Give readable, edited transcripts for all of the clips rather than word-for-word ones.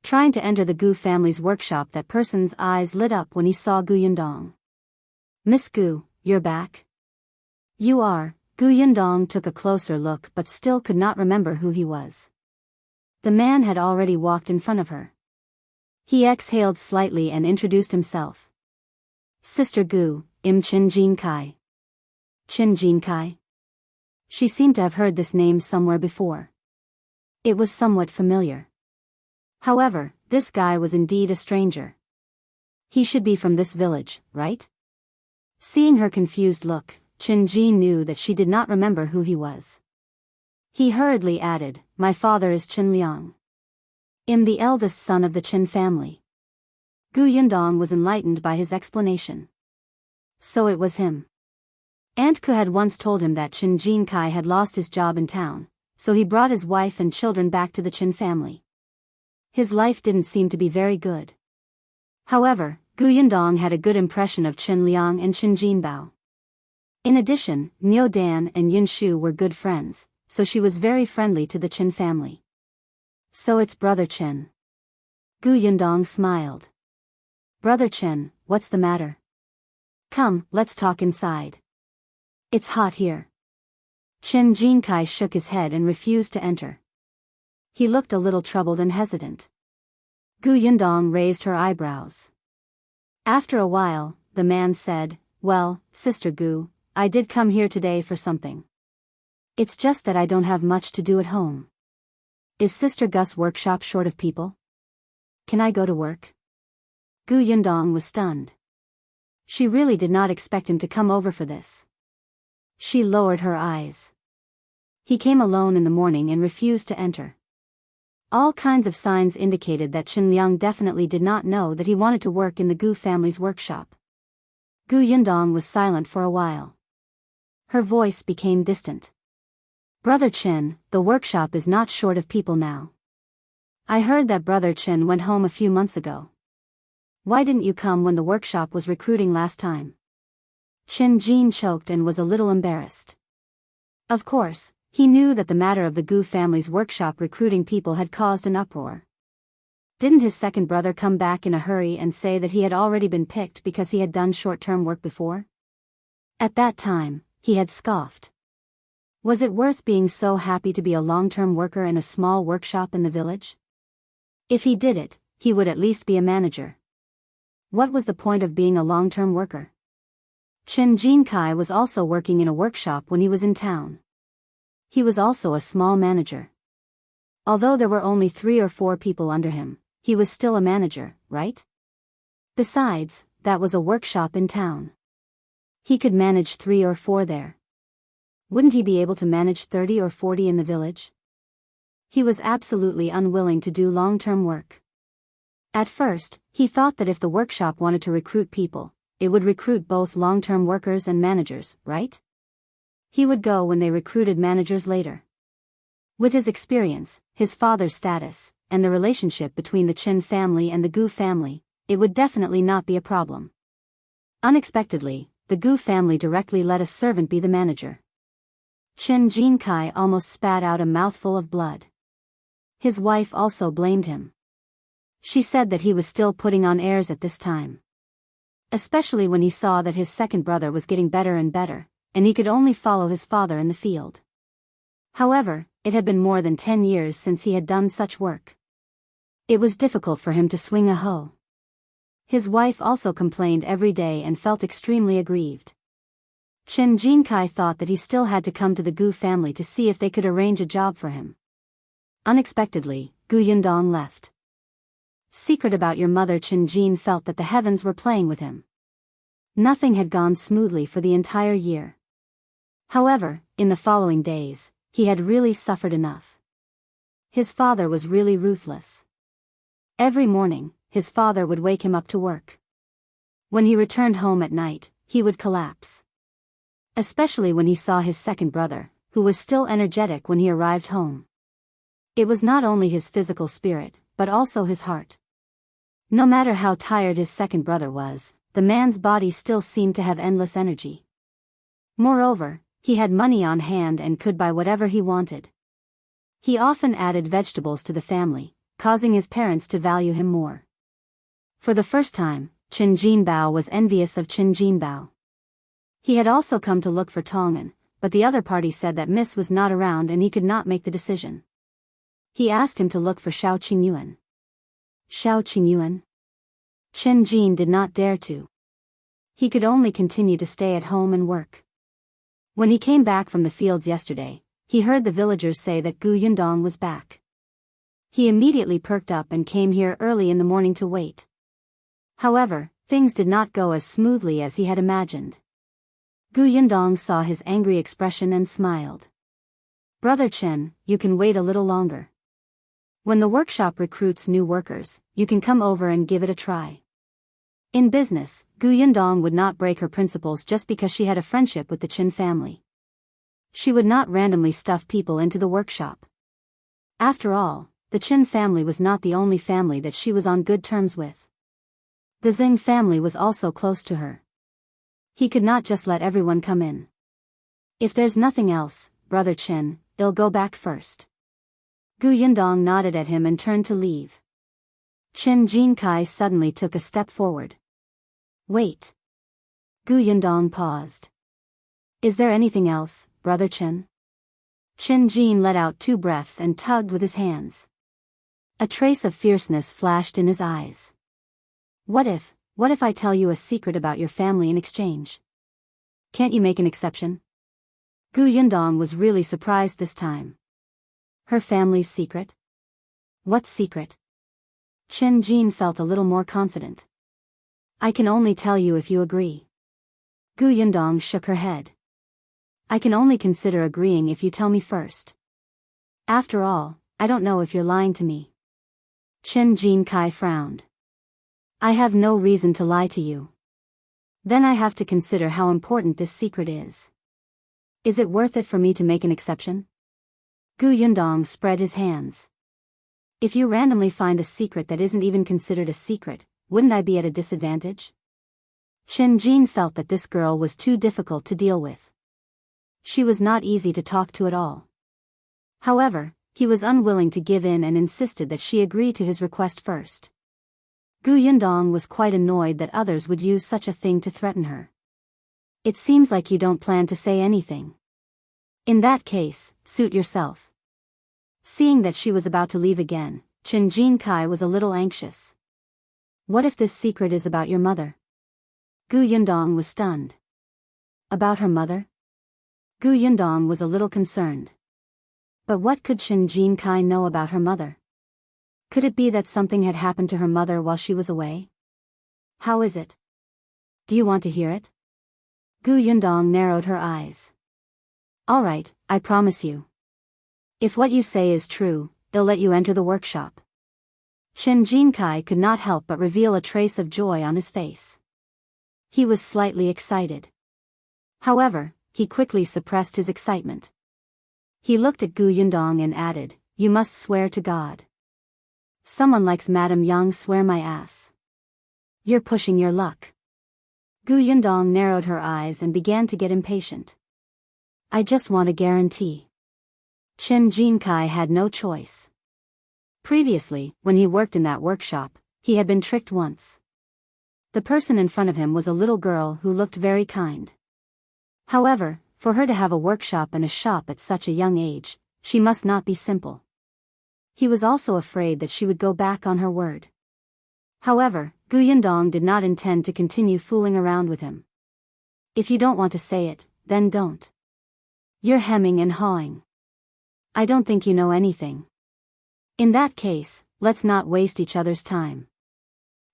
trying to enter the Gu family's workshop. That person's eyes lit up when he saw Gu Yundong. "Miss Gu, you're back?" "You are." Gu Yundong took a closer look but still could not remember who he was. The man had already walked in front of her. He exhaled slightly and introduced himself. "Sister Gu, I'm Chen Jincai." Chen Jincai? She seemed to have heard this name somewhere before. It was somewhat familiar. However, this guy was indeed a stranger. He should be from this village, right? Seeing her confused look, Chen Ji knew that she did not remember who he was. He hurriedly added, "My father is Chen Liang. I'm the eldest son of the Chen family." Gu Yundong was enlightened by his explanation. So it was him. Aunt Ku had once told him that Chen Jincai had lost his job in town, so he brought his wife and children back to the Chen family. His life didn't seem to be very good. However, Gu Yundong had a good impression of Chen Liang and Chen Jinbao. In addition, Niu Dan and Yun Shu were good friends, so she was very friendly to the Chen family. "So it's Brother Chen." Gu Yundong smiled. "Brother Chen, what's the matter? Come, let's talk inside. It's hot here." Chen Jincai shook his head and refused to enter. He looked a little troubled and hesitant. Gu Yundong raised her eyebrows. After a while, the man said, "Well, Sister Gu, I did come here today for something. It's just that I don't have much to do at home. Is Sister Gu's workshop short of people? Can I go to work?" Gu Yundong was stunned. She really did not expect him to come over for this. She lowered her eyes. He came alone in the morning and refused to enter. All kinds of signs indicated that Chen Liang definitely did not know that he wanted to work in the Gu family's workshop. Gu Yundong was silent for a while. Her voice became distant. "Brother Chen, the workshop is not short of people now. I heard that Brother Chen went home a few months ago. Why didn't you come when the workshop was recruiting last time?" Chen Jin choked and was a little embarrassed. Of course, he knew that the matter of the Gu family's workshop recruiting people had caused an uproar. Didn't his second brother come back in a hurry and say that he had already been picked because he had done short-term work before? At that time, he had scoffed. Was it worth being so happy to be a long-term worker in a small workshop in the village? If he did it, he would at least be a manager. What was the point of being a long-term worker? Chen Jincai was also working in a workshop when he was in town. He was also a small manager. Although there were only 3 or 4 people under him, he was still a manager, right? Besides, that was a workshop in town. He could manage 3 or 4 there. Wouldn't he be able to manage 30 or 40 in the village? He was absolutely unwilling to do long-term work. At first, he thought that if the workshop wanted to recruit people, it would recruit both long-term workers and managers, right? He would go when they recruited managers later. With his experience, his father's status, and the relationship between the Chen family and the Gu family, it would definitely not be a problem. Unexpectedly, the Gu family directly let a servant be the manager. Chen Jincai almost spat out a mouthful of blood. His wife also blamed him. She said that he was still putting on airs at this time. Especially when he saw that his second brother was getting better and better, and he could only follow his father in the field. However, it had been more than 10 years since he had done such work. It was difficult for him to swing a hoe. His wife also complained every day and felt extremely aggrieved. Chen Jincai thought that he still had to come to the Gu family to see if they could arrange a job for him. Unexpectedly, Gu Yundong left. Secret about your mother. Chen Jin felt that the heavens were playing with him. Nothing had gone smoothly for the entire year. However, in the following days, he had really suffered enough. His father was really ruthless. Every morning, his father would wake him up to work. When he returned home at night, he would collapse. Especially when he saw his second brother, who was still energetic when he arrived home. It was not only his physical spirit, but also his heart. No matter how tired his second brother was, the man's body still seemed to have endless energy. Moreover, he had money on hand and could buy whatever he wanted. He often added vegetables to the family, causing his parents to value him more. For the first time, Chen Jinbao was envious of Chen Jinbao. He had also come to look for Tongan, but the other party said that Miss was not around and he could not make the decision. He asked him to look for Xiao Qingyuan. Xiao Qingyuan? Chen Jin did not dare to. He could only continue to stay at home and work. When he came back from the fields yesterday, he heard the villagers say that Gu Yundong was back. He immediately perked up and came here early in the morning to wait. However, things did not go as smoothly as he had imagined. Gu Yundong saw his angry expression and smiled. Brother Chen, you can wait a little longer. When the workshop recruits new workers, you can come over and give it a try. In business, Gu Yundong would not break her principles just because she had a friendship with the Chen family. She would not randomly stuff people into the workshop. After all, the Chen family was not the only family that she was on good terms with. The Zheng family was also close to her. He could not just let everyone come in. If there's nothing else, Brother Chen, I'll go back first. Gu Yundong nodded at him and turned to leave. Chen Jincai suddenly took a step forward. Wait. Gu Yundong paused. Is there anything else, Brother Chen? Chen Jin let out 2 breaths and tugged with his hands. A trace of fierceness flashed in his eyes. What if I tell you a secret about your family in exchange? Can't you make an exception? Gu Yundong was really surprised this time. Her family's secret? What secret? Chen Jin felt a little more confident. I can only tell you if you agree. Gu Yundong shook her head. I can only consider agreeing if you tell me first. After all, I don't know if you're lying to me. Chen Jincai frowned. I have no reason to lie to you. Then I have to consider how important this secret is. Is it worth it for me to make an exception? Gu Yundong spread his hands. If you randomly find a secret that isn't even considered a secret, wouldn't I be at a disadvantage? Chen Jin felt that this girl was too difficult to deal with. She was not easy to talk to at all. However, he was unwilling to give in and insisted that she agree to his request first. Gu Yundong was quite annoyed that others would use such a thing to threaten her. It seems like you don't plan to say anything. In that case, suit yourself. Seeing that she was about to leave again, Chen Jincai was a little anxious. What if this secret is about your mother? Gu Yundong was stunned. About her mother? Gu Yundong was a little concerned. But what could Chen Jincai know about her mother? Could it be that something had happened to her mother while she was away? How is it? Do you want to hear it? Gu Yundong narrowed her eyes. All right, I promise you. If what you say is true, I'll let you enter the workshop. Chen Jincai could not help but reveal a trace of joy on his face. He was slightly excited. However, he quickly suppressed his excitement. He looked at Gu Yundong and added, You must swear to God. Someone likes Madame Yang swear my ass. You're pushing your luck. Gu Yundong narrowed her eyes and began to get impatient. I just want a guarantee. Chen Jincai had no choice. Previously, when he worked in that workshop, he had been tricked once. The person in front of him was a little girl who looked very kind. However, for her to have a workshop and a shop at such a young age, she must not be simple. He was also afraid that she would go back on her word. However, Gu Yundong did not intend to continue fooling around with him. If you don't want to say it, then don't. You're hemming and hawing. I don't think you know anything. In that case, let's not waste each other's time.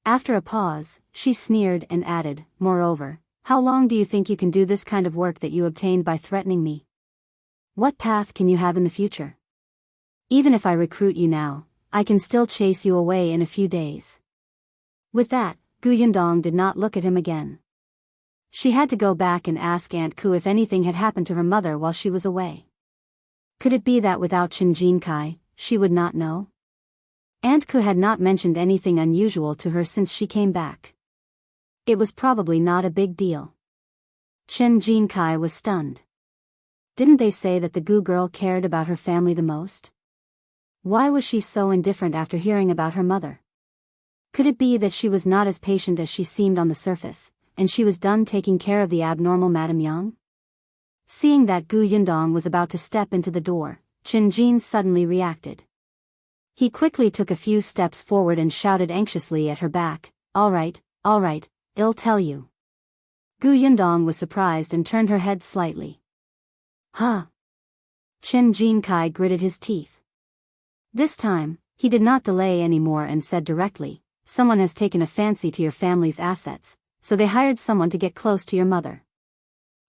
After a pause, she sneered and added, Moreover, how long do you think you can do this kind of work that you obtained by threatening me? What path can you have in the future? Even if I recruit you now, I can still chase you away in a few days. With that, Gu Yundong did not look at him again. She had to go back and ask Aunt Ku if anything had happened to her mother while she was away. Could it be that without Chen Jincai, she would not know? Aunt Ku had not mentioned anything unusual to her since she came back. It was probably not a big deal. Chen Jincai was stunned. Didn't they say that the Gu girl cared about her family the most? Why was she so indifferent after hearing about her mother? Could it be that she was not as patient as she seemed on the surface, and she was done taking care of the abnormal Madame Yang? Seeing that Gu Yundong was about to step into the door, Chen Jin suddenly reacted. He quickly took a few steps forward and shouted anxiously at her back, all right, I'll tell you. Gu Yundong was surprised and turned her head slightly. Huh? Chen Jincai gritted his teeth. This time, he did not delay anymore and said directly, someone has taken a fancy to your family's assets, so they hired someone to get close to your mother.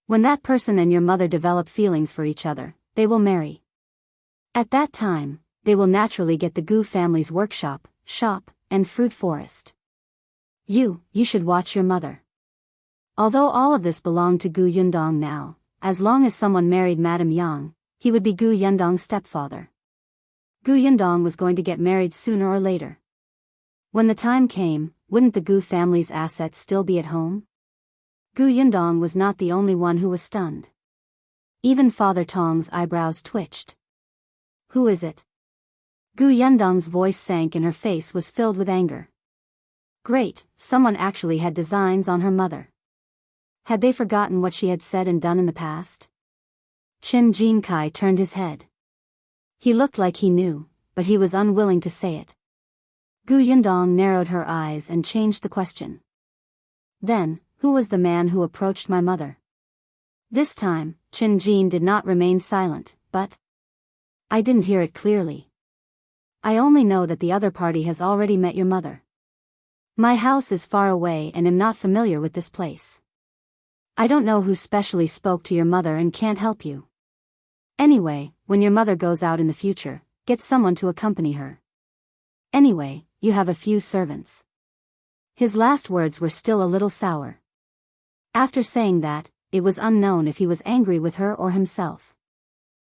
When that person and your mother develop feelings for each other, they will marry. At that time, they will naturally get the Gu family's workshop, shop, and fruit forest. You should watch your mother. Although all of this belonged to Gu Yundong now, as long as someone married Madame Yang, he would be Gu Yundong's stepfather. Gu Yundong was going to get married sooner or later. When the time came, wouldn't the Gu family's assets still be at home? Gu Yundong was not the only one who was stunned. Even Father Tong's eyebrows twitched. Who is it? Gu Yundong's voice sank and her face was filled with anger. Great, someone actually had designs on her mother. Had they forgotten what she had said and done in the past? Chen Jincai turned his head. He looked like he knew, but he was unwilling to say it. Gu Yundong narrowed her eyes and changed the question. Then, who was the man who approached my mother? This time, Chen Jin did not remain silent, but I didn't hear it clearly. I only know that the other party has already met your mother. My house is far away and am not familiar with this place. I don't know who specially spoke to your mother and can't help you. Anyway, when your mother goes out in the future, get someone to accompany her. Anyway, you have a few servants. His last words were still a little sour. After saying that, it was unknown if he was angry with her or himself.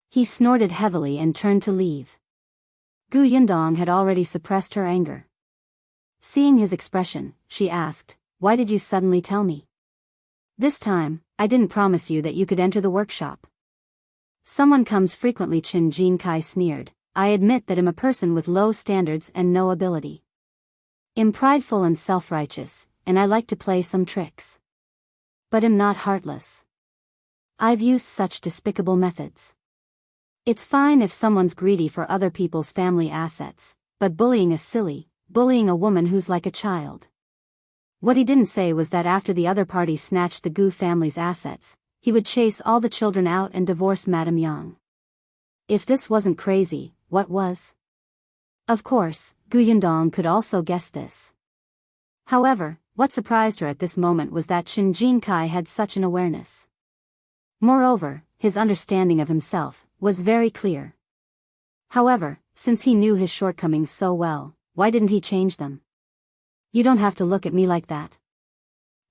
He snorted heavily and turned to leave. Gu Yundong had already suppressed her anger. Seeing his expression, she asked, why did you suddenly tell me? This time, I didn't promise you that you could enter the workshop. Someone comes frequently, Chen Jincai sneered. I admit that I'm a person with low standards and no ability. I'm prideful and self-righteous, and I like to play some tricks. But I'm not heartless. I've used such despicable methods. It's fine if someone's greedy for other people's family assets, but bullying is silly, bullying a woman who's like a child. What he didn't say was that after the other party snatched the Gu family's assets, he would chase all the children out and divorce Madame Yang. If this wasn't crazy, what was? Of course, Gu Yundong could also guess this. However, what surprised her at this moment was that Chen Jincai had such an awareness. Moreover, his understanding of himself was very clear. However, since he knew his shortcomings so well, why didn't he change them? You don't have to look at me like that.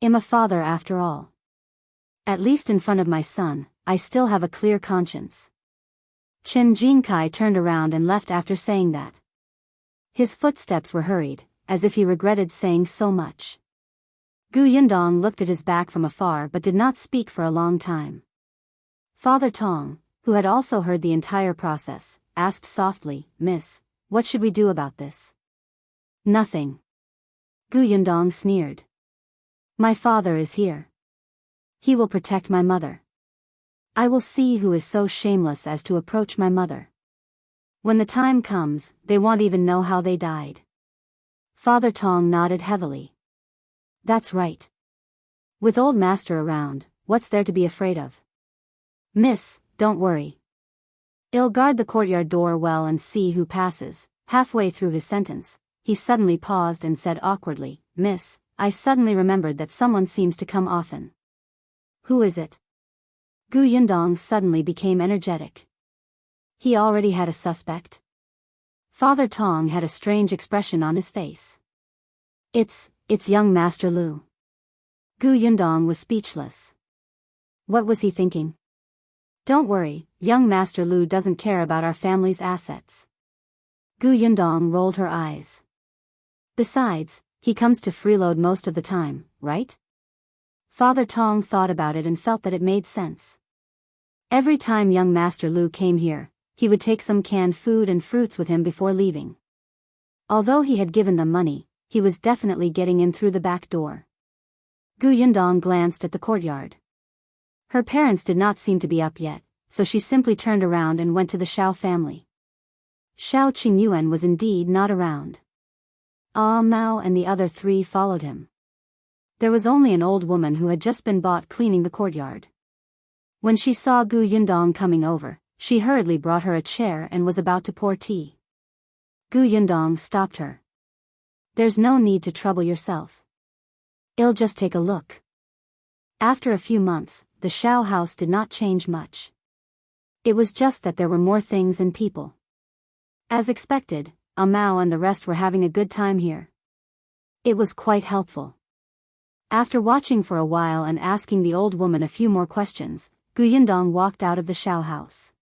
I'm a father after all. At least in front of my son, I still have a clear conscience. Chen Jincai turned around and left after saying that. His footsteps were hurried, as if he regretted saying so much. Gu Yundong looked at his back from afar but did not speak for a long time. Father Tong, who had also heard the entire process, asked softly, Miss, what should we do about this? Nothing. Gu Yundong sneered. My father is here. He will protect my mother. I will see who is so shameless as to approach my mother. When the time comes, they won't even know how they died. Father Tong nodded heavily. That's right. With old master around, what's there to be afraid of? Miss, don't worry. I'll guard the courtyard door well and see who passes. Halfway through his sentence, he suddenly paused and said awkwardly, Miss, I suddenly remembered that someone seems to come often. Who is it? Gu Yundong suddenly became energetic. He already had a suspect. Father Tong had a strange expression on his face. It's young Master Lu. Gu Yundong was speechless. What was he thinking? Don't worry, young Master Lu doesn't care about our family's assets. Gu Yundong rolled her eyes. Besides, he comes to freeload most of the time, right? Father Tong thought about it and felt that it made sense. Every time young Master Lu came here, he would take some canned food and fruits with him before leaving. Although he had given them money, he was definitely getting in through the back door. Gu Yundong glanced at the courtyard. Her parents did not seem to be up yet, so she simply turned around and went to the Xiao family. Xiao Qingyuan was indeed not around. Ah Mao and the other three followed him. There was only an old woman who had just been bought cleaning the courtyard. When she saw Gu Yundong coming over, she hurriedly brought her a chair and was about to pour tea. Gu Yundong stopped her. There's no need to trouble yourself. I'll just take a look. After a few months, the Xiao house did not change much. It was just that there were more things and people. As expected, Mao and the rest were having a good time here. It was quite helpful. After watching for a while and asking the old woman a few more questions, Gu Yundong walked out of the Xiao house.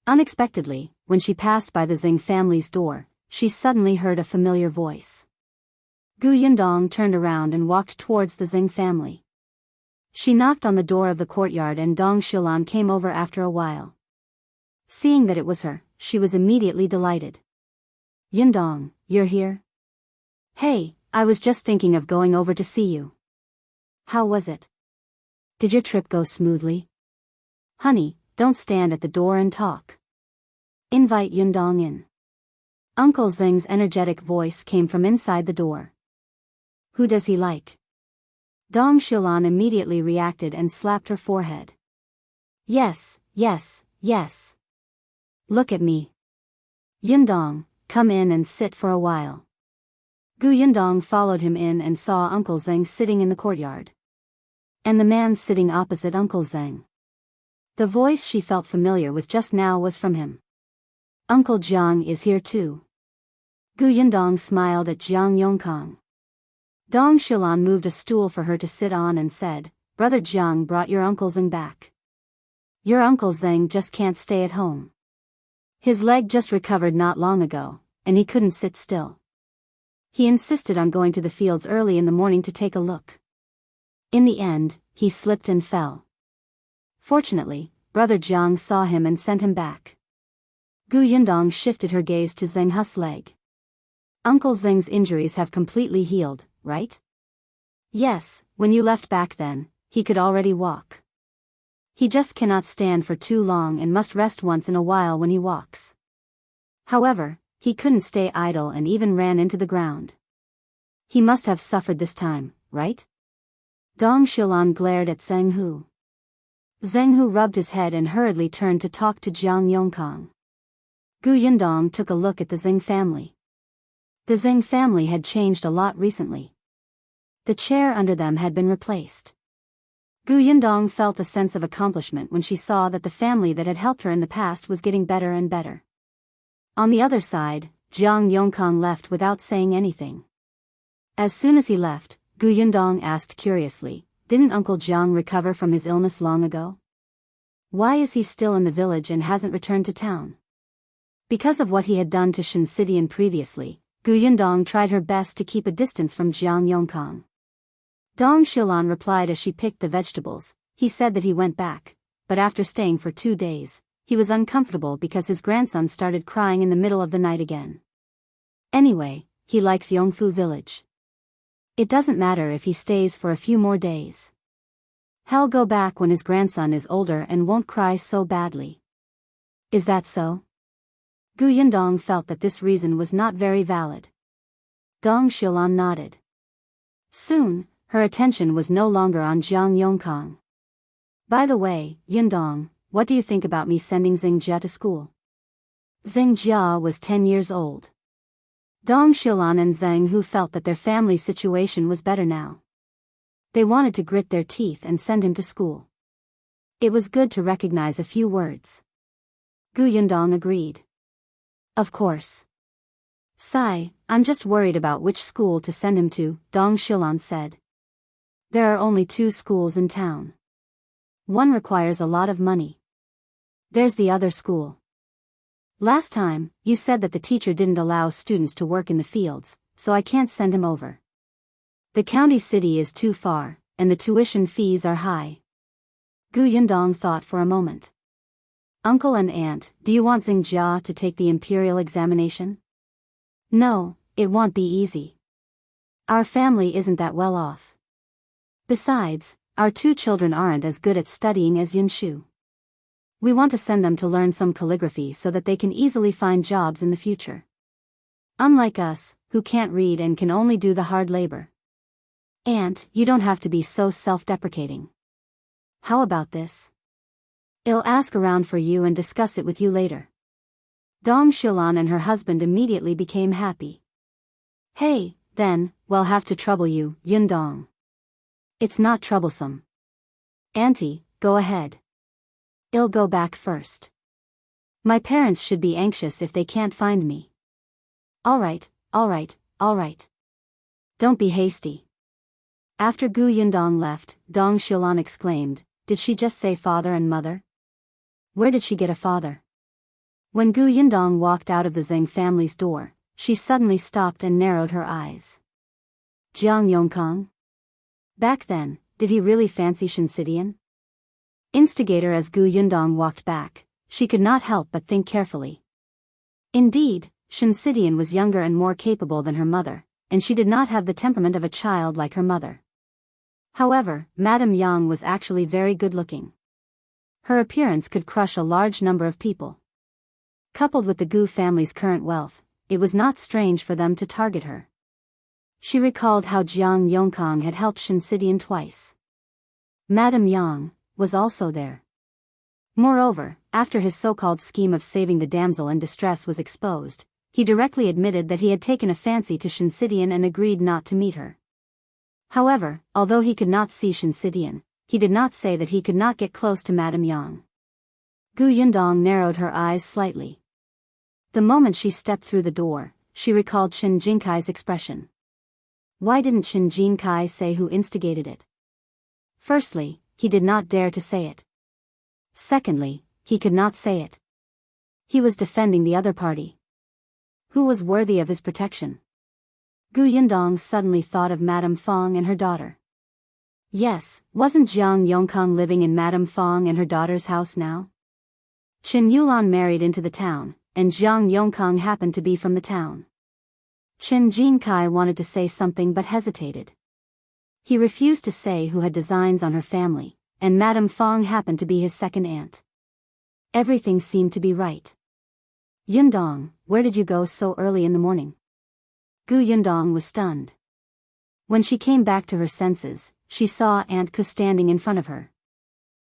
Unexpectedly, when she passed by the Xing family's door, she suddenly heard a familiar voice. Gu Yundong turned around and walked towards the Xing family. She knocked on the door of the courtyard and Dong Xiulan came over after a while. Seeing that it was her, she was immediately delighted. Yundong, you're here? Hey, I was just thinking of going over to see you. How was it? Did your trip go smoothly? Honey, don't stand at the door and talk. Invite Yundong in. Uncle Xing's energetic voice came from inside the door. Who does he like? Dong Xiulan immediately reacted and slapped her forehead. Yes, yes, yes. Look at me. Yundong, come in and sit for a while. Gu Yundong followed him in and saw Uncle Xing sitting in the courtyard. And the man sitting opposite Uncle Xing. The voice she felt familiar with just now was from him. Uncle Jiang is here too. Gu Yundong smiled at Jiang Yongkang. Dong Xiulan moved a stool for her to sit on and said, Brother Jiang brought your Uncle Xing back. Your Uncle Xing just can't stay at home. His leg just recovered not long ago, and he couldn't sit still. He insisted on going to the fields early in the morning to take a look. In the end, he slipped and fell. Fortunately, Brother Jiang saw him and sent him back. Gu Yundong shifted her gaze to Zheng He's leg. Uncle Xing's injuries have completely healed, right? Yes, when you left back then, he could already walk. He just cannot stand for too long and must rest once in a while when he walks. However, he couldn't stay idle and even ran into the ground. He must have suffered this time, right? Dong Xiulan glared at Zheng Hu. Zheng Hu rubbed his head and hurriedly turned to talk to Jiang Yongkang. Gu Yundong took a look at the Xing family. The Xing family had changed a lot recently. The chair under them had been replaced. Gu Yundong felt a sense of accomplishment when she saw that the family that had helped her in the past was getting better and better. On the other side, Jiang Yongkang left without saying anything. As soon as he left, Gu Yundong asked curiously, didn't Uncle Jiang recover from his illness long ago? Why is he still in the village and hasn't returned to town? Because of what he had done to Shinsidian previously, Gu Yundong tried her best to keep a distance from Jiang Yongkang. Dong Xiulan replied as she picked the vegetables. He said that he went back, but after staying for 2 days, he was uncomfortable because his grandson started crying in the middle of the night again. Anyway, he likes Yongfu village. It doesn't matter if he stays for a few more days. He'll go back when his grandson is older and won't cry so badly. Is that so? Gu Yundong felt that this reason was not very valid. Dong Xiulan nodded. Soon, her attention was no longer on Jiang Yongkang. By the way, Yundong, what do you think about me sending Xingjia to school? Xingjia was 10 years old. Dong Xiulan and Zheng Hu felt that their family situation was better now. They wanted to grit their teeth and send him to school. It was good to recognize a few words. Gu Yundong agreed. Of course. Sigh, I'm just worried about which school to send him to, Dong Xiulan said. There are only 2 schools in town. One requires a lot of money. There's the other school. Last time, you said that the teacher didn't allow students to work in the fields, so I can't send him over. The county city is too far, and the tuition fees are high. Gu Yundong thought for a moment. Uncle and Aunt, do you want Xingjia to take the imperial examination? No, it won't be easy. Our family isn't that well off. Besides, our 2 children aren't as good at studying as Yunshu. We want to send them to learn some calligraphy so that they can easily find jobs in the future. Unlike us, who can't read and can only do the hard labor. Aunt, you don't have to be so self-deprecating. How about this? I'll ask around for you and discuss it with you later. Dong Xiulan and her husband immediately became happy. Hey, then, we'll have to trouble you, Yundong. It's not troublesome. Auntie, go ahead. I'll go back first. My parents should be anxious if they can't find me. Alright. Don't be hasty. After Gu Yundong left, Dong Xiulan exclaimed, did she just say father and mother? Where did she get a father? When Gu Yundong walked out of the Zheng family's door, she suddenly stopped and narrowed her eyes. Jiang Yongkang? Back then, did he really fancy Shinsidian? Instigator. As Gu Yundong walked back, she could not help but think carefully. Indeed, Shinsidian was younger and more capable than her mother, and she did not have the temperament of a child like her mother. However, Madame Yang was actually very good-looking. Her appearance could crush a large number of people. Coupled with the Gu family's current wealth, it was not strange for them to target her. She recalled how Jiang Yongkang had helped Shinsidian twice. Madame Yang was also there. Moreover, after his so-called scheme of saving the damsel in distress was exposed, he directly admitted that he had taken a fancy to Shinsidian and agreed not to meet her. However, although he could not see Shinsidian, he did not say that he could not get close to Madame Yang. Gu Yundong narrowed her eyes slightly. The moment she stepped through the door, she recalled Chen Jincai's expression. Why didn't Chen Jincai say who instigated it? Firstly, he did not dare to say it. Secondly, he could not say it. He was defending the other party. Who was worthy of his protection? Gu Yundong suddenly thought of Madame Fang and her daughter. Yes, wasn't Jiang Yongkang living in Madame Fang and her daughter's house now? Chen Yulan married into the town, and Jiang Yongkang happened to be from the town. Chen Jincai wanted to say something but hesitated. He refused to say who had designs on her family, and Madame Fang happened to be his second aunt. Everything seemed to be right. Yundong, where did you go so early in the morning? Gu Yundong was stunned. When she came back to her senses, she saw Aunt Ku standing in front of her.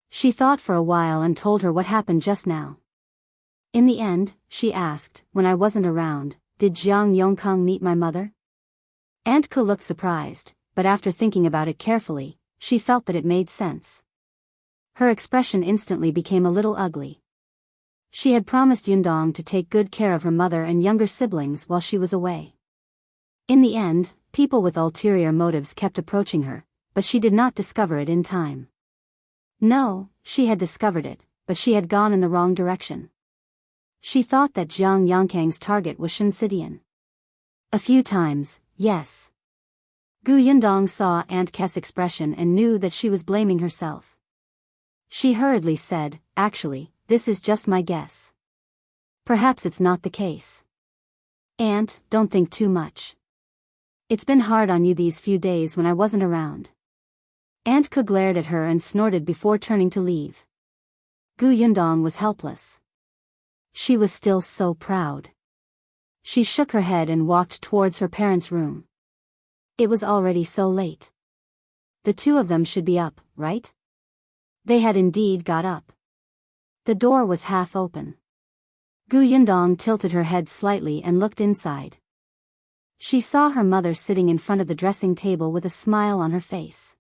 She thought for a while and told her what happened just now. In the end, she asked, when I wasn't around, did Jiang Yongkang meet my mother? Aunt Ku looked surprised, but after thinking about it carefully, she felt that it made sense. Her expression instantly became a little ugly. She had promised Yundong to take good care of her mother and younger siblings while she was away. In the end, people with ulterior motives kept approaching her, but she did not discover it in time. No, she had discovered it, but she had gone in the wrong direction. She thought that Jiang Yongkang's target was Shinsidian. A few times, yes. Gu Yundong saw Aunt Ku's expression and knew that she was blaming herself. She hurriedly said, actually, this is just my guess. Perhaps it's not the case. Aunt, don't think too much. It's been hard on you these few days when I wasn't around. Aunt Ku glared at her and snorted before turning to leave. Gu Yundong was helpless. She was still so proud. She shook her head and walked towards her parents' room. It was already so late. The two of them should be up, right? They had indeed got up. The door was half open. Gu Yundong tilted her head slightly and looked inside. She saw her mother sitting in front of the dressing table with a smile on her face.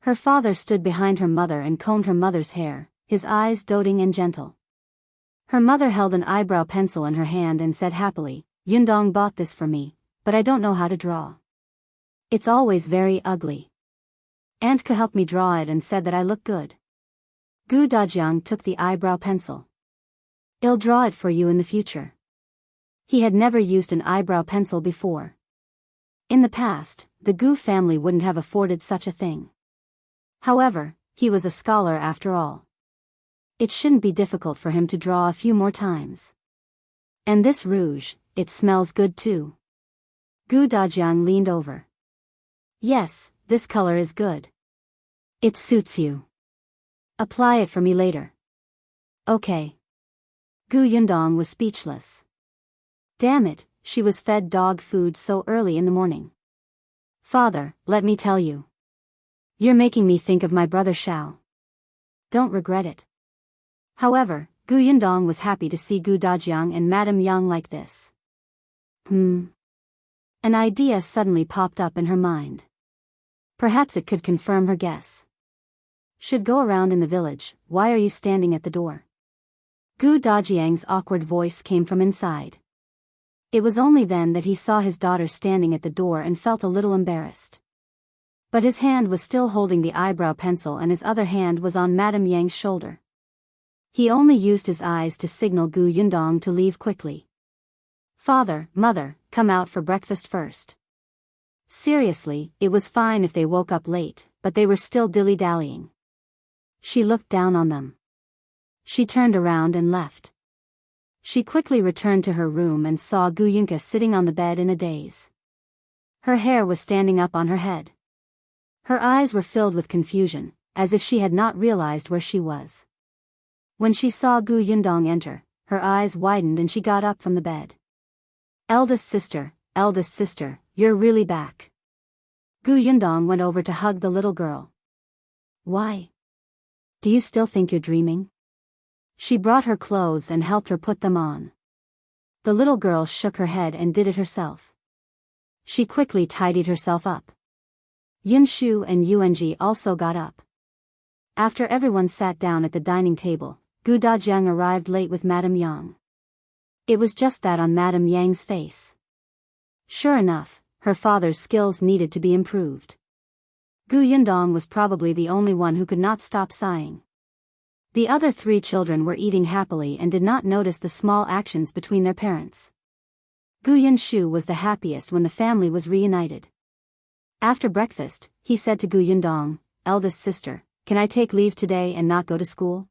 Her father stood behind her mother and combed her mother's hair, his eyes doting and gentle. Her mother held an eyebrow pencil in her hand and said happily, Yundong bought this for me, but I don't know how to draw. It's always very ugly. Aunt Ku helped me draw it and said that I look good. Gu Dajiang took the eyebrow pencil. I'll draw it for you in the future. He had never used an eyebrow pencil before. In the past, the Gu family wouldn't have afforded such a thing. However, he was a scholar after all. It shouldn't be difficult for him to draw a few more times. And this rouge, it smells good too. Gu Dajiang leaned over. Yes, this color is good. It suits you. Apply it for me later. Okay. Gu Yundong was speechless. Damn it, she was fed dog food so early in the morning. Father, let me tell you. You're making me think of my brother Xiao. Don't regret it. However, Gu Yundong was happy to see Gu Dajiang and Madame Yang like this. An idea suddenly popped up in her mind. Perhaps it could confirm her guess. Should go around in the village, why are you standing at the door? Gu Dajiang's awkward voice came from inside. It was only then that he saw his daughter standing at the door and felt a little embarrassed. But his hand was still holding the eyebrow pencil and his other hand was on Madame Yang's shoulder. He only used his eyes to signal Gu Yundong to leave quickly. Father, mother, come out for breakfast first. Seriously, it was fine if they woke up late, but they were still dilly-dallying. She looked down on them. She turned around and left. She quickly returned to her room and saw Gu Yunka sitting on the bed in a daze. Her hair was standing up on her head. Her eyes were filled with confusion, as if she had not realized where she was. When she saw Gu Yundong enter, her eyes widened and she got up from the bed. Eldest sister, you're really back. Gu Yundong went over to hug the little girl. Why? Do you still think you're dreaming? She brought her clothes and helped her put them on. The little girl shook her head and did it herself. She quickly tidied herself up. Yunshu and Yuanzhi also got up. After everyone sat down at the dining table, Gu Dajiang arrived late with Madame Yang. It was just that on Madame Yang's face. Sure enough, her father's skills needed to be improved. Gu Yundong was probably the only one who could not stop sighing. The other 3 children were eating happily and did not notice the small actions between their parents. Gu Yunshu was the happiest when the family was reunited. After breakfast, he said to Gu Yundong, eldest sister, can I take leave today and not go to school?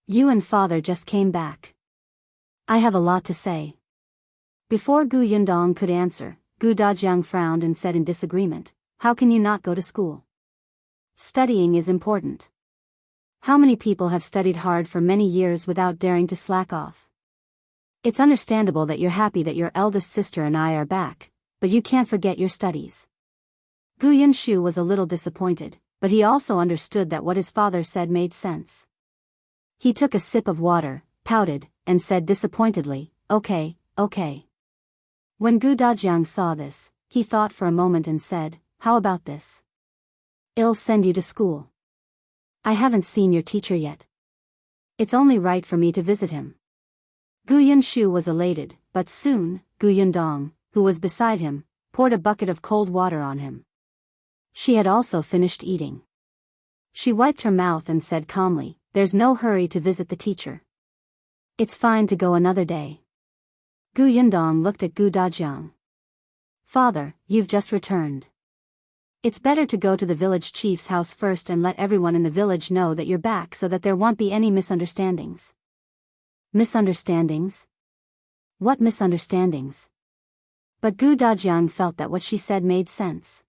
You and father just came back. I have a lot to say. Before Gu Yundong could answer, Gu Dajiang frowned and said in disagreement, how can you not go to school? Studying is important. How many people have studied hard for many years without daring to slack off? It's understandable that you're happy that your eldest sister and I are back, but you can't forget your studies. Gu Yunshu was a little disappointed, but he also understood that what his father said made sense. He took a sip of water, pouted, and said disappointedly, okay. When Gu Dajiang saw this, he thought for a moment and said, how about this? I'll send you to school. I haven't seen your teacher yet. It's only right for me to visit him. Gu Yunshu was elated, but soon, Gu Yundong, who was beside him, poured a bucket of cold water on him. She had also finished eating. She wiped her mouth and said calmly, there's no hurry to visit the teacher. It's fine to go another day. Gu Yundong looked at Gu Dajiang. Father, you've just returned. It's better to go to the village chief's house first and let everyone in the village know that you're back so that there won't be any misunderstandings. Misunderstandings? What misunderstandings? But Gu Dajiang felt that what she said made sense.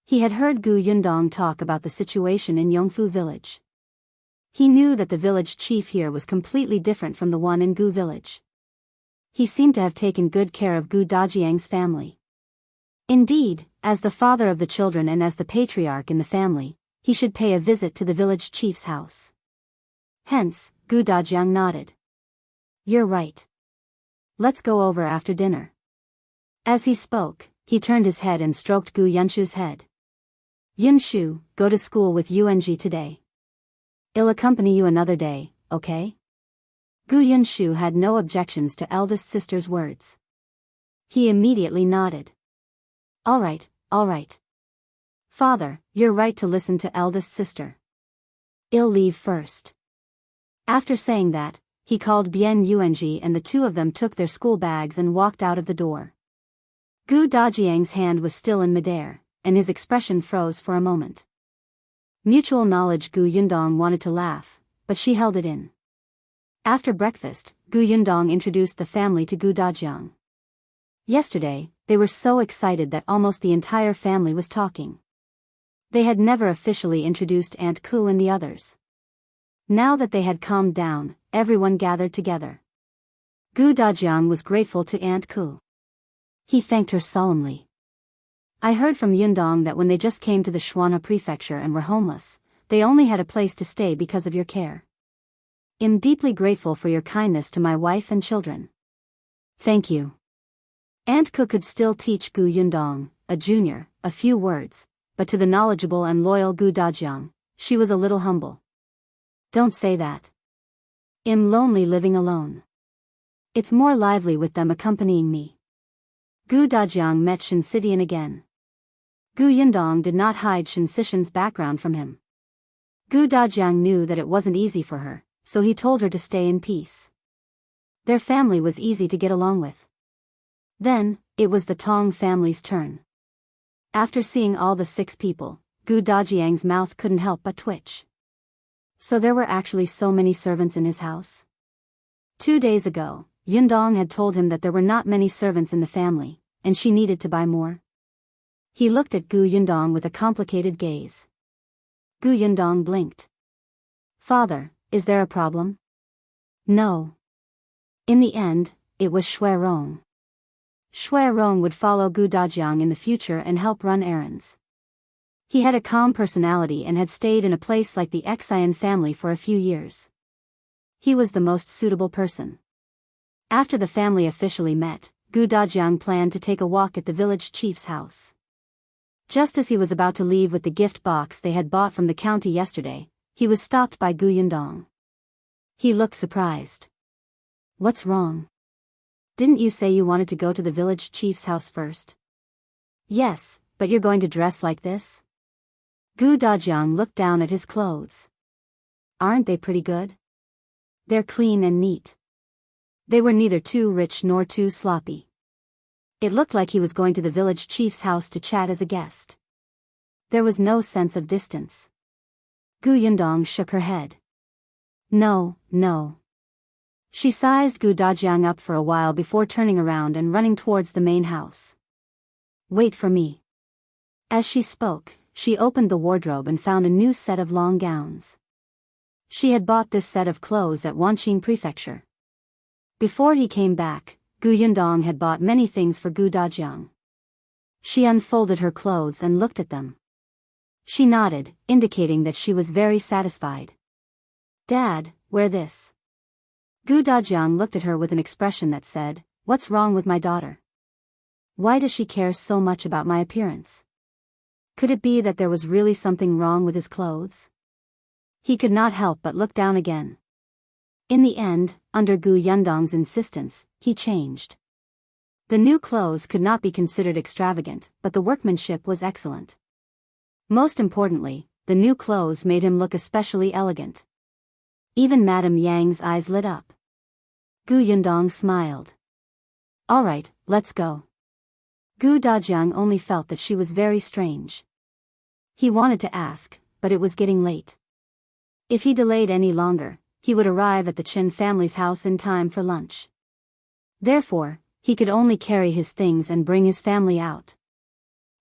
He had heard Gu Yundong talk about the situation in Yongfu village. He knew that the village chief here was completely different from the one in Gu village. He seemed to have taken good care of Gu Dajiang's family. Indeed, as the father of the children and as the patriarch in the family, he should pay a visit to the village chief's house. Hence, Gu Dajiang nodded. You're right. Let's go over after dinner. As he spoke, he turned his head and stroked Gu Yunshu's head. Yunshu, go to school with Yuanzhi today. I'll accompany you another day, okay? Gu Yunshu had no objections to eldest sister's words. He immediately nodded. All right. Father, you're right to listen to eldest sister. I'll leave first. After saying that, he called Bian Yuanzhi and the 2 of them took their school bags and walked out of the door. Gu Dajiang's hand was still in midair, and his expression froze for a moment. Mutual knowledge. Gu Yundong wanted to laugh, but she held it in. After breakfast, Gu Yundong introduced the family to Gu Dajiang. Yesterday, they were so excited that almost the entire family was talking. They had never officially introduced Aunt Ku and the others. Now that they had calmed down, everyone gathered together. Gu Dajiang was grateful to Aunt Ku. He thanked her solemnly. I heard from Yundong that when they just came to the Xiulan prefecture and were homeless, they only had a place to stay because of your care. I'm deeply grateful for your kindness to my wife and children. Thank you. Aunt Ku could still teach Gu Yundong, a junior, a few words, but to the knowledgeable and loyal Gu Dajiang, she was a little humble. Don't say that. I'm lonely living alone. It's more lively with them accompanying me. Gu Dajiang met Shen Sidian again. Gu Yundong did not hide Shen Sishan's background from him. Gu Dajiang knew that it wasn't easy for her, so he told her to stay in peace. Their family was easy to get along with. Then, it was the Tong family's turn. After seeing all the 6 people, Gu Dajiang's mouth couldn't help but twitch. So there were actually so many servants in his house? 2 days ago, Yundong had told him that there were not many servants in the family, and she needed to buy more. He looked at Gu Yundong with a complicated gaze. Gu Yundong blinked. Father, is there a problem? No. In the end, it was Shuirong. Shuirong would follow Gu Dajiang in the future and help run errands. He had a calm personality and had stayed in a place like the Xiulan family for a few years. He was the most suitable person. After the family officially met, Gu Dajiang planned to take a walk at the village chief's house. Just as he was about to leave with the gift box they had bought from the county yesterday, he was stopped by Gu Yundong. He looked surprised. What's wrong? Didn't you say you wanted to go to the village chief's house first? Yes, but you're going to dress like this? Gu Dajiang looked down at his clothes. Aren't they pretty good? They're clean and neat. They were neither too rich nor too sloppy. It looked like he was going to the village chief's house to chat as a guest. There was no sense of distance. Gu Yundong shook her head. No, no. She sized Gu Dajiang up for a while before turning around and running towards the main house. Wait for me. As she spoke, she opened the wardrobe and found a new set of long gowns. She had bought this set of clothes at Wanqing Prefecture. Before he came back, Gu Yundong had bought many things for Gu Dajiang. She unfolded her clothes and looked at them. She nodded, indicating that she was very satisfied. Dad, wear this. Gu Dajiang looked at her with an expression that said, What's wrong with my daughter? Why does she care so much about my appearance? Could it be that there was really something wrong with his clothes? He could not help but look down again. In the end, under Gu Yundong's insistence, he changed. The new clothes could not be considered extravagant, but the workmanship was excellent. Most importantly, the new clothes made him look especially elegant. Even Madame Yang's eyes lit up. Gu Yundong smiled. All right, let's go. Gu Dajiang only felt that she was very strange. He wanted to ask, but it was getting late. If he delayed any longer, he would arrive at the Chen family's house in time for lunch. Therefore, he could only carry his things and bring his family out.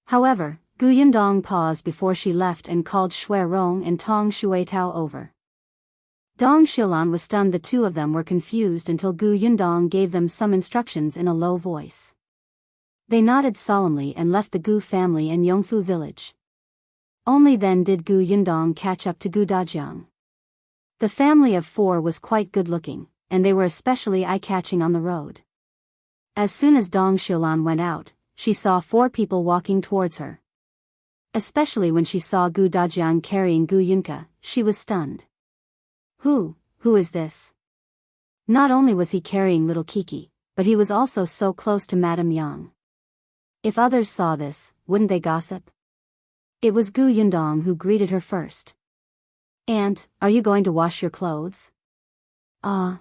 However, Gu Yundong paused before she left and called Shuirong and Tong Shuitao over. Dong Xiulan was stunned. The two of them were confused until Gu Yundong gave them some instructions in a low voice. They nodded solemnly and left the Gu family and Yongfu village. Only then did Gu Yundong catch up to Gu Dajiang. The family of 4 was quite good-looking, and they were especially eye-catching on the road. As soon as Dong Xiulan went out, she saw 4 people walking towards her. Especially when she saw Gu Dajiang carrying Gu Yunka, she was stunned. Who is this? Not only was he carrying little Kiki, but he was also so close to Madame Yang. If others saw this, wouldn't they gossip? It was Gu Yundong who greeted her first. Aunt, are you going to wash your clothes? Dong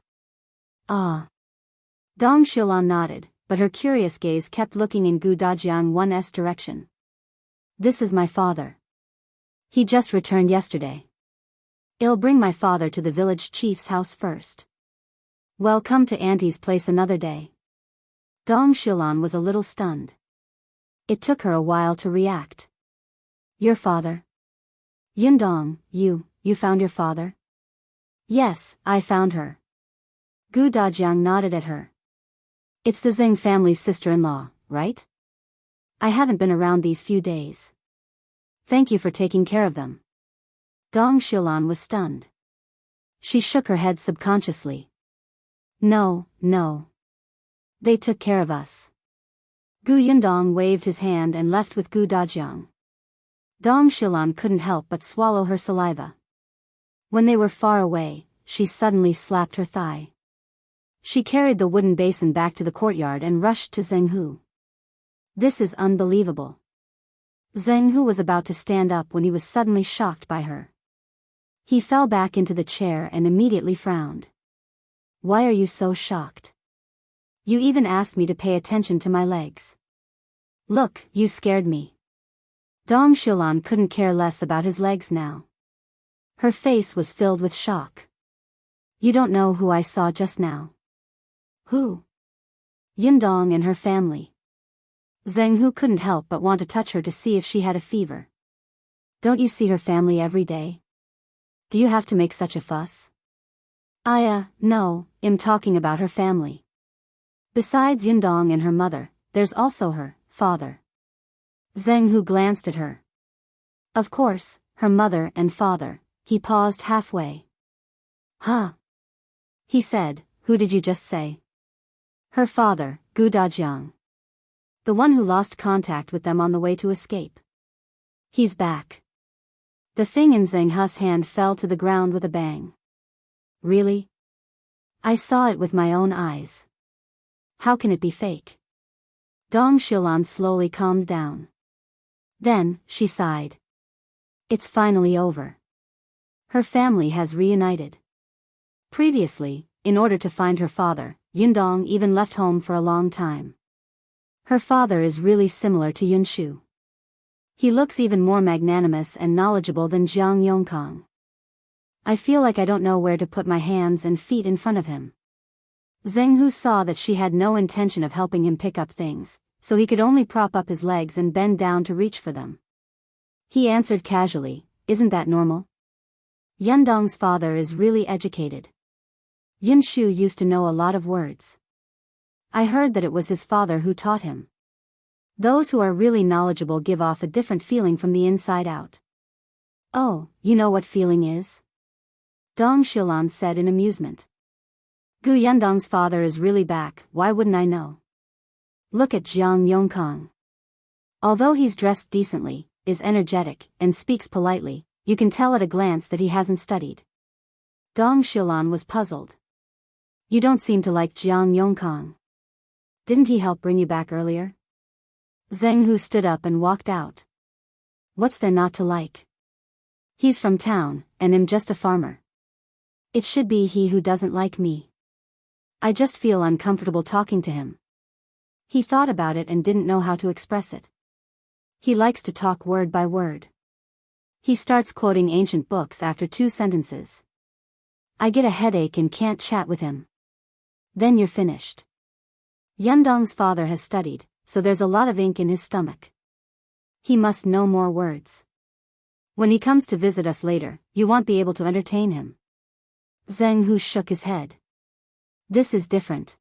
Xiulan nodded, but her curious gaze kept looking in Gu Dajiang 1's direction. This is my father. He just returned yesterday. I'll bring my father to the village chief's house first. Well, come to Auntie's place another day. Dong Xiulan was a little stunned. It took her a while to react. Your father? Yundong, you found your father? Yes, I found her. Dajiang nodded at her. It's the Zheng family's sister-in-law, right? I haven't been around these few days. Thank you for taking care of them. Dong Xiulan was stunned. She shook her head subconsciously. No. They took care of us. Yundong waved his hand and left with Dajiang. Dong Xiulan couldn't help but swallow her saliva. When they were far away, she suddenly slapped her thigh. She carried the wooden basin back to the courtyard and rushed to Zheng Hu. This is unbelievable. Zheng Hu was about to stand up when he was suddenly shocked by her. He fell back into the chair and immediately frowned. Why are you so shocked? You even asked me to pay attention to my legs. Look, you scared me. Dong Xiulan couldn't care less about his legs now. Her face was filled with shock. You don't know who I saw just now. Who? Yundong and her family. Zheng Hu couldn't help but want to touch her to see if she had a fever. Don't you see her family every day? Do you have to make such a fuss? No, I'm talking about her family. Besides Yundong and her mother, there's also her father. Zheng Hu glanced at her. Of course, her mother and father. He paused halfway. Huh? He said, who did you just say? Her father, Dajiang. The one who lost contact with them on the way to escape. He's back. The thing in Zheng Hu's hand fell to the ground with a bang. Really? I saw it with my own eyes. How can it be fake? Dong Xiulan slowly calmed down. Then, she sighed. It's finally over. Her family has reunited. Previously, in order to find her father, Yundong even left home for a long time. Her father is really similar to Yunshu. He looks even more magnanimous and knowledgeable than Jiang Yongkang. I feel like I don't know where to put my hands and feet in front of him. Zheng Hu saw that she had no intention of helping him pick up things, so he could only prop up his legs and bend down to reach for them. He answered casually, isn't that normal? Yundong's father is really educated. Yunshu used to know a lot of words. I heard that it was his father who taught him. Those who are really knowledgeable give off a different feeling from the inside out. Oh, you know what feeling is? Dong Xiulan said in amusement. Yundong's father is really back, why wouldn't I know? Look at Jiang Yongkang. Although he's dressed decently, is energetic, and speaks politely, you can tell at a glance that he hasn't studied. Dong Xiulan was puzzled. You don't seem to like Jiang Yongkang. Didn't he help bring you back earlier? Zheng Hu stood up and walked out. What's there not to like? He's from town, and I'm just a farmer. It should be he who doesn't like me. I just feel uncomfortable talking to him. He thought about it and didn't know how to express it. He likes to talk word by word. He starts quoting ancient books after 2 sentences. I get a headache and can't chat with him. Then you're finished. Yundong's father has studied, so there's a lot of ink in his stomach. He must know more words. When he comes to visit us later, you won't be able to entertain him. Zheng Hu shook his head. This is different.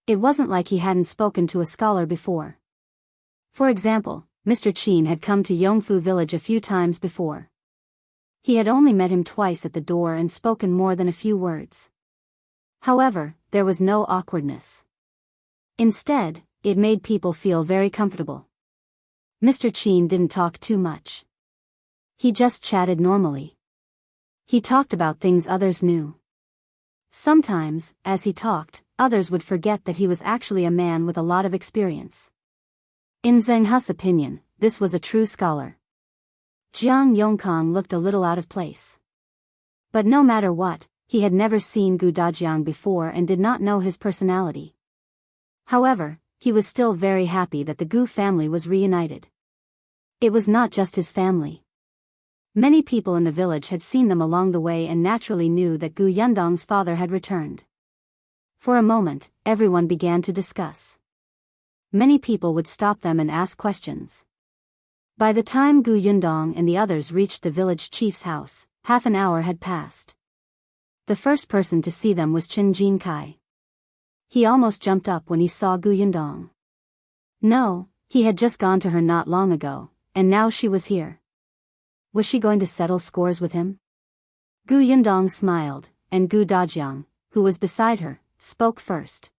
It wasn't like he hadn't spoken to a scholar before. For example, Mr. Chen had come to Yongfu village a few times before. He had only met him twice at the door and spoken more than a few words. However, there was no awkwardness. Instead, it made people feel very comfortable. Mr. Chen didn't talk too much. He just chatted normally. He talked about things others knew. Sometimes, as he talked, others would forget that he was actually a man with a lot of experience. In Zheng Hu's opinion, this was a true scholar. Jiang Yongkang looked a little out of place. But no matter what, he had never seen Dajiang before and did not know his personality. However, he was still very happy that the Gu family was reunited. It was not just his family. Many people in the village had seen them along the way and naturally knew that Gu Yundong's father had returned. For a moment, everyone began to discuss. Many people would stop them and ask questions. By the time Gu Yundong and the others reached the village chief's house, half an hour had passed. The first person to see them was Jincai. He almost jumped up when he saw Gu Yundong. No, he had just gone to her not long ago, and now she was here. Was she going to settle scores with him? Gu Yundong smiled, and Gu Dajiang, who was beside her, spoke first.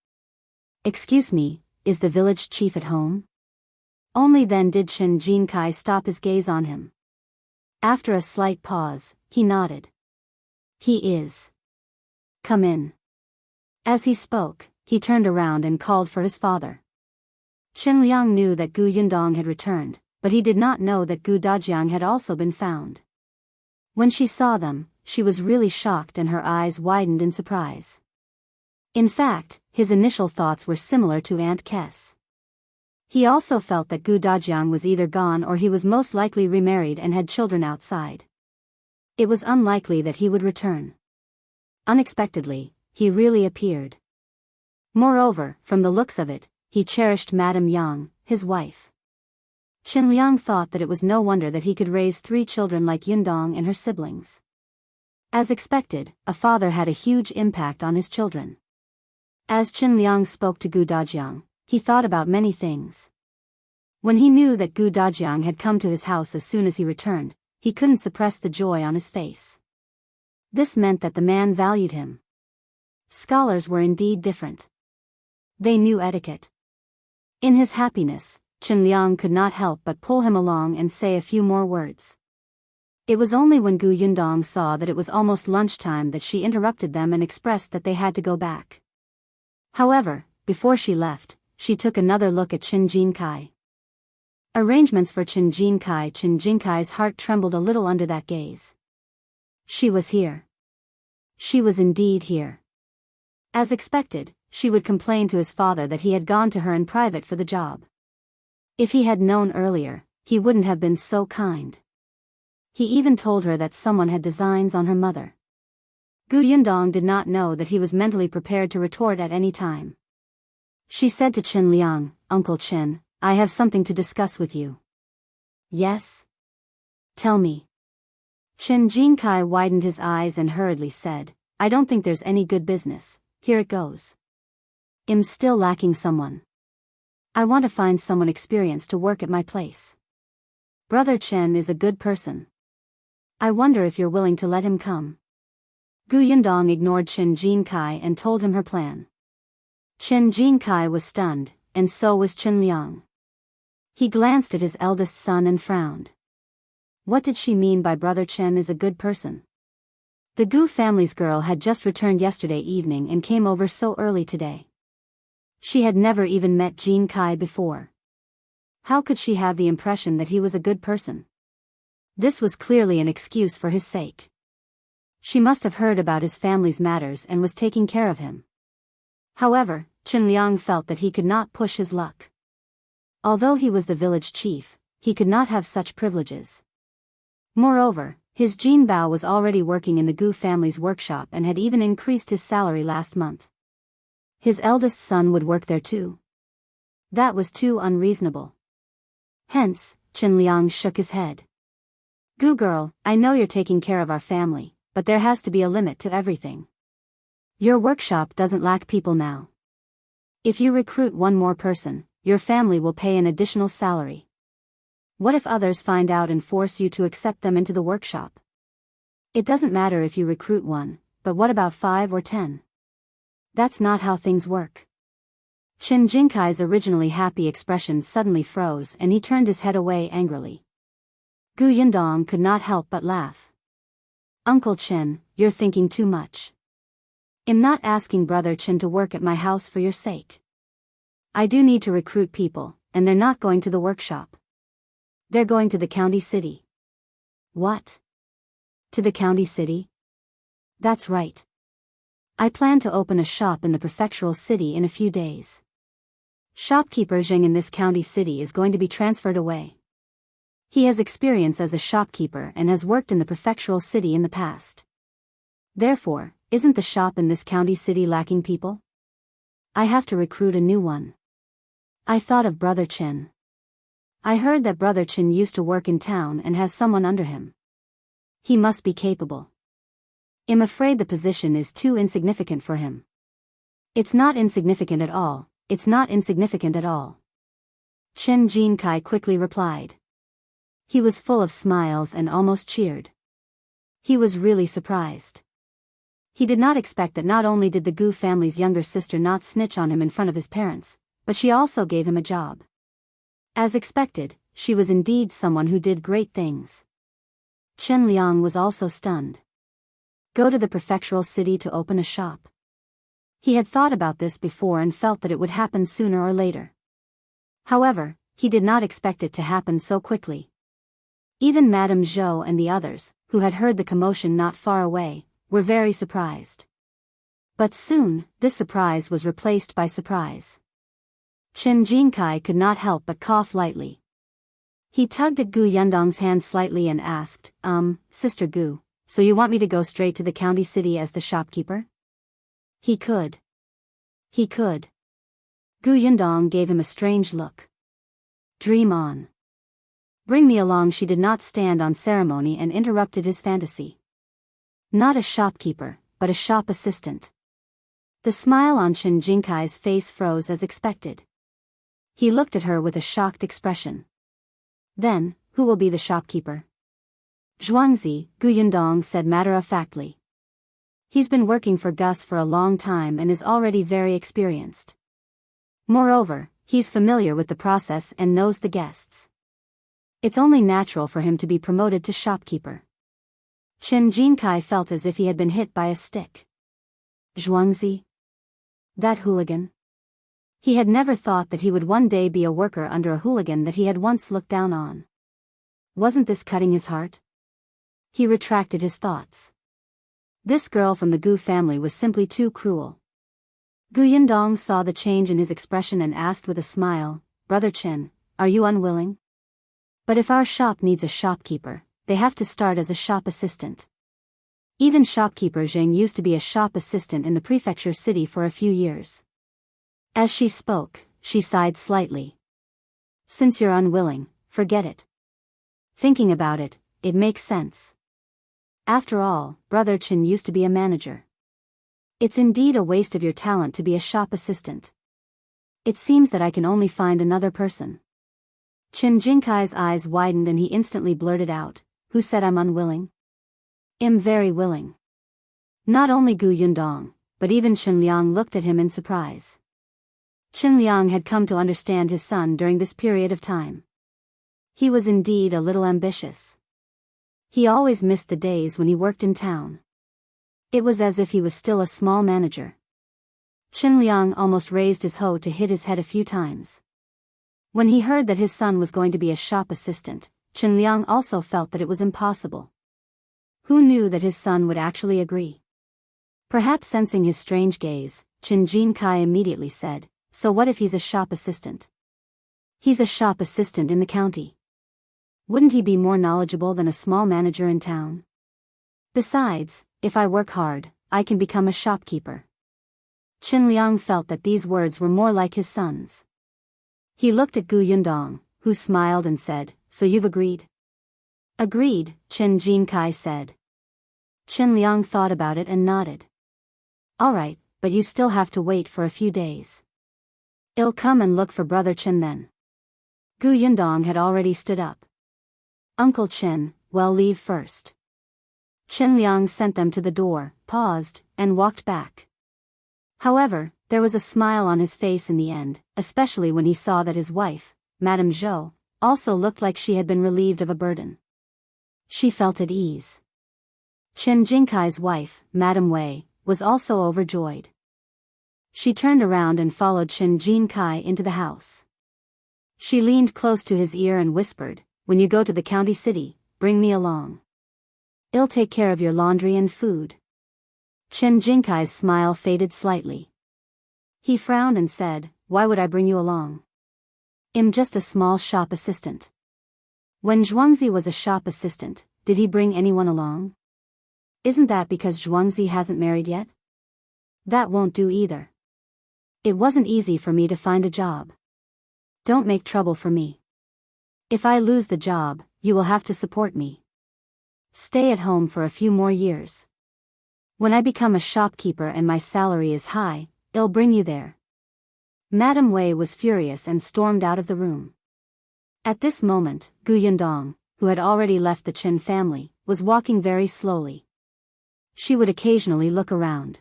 Excuse me, is the village chief at home? Only then did Jincai stop his gaze on him. After a slight pause, he nodded. He is. Come in. As he spoke, he turned around and called for his father. Xiulan knew that Gu Yundong had returned, but he did not know that Gu Dajiang had also been found. When she saw them, she was really shocked and her eyes widened in surprise. In fact, his initial thoughts were similar to Aunt Kess. He also felt that Gu Dajiang was either gone or he was most likely remarried and had children outside. It was unlikely that he would return. Unexpectedly, he really appeared. Moreover, from the looks of it, he cherished Madame Yang, his wife. Xiulan thought that it was no wonder that he could raise 3 children like Yundong and her siblings. As expected, a father had a huge impact on his children. As Xiulan spoke to Gu Dajiang, he thought about many things. When he knew that Gu Dajiang had come to his house as soon as he returned, he couldn't suppress the joy on his face. This meant that the man valued him. Scholars were indeed different. They knew etiquette. In his happiness, Xiulan could not help but pull him along and say a few more words. It was only when Gu Yundong saw that it was almost lunchtime that she interrupted them and expressed that they had to go back. However, before she left, she took another look at Jincai. Arrangements for Jincai's heart trembled a little under that gaze. She was here. She was indeed here. As expected, she would complain to his father that he had gone to her in private for the job. If he had known earlier, he wouldn't have been so kind. He even told her that someone had designs on her mother. Gu Yundong did not know that he was mentally prepared to retort at any time. She said to Xiulan, Uncle Chen, I have something to discuss with you. Yes? Tell me. Jincai widened his eyes and hurriedly said, I don't think there's any good business, here it goes. I'm still lacking someone. I want to find someone experienced to work at my place. Brother Chen is a good person. I wonder if you're willing to let him come. Gu Yundong ignored Jincai and told him her plan. Jincai was stunned, and so was Xiulan. He glanced at his eldest son and frowned. What did she mean by Brother Chen is a good person? The Gu family's girl had just returned yesterday evening and came over so early today. She had never even met Jincai before. How could she have the impression that he was a good person? This was clearly an excuse for his sake. She must have heard about his family's matters and was taking care of him. However, Xiulan felt that he could not push his luck. Although he was the village chief, he could not have such privileges. Moreover, his Jinbao was already working in the Gu family's workshop and had even increased his salary last month. His eldest son would work there too. That was too unreasonable. Hence, Xiulan shook his head. Gu girl, I know you're taking care of our family, but there has to be a limit to everything. Your workshop doesn't lack people now. If you recruit one more person, your family will pay an additional salary. What if others find out and force you to accept them into the workshop? It doesn't matter if you recruit one, but what about 5 or 10? That's not how things work. Jincai's originally happy expression suddenly froze and he turned his head away angrily. Gu Yundong could not help but laugh. Uncle Chen, you're thinking too much. I'm not asking Brother Chen to work at my house for your sake. I do need to recruit people, and they're not going to the workshop. They're going to the county city. What? To the county city? That's right. I plan to open a shop in the prefectural city in a few days. Shopkeeper Zheng in this county city is going to be transferred away. He has experience as a shopkeeper and has worked in the prefectural city in the past. Therefore, isn't the shop in this county city lacking people? I have to recruit a new one. I thought of Brother Chen. I heard that Brother Chen used to work in town and has someone under him. He must be capable. I'm afraid the position is too insignificant for him. It's not insignificant at all, it's not insignificant at all. Chen Jincai quickly replied. He was full of smiles and almost cheered. He was really surprised. He did not expect that not only did the Gu family's younger sister not snitch on him in front of his parents, but she also gave him a job. As expected, she was indeed someone who did great things. Chen Liang was also stunned. Go to the prefectural city to open a shop. He had thought about this before and felt that it would happen sooner or later. However, he did not expect it to happen so quickly. Even Madame Zhou and the others, who had heard the commotion not far away, were very surprised. But soon, this surprise was replaced by surprise. Chen Jincai could not help but cough lightly. He tugged at Gu Yundong's hand slightly and asked, Sister Gu, so you want me to go straight to the county city as the shopkeeper? He could. He could. Gu Yundong gave him a strange look. Dream on. Bring me along. She did not stand on ceremony and interrupted his fantasy. Not a shopkeeper, but a shop assistant. The smile on Chen Jincai's face froze as expected. He looked at her with a shocked expression. Then, who will be the shopkeeper? Yuanzhi, Gu Yundong said matter-of-factly. He's been working for Gus for a long time and is already very experienced. Moreover, he's familiar with the process and knows the guests. It's only natural for him to be promoted to shopkeeper. Chen Jincai felt as if he had been hit by a stick. Yuanzhi? That hooligan? He had never thought that he would one day be a worker under a hooligan that he had once looked down on. Wasn't this cutting his heart? He retracted his thoughts. This girl from the Gu family was simply too cruel. Gu Yundong saw the change in his expression and asked with a smile, Brother Chen, are you unwilling? But if our shop needs a shopkeeper, they have to start as a shop assistant. Even shopkeeper Zheng used to be a shop assistant in the prefecture city for a few years. As she spoke, she sighed slightly. Since you're unwilling, forget it. Thinking about it, it makes sense. After all, Brother Chen used to be a manager. It's indeed a waste of your talent to be a shop assistant. It seems that I can only find another person. Chen Jincai's eyes widened and he instantly blurted out, who said I'm unwilling? I'm very willing. Not only Gu Yundong, but even Chen Liang looked at him in surprise. Chen Liang had come to understand his son during this period of time. He was indeed a little ambitious. He always missed the days when he worked in town. It was as if he was still a small manager. Chen Liang almost raised his hoe to hit his head a few times. When he heard that his son was going to be a shop assistant, Chen Liang also felt that it was impossible. Who knew that his son would actually agree? Perhaps sensing his strange gaze, Chen Jincai immediately said, so what if he's a shop assistant? He's a shop assistant in the county. Wouldn't he be more knowledgeable than a small manager in town? Besides, if I work hard, I can become a shopkeeper. Chen Liang felt that these words were more like his son's. He looked at Gu Yundong, who smiled and said, so you've agreed? Agreed, Chen Jincai said. Chen Liang thought about it and nodded. All right, but you still have to wait for a few days. I'll come and look for Brother Chen then. Gu Yundong had already stood up. Uncle Chen, well, leave first. Chen Liang sent them to the door, paused, and walked back. However, there was a smile on his face in the end, especially when he saw that his wife, Madame Zhou, also looked like she had been relieved of a burden. She felt at ease. Chen Jincai's wife, Madame Wei, was also overjoyed. She turned around and followed Chen Jincai into the house. She leaned close to his ear and whispered, when you go to the county city, bring me along. I'll take care of your laundry and food. Chen Jincai's smile faded slightly. He frowned and said, why would I bring you along? I'm just a small shop assistant. When Yuanzhi was a shop assistant, did he bring anyone along? Isn't that because Yuanzhi hasn't married yet? That won't do either. It wasn't easy for me to find a job. Don't make trouble for me. If I lose the job, you will have to support me. Stay at home for a few more years. When I become a shopkeeper and my salary is high, I'll bring you there. Madame Wei was furious and stormed out of the room. At this moment, Yundong, who had already left the Chen family, was walking very slowly. She would occasionally look around.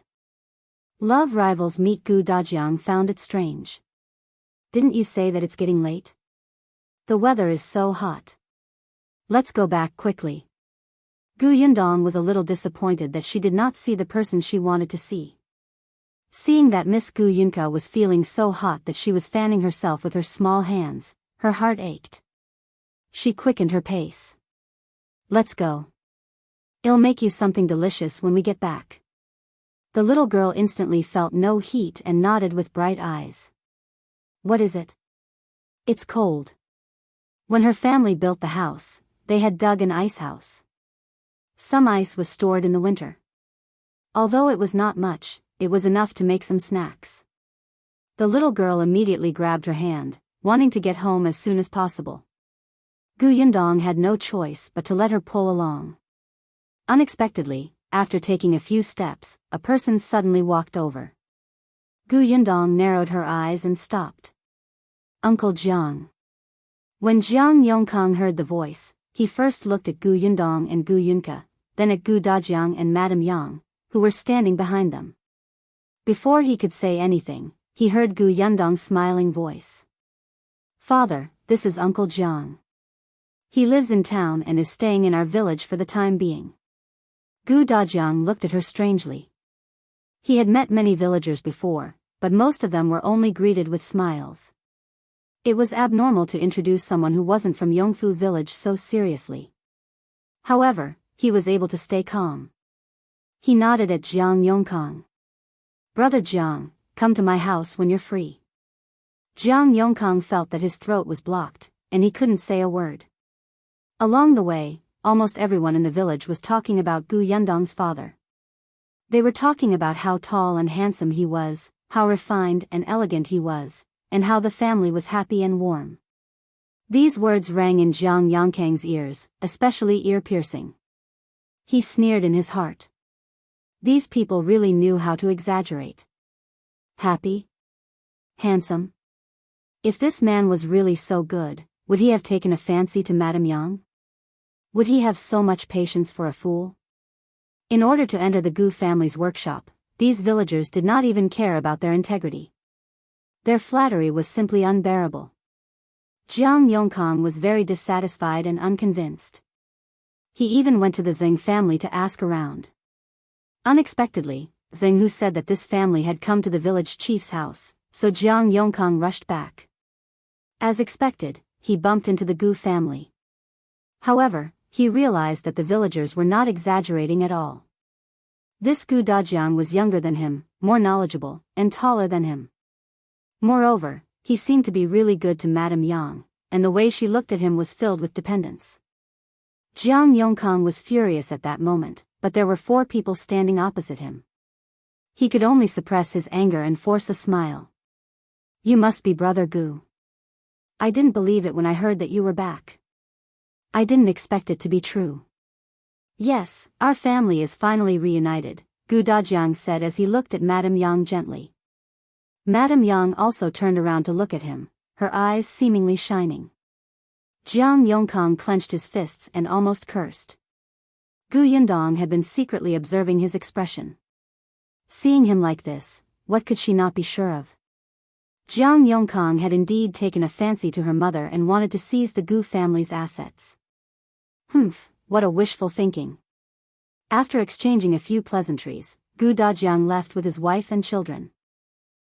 Love rivals meet Dajiang found it strange. Didn't you say that it's getting late? The weather is so hot. Let's go back quickly. Yundong was a little disappointed that she did not see the person she wanted to see. Seeing that Miss Yunka was feeling so hot that she was fanning herself with her small hands, her heart ached. She quickened her pace. Let's go. I'll make you something delicious when we get back. The little girl instantly felt no heat and nodded with bright eyes. What is it? It's cold. When her family built the house, they had dug an ice house. Some ice was stored in the winter. Although it was not much, it was enough to make some snacks. The little girl immediately grabbed her hand, wanting to get home as soon as possible. Yundong had no choice but to let her pull along. Unexpectedly, after taking a few steps, a person suddenly walked over. Yundong narrowed her eyes and stopped. Uncle Jiang. When Jiang Yongkang heard the voice, he first looked at Yundong and Yunka, then at Dajiang and Madame Yang, who were standing behind them. Before he could say anything, he heard Yundong's smiling voice. Father, this is Uncle Jiang. He lives in town and is staying in our village for the time being. Dajiang looked at her strangely. He had met many villagers before, but most of them were only greeted with smiles. It was abnormal to introduce someone who wasn't from Yongfu village so seriously. However, he was able to stay calm. He nodded at Jiang Yongkang. Brother Jiang, come to my house when you're free. Jiang Yongkang felt that his throat was blocked, and he couldn't say a word. Along the way, almost everyone in the village was talking about Yundong's father. They were talking about how tall and handsome he was, how refined and elegant he was, and how the family was happy and warm. These words rang in Jiang Yongkang's ears, especially ear-piercing. He sneered in his heart. These people really knew how to exaggerate. Happy? Handsome? If this man was really so good, would he have taken a fancy to Madame Yang? Would he have so much patience for a fool? In order to enter the Gu family's workshop, these villagers did not even care about their integrity. Their flattery was simply unbearable. Jiang Yongkang was very dissatisfied and unconvinced. He even went to the Zheng family to ask around. Unexpectedly, Zheng Hu said that this family had come to the village chief's house, so Jiang Yongkang rushed back. As expected, he bumped into the Gu family. However, he realized that the villagers were not exaggerating at all. This Dajiang was younger than him, more knowledgeable, and taller than him. Moreover, he seemed to be really good to Madame Yang, and the way she looked at him was filled with dependence. Jiang Yongkang was furious at that moment, but there were 4 people standing opposite him. He could only suppress his anger and force a smile. You must be Brother Gu. I didn't believe it when I heard that you were back. I didn't expect it to be true. Yes, our family is finally reunited, Dajiang said as he looked at Madame Yang gently. Madame Yang also turned around to look at him, her eyes seemingly shining. Jiang Yongkang clenched his fists and almost cursed. Yundong had been secretly observing his expression. Seeing him like this, what could she not be sure of? Jiang Yongkang had indeed taken a fancy to her mother and wanted to seize the Gu family's assets. Humph, what a wishful thinking. After exchanging a few pleasantries, Dajiang left with his wife and children.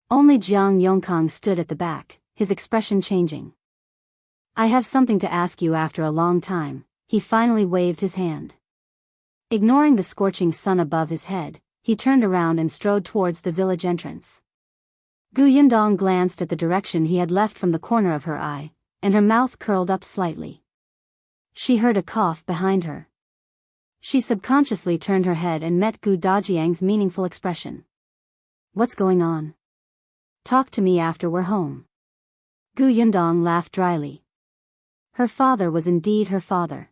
Only Jiang Yongkang stood at the back, his expression changing. I have something to ask you after a long time, he finally waved his hand. Ignoring the scorching sun above his head, he turned around and strode towards the village entrance. Yundong glanced at the direction he had left from the corner of her eye, and her mouth curled up slightly. She heard a cough behind her. She subconsciously turned her head and met Gu Dajiang's meaningful expression. What's going on? Talk to me after we're home. Gu Yundong laughed dryly. Her father was indeed her father.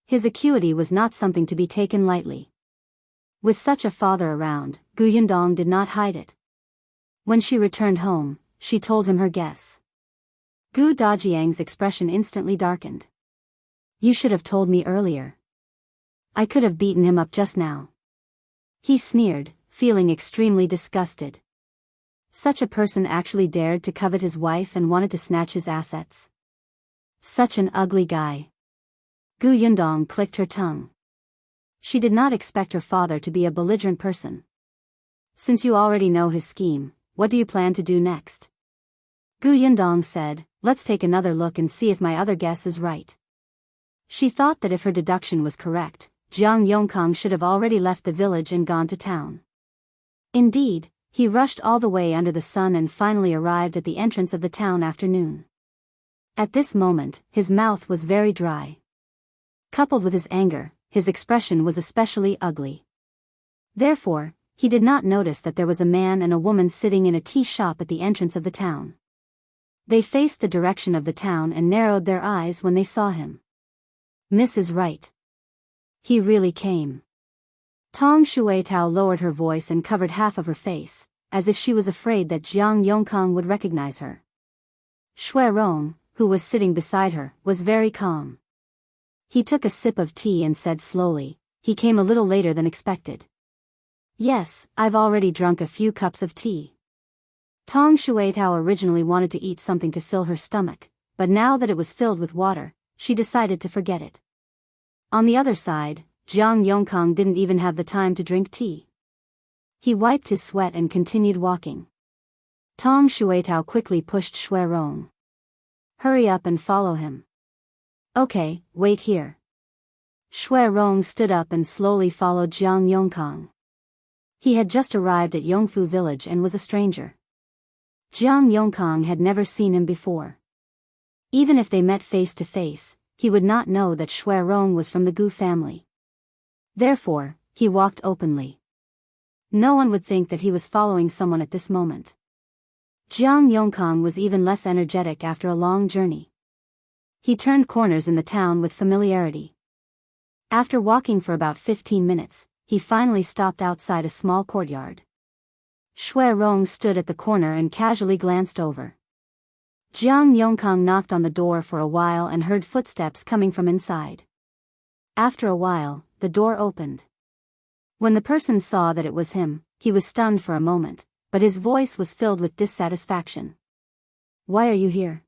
His acuity was not something to be taken lightly. With such a father around, Gu Yundong did not hide it. When she returned home, she told him her guess. Gu Dajiang's expression instantly darkened. You should have told me earlier. I could have beaten him up just now. He sneered, feeling extremely disgusted. Such a person actually dared to covet his wife and wanted to snatch his assets. Such an ugly guy. Gu Yundong clicked her tongue. She did not expect her father to be a belligerent person. Since you already know his scheme, what do you plan to do next? Gu Yundong said, let's take another look and see if my other guess is right. She thought that if her deduction was correct, Jiang Yongkang should have already left the village and gone to town. Indeed, he rushed all the way under the sun and finally arrived at the entrance of the town after noon. At this moment, his mouth was very dry. Coupled with his anger, his expression was especially ugly. Therefore, he did not notice that there was a man and a woman sitting in a tea shop at the entrance of the town. They faced the direction of the town and narrowed their eyes when they saw him. Miss is right. He really came. Tong Shuitao lowered her voice and covered half of her face, as if she was afraid that Jiang Yongkang would recognize her. Shui Rong, who was sitting beside her, was very calm. He took a sip of tea and said slowly, he came a little later than expected. Yes, I've already drunk a few cups of tea. Tong Shuitao originally wanted to eat something to fill her stomach, but now that it was filled with water, she decided to forget it. On the other side, Jiang Yongkang didn't even have the time to drink tea. He wiped his sweat and continued walking. Tong Shuitao quickly pushed Shui Rong. Hurry up and follow him. Okay, wait here. Shui Rong stood up and slowly followed Jiang Yongkang. He had just arrived at Yongfu village and was a stranger. Jiang Yongkang had never seen him before. Even if they met face to face, he would not know that Shui Rong was from the Gu family. Therefore, he walked openly. No one would think that he was following someone at this moment. Jiang Yongkang was even less energetic after a long journey. He turned corners in the town with familiarity. After walking for about 15 minutes, he finally stopped outside a small courtyard. Shui Rong stood at the corner and casually glanced over. Jiang Yongkang knocked on the door for a while and heard footsteps coming from inside. After a while, the door opened. When the person saw that it was him, he was stunned for a moment, but his voice was filled with dissatisfaction. Why are you here?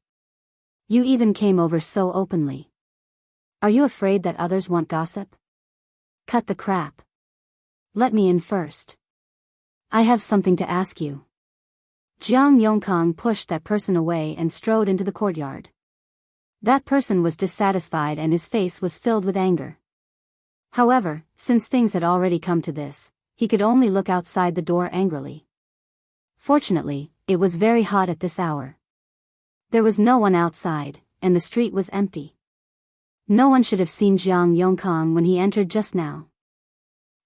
You even came over so openly. Are you afraid that others want gossip? Cut the crap. Let me in first. I have something to ask you. Jiang Yongkang pushed that person away and strode into the courtyard. That person was dissatisfied and his face was filled with anger. However, since things had already come to this, he could only look outside the door angrily. Fortunately, it was very hot at this hour. There was no one outside, and the street was empty. No one should have seen Jiang Yongkang when he entered just now.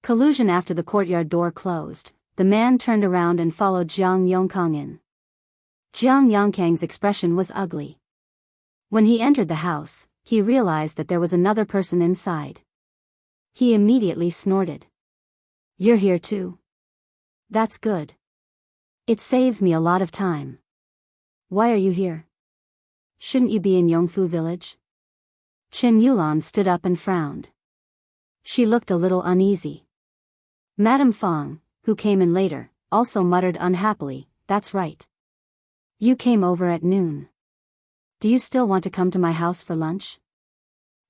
Collusion. After the courtyard door closed, the man turned around and followed Jiang Yongkang in. Jiang Yongkang's expression was ugly. When he entered the house, he realized that there was another person inside. He immediately snorted. You're here too? That's good. It saves me a lot of time. Why are you here? Shouldn't you be in Yongfu village? Xiulan stood up and frowned. She looked a little uneasy. Madame Fang, who came in later, also muttered unhappily, that's right. You came over at noon. Do you still want to come to my house for lunch?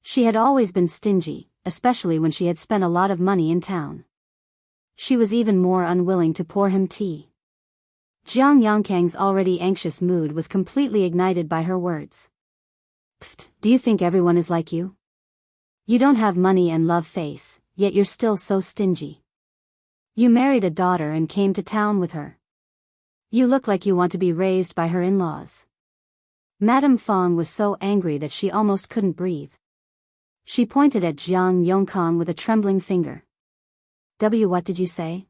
She had always been stingy, especially when she had spent a lot of money in town. She was even more unwilling to pour him tea. Jiang Yongkang's already anxious mood was completely ignited by her words. Pfft, do you think everyone is like you? You don't have money and love face, yet you're still so stingy. You married a daughter and came to town with her. You look like you want to be raised by her in-laws. Madame Fang was so angry that she almost couldn't breathe. She pointed at Jiang Yongkang with a trembling finger. What did you say?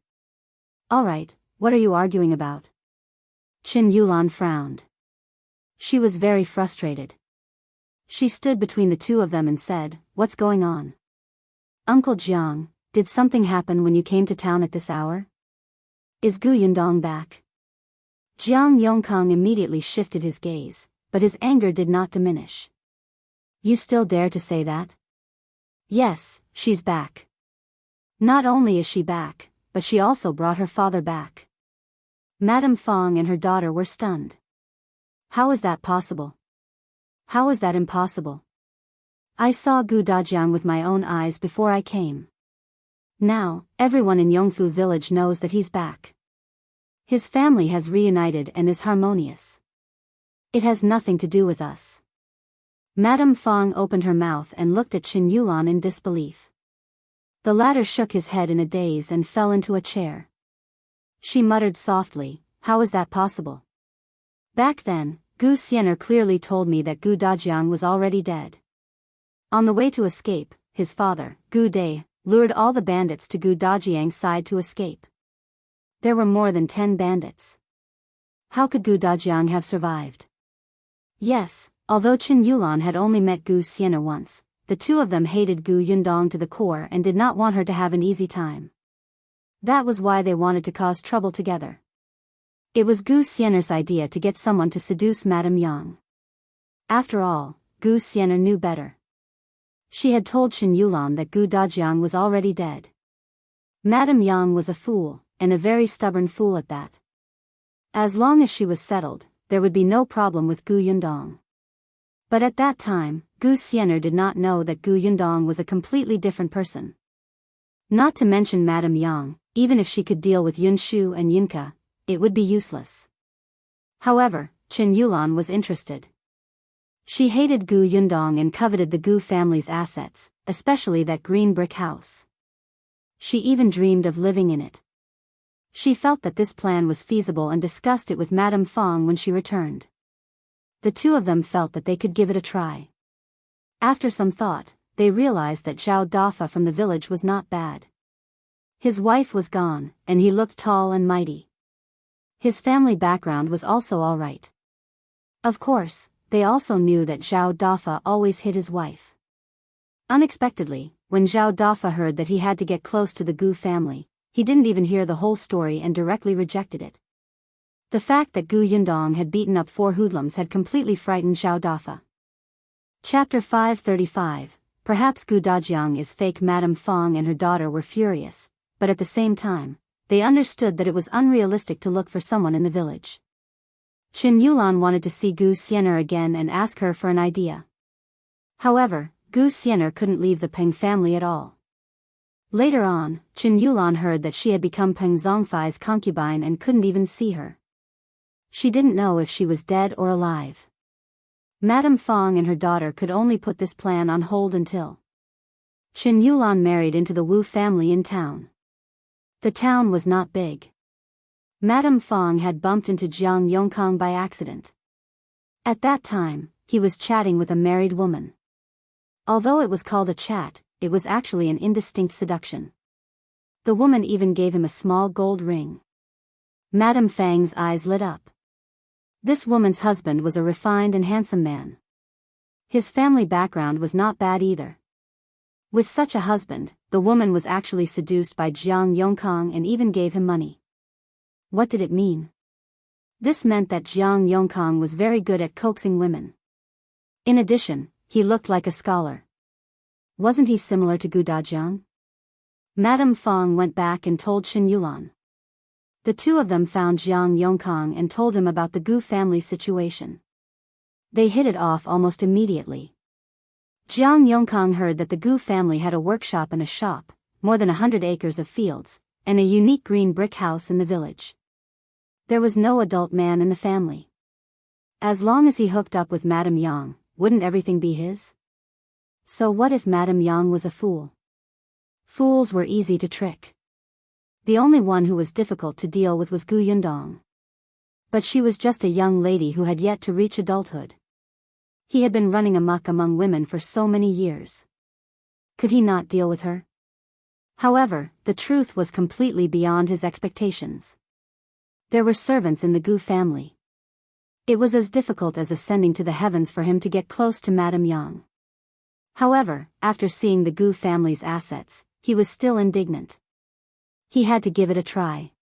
Alright, what are you arguing about? Xiulan frowned. She was very frustrated. She stood between the two of them and said, "What's going on? Uncle Jiang, did something happen when you came to town at this hour? Is Gu Yundong back?" Jiang Yongkang immediately shifted his gaze, but his anger did not diminish. You still dare to say that? Yes, she's back. Not only is she back, but she also brought her father back. Madame Fang and her daughter were stunned. How is that possible? How is that impossible? I saw Gu Dajiang with my own eyes before I came. Now, everyone in Yongfu village knows that he's back. His family has reunited and is harmonious. It has nothing to do with us. Madame Fang opened her mouth and looked at Xiulan in disbelief. The latter shook his head in a daze and fell into a chair. She muttered softly, "How is that possible? Back then, Gu Xianer clearly told me that Gu Dajiang was already dead. On the way to escape, his father, Gu Dai, lured all the bandits to Gu Dajiang's side to escape. There were more than 10 bandits. How could Gu Dajiang have survived?" Yes, although Xiulan had only met Gu Xianer once, the two of them hated Gu Yundong to the core and did not want her to have an easy time. That was why they wanted to cause trouble together. It was Gu Xianer's idea to get someone to seduce Madame Yang. After all, Gu Xianer knew better. She had told Xiulan that Gu Dajiang was already dead. Madame Yang was a fool, and a very stubborn fool at that. As long as she was settled, there would be no problem with Gu Yundong. But at that time, Gu Xianer did not know that Gu Yundong was a completely different person. Not to mention Madame Yang, even if she could deal with Yunshu and Yunka, it would be useless. However, Xiulan was interested. She hated Gu Yundong and coveted the Gu family's assets, especially that green brick house. She even dreamed of living in it. She felt that this plan was feasible and discussed it with Madame Fang when she returned. The two of them felt that they could give it a try. After some thought, they realized that Zhao Dafa from the village was not bad. His wife was gone, and he looked tall and mighty. His family background was also all right. Of course, they also knew that Zhao Dafa always hid his wife. Unexpectedly, when Zhao Dafa heard that he had to get close to the Gu family, he didn't even hear the whole story and directly rejected it. The fact that Gu Yundong had beaten up 4 hoodlums had completely frightened Zhao Dafa. Chapter 535. Perhaps Gu Dajiang is fake. Madame Fang and her daughter were furious, but at the same time, they understood that it was unrealistic to look for someone in the village. Xiulan wanted to see Gu Xianer again and ask her for an idea. However, Gu Xianer couldn't leave the Peng family at all. Later on, Xiulan heard that she had become Peng Zongfei's concubine and couldn't even see her. She didn't know if she was dead or alive. Madame Fang and her daughter could only put this plan on hold until Xiulan married into the Wu family in town. The town was not big. Madame Fang had bumped into Jiang Yongkang by accident. At that time, he was chatting with a married woman. Although it was called a chat, it was actually an indistinct seduction. The woman even gave him a small gold ring. Madame Fang's eyes lit up. This woman's husband was a refined and handsome man. His family background was not bad either. With such a husband, the woman was actually seduced by Jiang Yongkang and even gave him money. What did it mean? This meant that Jiang Yongkang was very good at coaxing women. In addition, he looked like a scholar. Wasn't he similar to Gu Dajiang? Madame Fang went back and told Xiulan. The two of them found Jiang Yongkang and told him about the Gu family situation. They hit it off almost immediately. Jiang Yongkang heard that the Gu family had a workshop and a shop, more than 100 acres of fields, and a unique green brick house in the village. There was no adult man in the family. As long as he hooked up with Madame Yang, wouldn't everything be his? So what if Madame Yang was a fool? Fools were easy to trick. The only one who was difficult to deal with was Gu Yundong. But she was just a young lady who had yet to reach adulthood. He had been running amok among women for so many years. Could he not deal with her? However, the truth was completely beyond his expectations. There were servants in the Gu family. It was as difficult as ascending to the heavens for him to get close to Madame Yang. However, after seeing the Gu family's assets, he was still indignant. He had to give it a try.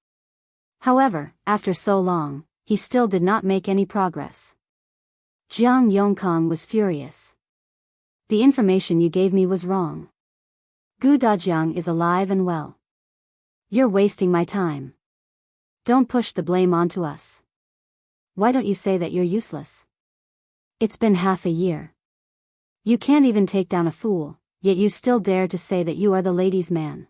However, after so long, he still did not make any progress. Jiang Yongkang was furious. The information you gave me was wrong. Gu Dajiang is alive and well. You're wasting my time. Don't push the blame onto us. Why don't you say that you're useless? It's been half a year. You can't even take down a fool, yet you still dare to say that you are the ladies' man.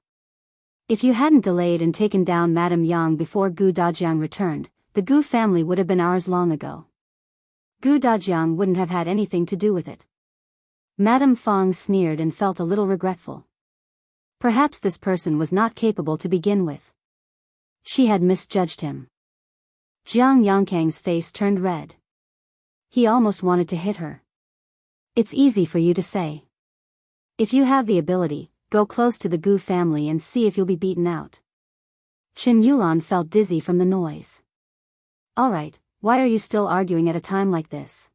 If you hadn't delayed and taken down Madame Yang before Gu Dajiang returned, the Gu family would have been ours long ago. Gu Dajiang wouldn't have had anything to do with it. Madame Fang sneered and felt a little regretful. Perhaps this person was not capable to begin with. She had misjudged him. Jiang Yongkang's face turned red. He almost wanted to hit her. It's easy for you to say. If you have the ability, go close to the Gu family and see if you'll be beaten out. Xiulan felt dizzy from the noise. Alright, why are you still arguing at a time like this?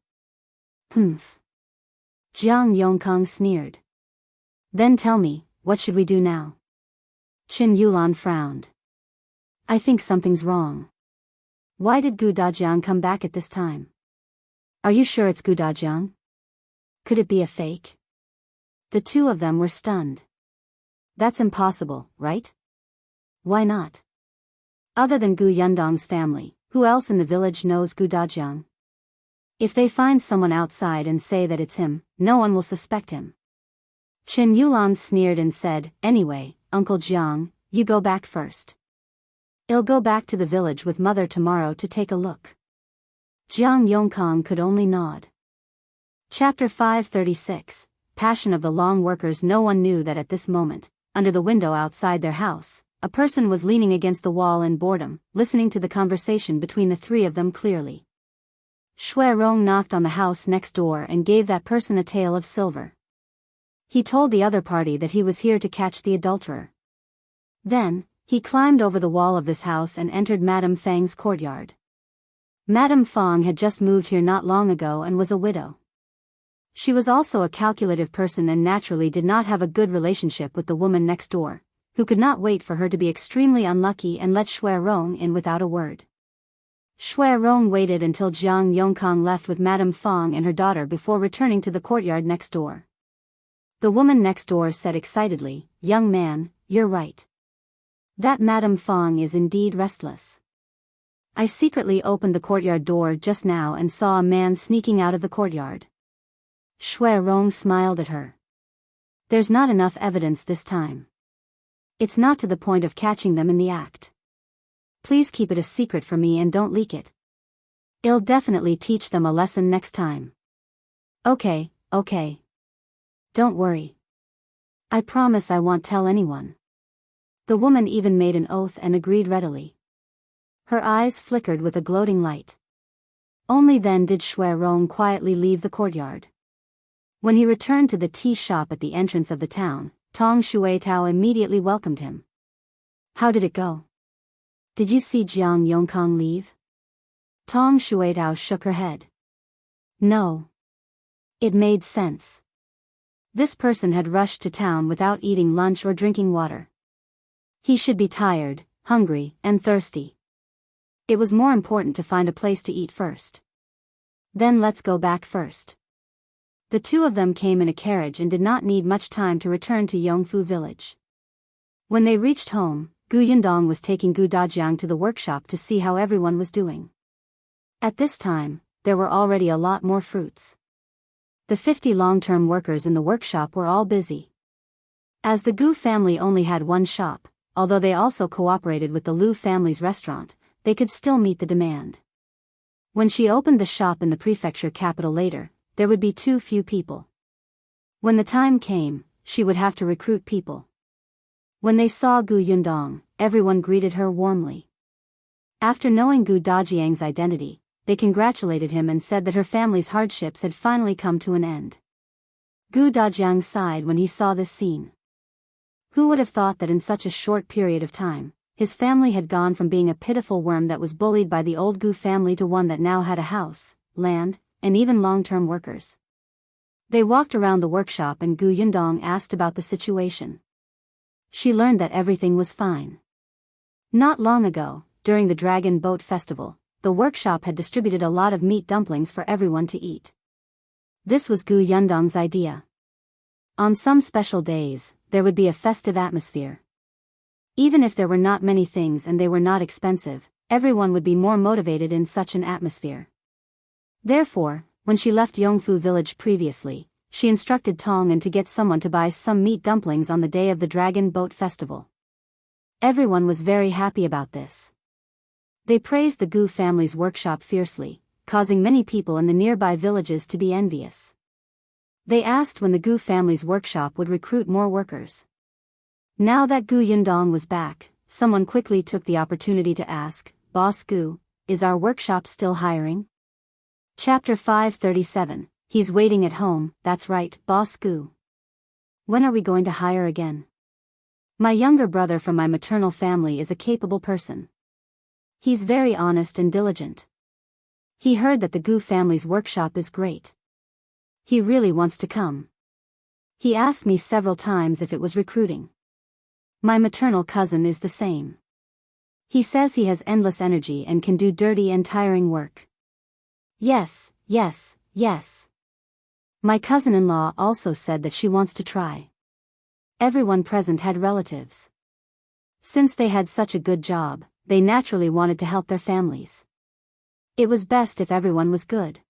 Humph. Jiang Yongkang sneered. Then tell me, what should we do now? Xiulan frowned. I think something's wrong. Why did Gu Dajiang come back at this time? Are you sure it's Gu Dajiang? Could it be a fake? The two of them were stunned. That's impossible, right? Why not? Other than Gu Yundong's family, who else in the village knows Gu Dajiang? If they find someone outside and say that it's him, no one will suspect him. Xiulan sneered and said, anyway, Uncle Jiang, you go back first. I'll go back to the village with Mother tomorrow to take a look. Jiang Yongkang could only nod. Chapter 536, Passion of the Long Workers. No one knew that at this moment, under the window outside their house, a person was leaning against the wall in boredom, listening to the conversation between the three of them clearly. Shui Rong knocked on the house next door and gave that person a tael of silver. He told the other party that he was here to catch the adulterer. Then, he climbed over the wall of this house and entered Madame Fang's courtyard. Madame Fang had just moved here not long ago and was a widow. She was also a calculative person and naturally did not have a good relationship with the woman next door, who could not wait for her to be extremely unlucky and let Shui Rong in without a word. Shui Rong waited until Jiang Yongkang left with Madame Fang and her daughter before returning to the courtyard next door. The woman next door said excitedly, "Young man, you're right. That Madame Fang is indeed restless. I secretly opened the courtyard door just now and saw a man sneaking out of the courtyard." Shui Rong smiled at her. There's not enough evidence this time. It's not to the point of catching them in the act. Please keep it a secret from me and don't leak it. I'll definitely teach them a lesson next time. Okay. Don't worry. I promise I won't tell anyone. The woman even made an oath and agreed readily. Her eyes flickered with a gloating light. Only then did Shui Rong quietly leave the courtyard. When he returned to the tea shop at the entrance of the town, Tong Shuitao immediately welcomed him. How did it go? Did you see Jiang Yongkang leave? Tong Shuitao shook her head. No. It made sense. This person had rushed to town without eating lunch or drinking water. He should be tired, hungry, and thirsty. It was more important to find a place to eat first. Then let's go back first. The two of them came in a carriage and did not need much time to return to Yongfu village. When they reached home, Gu Yundong was taking Gu Dajiang to the workshop to see how everyone was doing. At this time, there were already a lot more fruits. The 50 long-term workers in the workshop were all busy. As the Gu family only had one shop, although they also cooperated with the Liu family's restaurant, they could still meet the demand. When she opened the shop in the prefecture capital later, there would be too few people. When the time came, she would have to recruit people. When they saw Gu Yundong, everyone greeted her warmly. After knowing Gu Dajiang's identity, they congratulated him and said that her family's hardships had finally come to an end. Gu Dajiang sighed when he saw this scene. Who would have thought that in such a short period of time, his family had gone from being a pitiful worm that was bullied by the old Gu family to one that now had a house, land, and even long-term workers. They walked around the workshop and Gu Yundong asked about the situation. She learned that everything was fine. Not long ago, during the Dragon Boat Festival, the workshop had distributed a lot of meat dumplings for everyone to eat. This was Gu Yundong's idea. On some special days, there would be a festive atmosphere. Even if there were not many things and they were not expensive, everyone would be more motivated in such an atmosphere. Therefore, when she left Yongfu village previously, she instructed Tong'an to get someone to buy some meat dumplings on the day of the Dragon Boat Festival. Everyone was very happy about this. They praised the Gu family's workshop fiercely, causing many people in the nearby villages to be envious. They asked when the Gu family's workshop would recruit more workers. Now that Gu Yundong was back, someone quickly took the opportunity to ask, "Boss Gu, is our workshop still hiring?" Chapter 537, He's waiting at home, that's right, Boss Gu. When are we going to hire again? My younger brother from my maternal family is a capable person. He's very honest and diligent. He heard that the Gu family's workshop is great. He really wants to come. He asked me several times if it was recruiting. My maternal cousin is the same. He says he has endless energy and can do dirty and tiring work. Yes, yes, yes. My cousin-in-law also said that she wants to try. Everyone present had relatives. Since they had such a good job, they naturally wanted to help their families. It was best if everyone was good.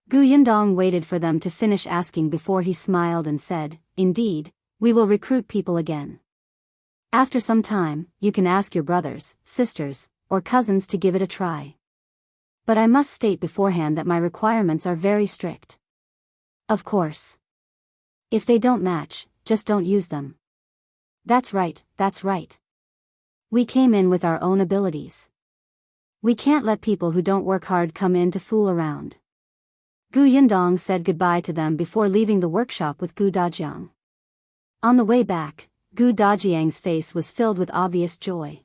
Gu Yundong waited for them to finish asking before he smiled and said, "Indeed, we will recruit people again. After some time, you can ask your brothers, sisters, or cousins to give it a try. But I must state beforehand that my requirements are very strict. Of course. If they don't match, just don't use them." That's right, that's right. We came in with our own abilities. We can't let people who don't work hard come in to fool around. Gu Yundong said goodbye to them before leaving the workshop with Gu Dajiang. On the way back, Gu Dajiang's face was filled with obvious joy.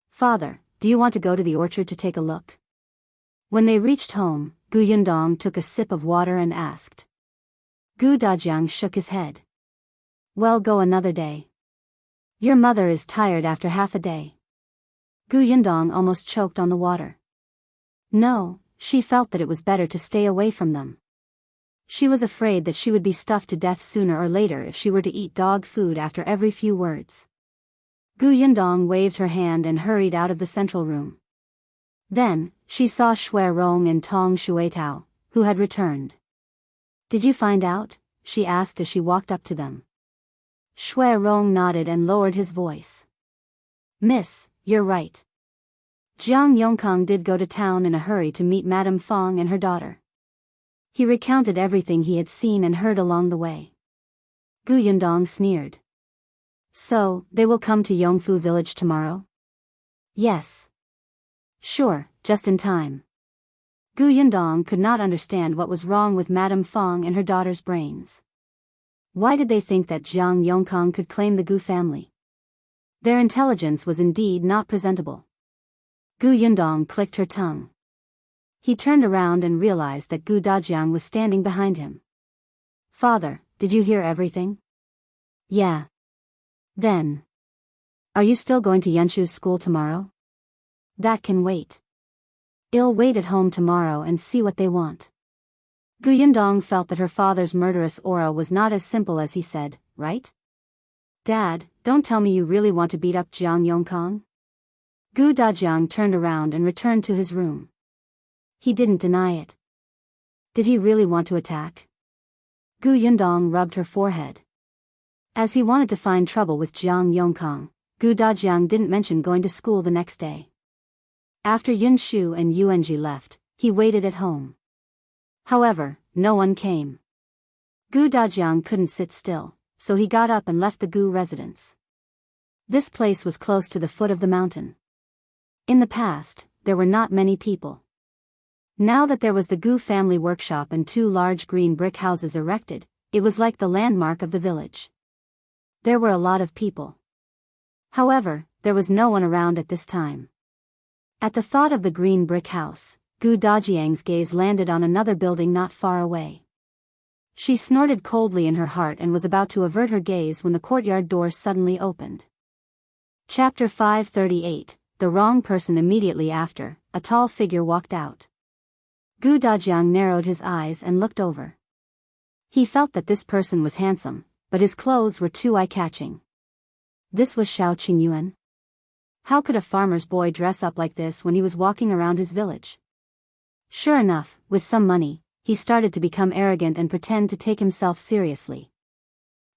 "Father, do you want to go to the orchard to take a look?" When they reached home, Gu Yundong took a sip of water and asked. Gu Dajiang shook his head. "Well, go another day. Your mother is tired after half a day." Gu Yundong almost choked on the water. No, she felt that it was better to stay away from them. She was afraid that she would be stuffed to death sooner or later if she were to eat dog food after every few words. Gu Yundong waved her hand and hurried out of the central room. Then, she saw Shui Rong and Tong Shuitao, who had returned. "Did you find out?" she asked as she walked up to them. Shui Rong nodded and lowered his voice. "Miss, you're right. Jiang Yongkang did go to town in a hurry to meet Madame Fang and her daughter." He recounted everything he had seen and heard along the way. Gu Yundong sneered. "So, they will come to Yongfu village tomorrow?" "Yes." "Sure, just in time." Gu Yundong could not understand what was wrong with Madame Fang and her daughter's brains. Why did they think that Jiang Yongkang could claim the Gu family? Their intelligence was indeed not presentable. Gu Yundong clicked her tongue. He turned around and realized that Gu Dajiang was standing behind him. "Father, did you hear everything?" "Yeah." "Then. Are you still going to Yunshu's school tomorrow?" "That can wait. I'll wait at home tomorrow and see what they want." Gu Yundong felt that her father's murderous aura was not as simple as he said, right? "Dad, don't tell me you really want to beat up Jiang Yongkang?" Gu Dajiang turned around and returned to his room. He didn't deny it. Did he really want to attack? Gu Yundong rubbed her forehead. As he wanted to find trouble with Jiang Yongkang, Gu Dajiang didn't mention going to school the next day. After Yunshu and Yuanzhi left, he waited at home. However, no one came. Gu Dajiang couldn't sit still, so he got up and left the Gu residence. This place was close to the foot of the mountain. In the past, there were not many people. Now that there was the Gu family workshop and 2 large green brick houses erected, it was like the landmark of the village. There were a lot of people. However, there was no one around at this time. At the thought of the green brick house, Gu Dajiang's gaze landed on another building not far away. She snorted coldly in her heart and was about to avert her gaze when the courtyard door suddenly opened. Chapter 538, The Wrong Person. Immediately after, a tall figure walked out. Gu Dajiang narrowed his eyes and looked over. He felt that this person was handsome, but his clothes were too eye-catching. This was Xiao Qingyuan. How could a farmer's boy dress up like this when he was walking around his village? Sure enough, with some money, he started to become arrogant and pretend to take himself seriously.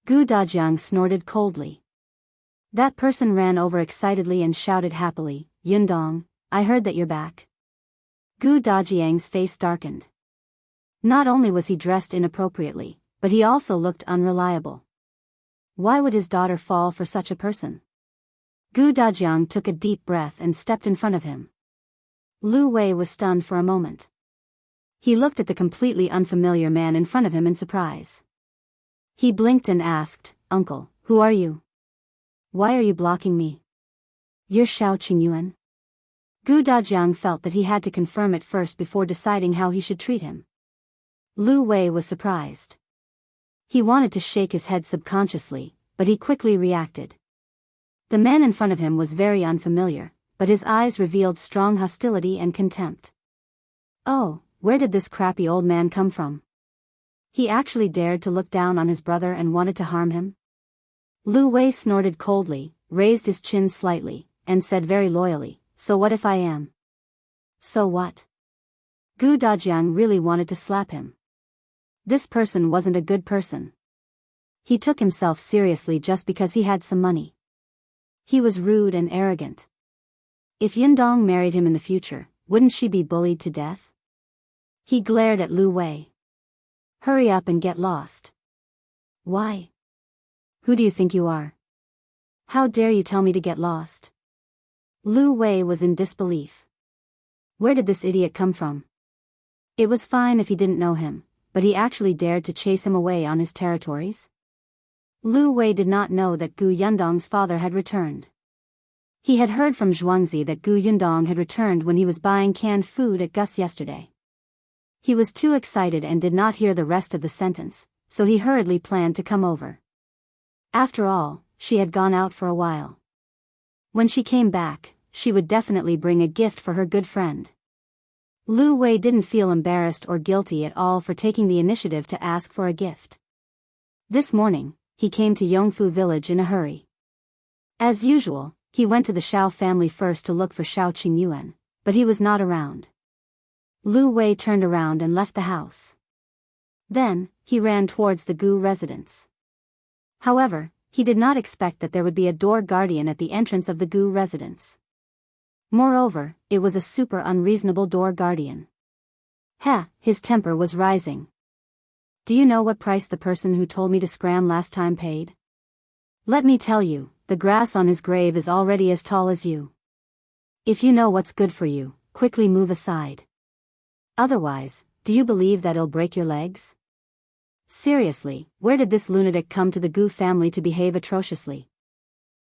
Gu Dajiang snorted coldly. That person ran over excitedly and shouted happily, "Yundong, I heard that you're back." Gu Dajiang's face darkened. Not only was he dressed inappropriately, but he also looked unreliable. Why would his daughter fall for such a person? Gu Dajiang took a deep breath and stepped in front of him. Liu Wei was stunned for a moment. He looked at the completely unfamiliar man in front of him in surprise. He blinked and asked, "Uncle, who are you? Why are you blocking me?" "You're Xiao Qingyuan." Gu Dajiang felt that he had to confirm it first before deciding how he should treat him. Liu Wei was surprised. He wanted to shake his head subconsciously, but he quickly reacted. The man in front of him was very unfamiliar, but his eyes revealed strong hostility and contempt. Oh, where did this crappy old man come from? He actually dared to look down on his brother and wanted to harm him? Liu Wei snorted coldly, raised his chin slightly, and said very loyally, "So what if I am?" So what? Gu Dajiang really wanted to slap him. This person wasn't a good person. He took himself seriously just because he had some money. He was rude and arrogant. If Yundong married him in the future, wouldn't she be bullied to death? He glared at Liu Wei. "Hurry up and get lost." "Why? Who do you think you are? How dare you tell me to get lost?" Liu Wei was in disbelief. Where did this idiot come from? It was fine if he didn't know him, but he actually dared to chase him away on his territories? Liu Wei did not know that Gu Yundong's father had returned. He had heard from Yuanzhi that Gu Yundong had returned when he was buying canned food at Gus yesterday. He was too excited and did not hear the rest of the sentence, so he hurriedly planned to come over. After all, she had gone out for a while. When she came back, she would definitely bring a gift for her good friend. Liu Wei didn't feel embarrassed or guilty at all for taking the initiative to ask for a gift. This morning, he came to Yongfu village in a hurry. As usual, he went to the Xiao family first to look for Xiao Qingyuan, but he was not around. Liu Wei turned around and left the house. Then, he ran towards the Gu residence. However, he did not expect that there would be a door guardian at the entrance of the Gu residence. Moreover, it was a super unreasonable door guardian. His temper was rising. "Do you know what price the person who told me to scram last time paid? Let me tell you, the grass on his grave is already as tall as you. If you know what's good for you, quickly move aside. Otherwise, do you believe that it'll break your legs?" Seriously, where did this lunatic come to the Gu family to behave atrociously?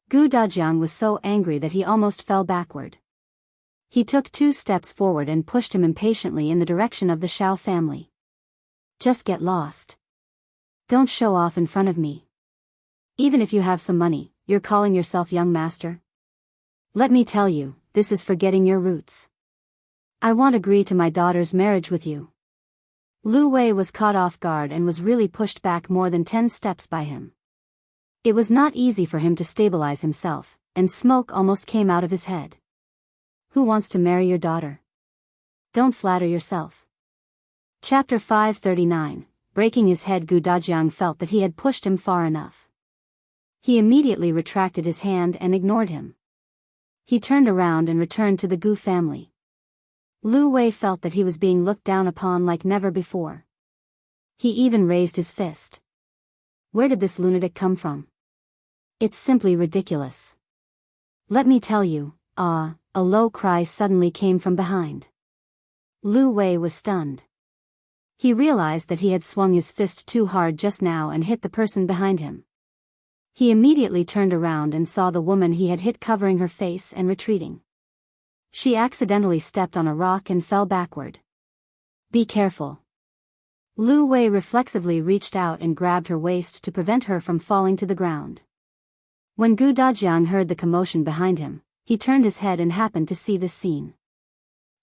Gu Dajiang was so angry that he almost fell backward. He took 2 steps forward and pushed him impatiently in the direction of the Xiao family. "Just get lost. Don't show off in front of me. Even if you have some money, you're calling yourself young master? Let me tell you, this is forgetting your roots. I won't agree to my daughter's marriage with you." Liu Wei was caught off guard and was really pushed back more than 10 steps by him. It was not easy for him to stabilize himself, and smoke almost came out of his head. "Who wants to marry your daughter? Don't flatter yourself." Chapter 539, Breaking his head. Gu Dajiang felt that he had pushed him far enough. He immediately retracted his hand and ignored him. He turned around and returned to the Gu family. Liu Wei felt that he was being looked down upon like never before. He even raised his fist. Where did this lunatic come from? It's simply ridiculous. Let me tell you, a low cry suddenly came from behind. Liu Wei was stunned. He realized that he had swung his fist too hard just now and hit the person behind him. He immediately turned around and saw the woman he had hit covering her face and retreating. She accidentally stepped on a rock and fell backward. Be careful. Liu Wei reflexively reached out and grabbed her waist to prevent her from falling to the ground. When Dajiang heard the commotion behind him, he turned his head and happened to see this scene.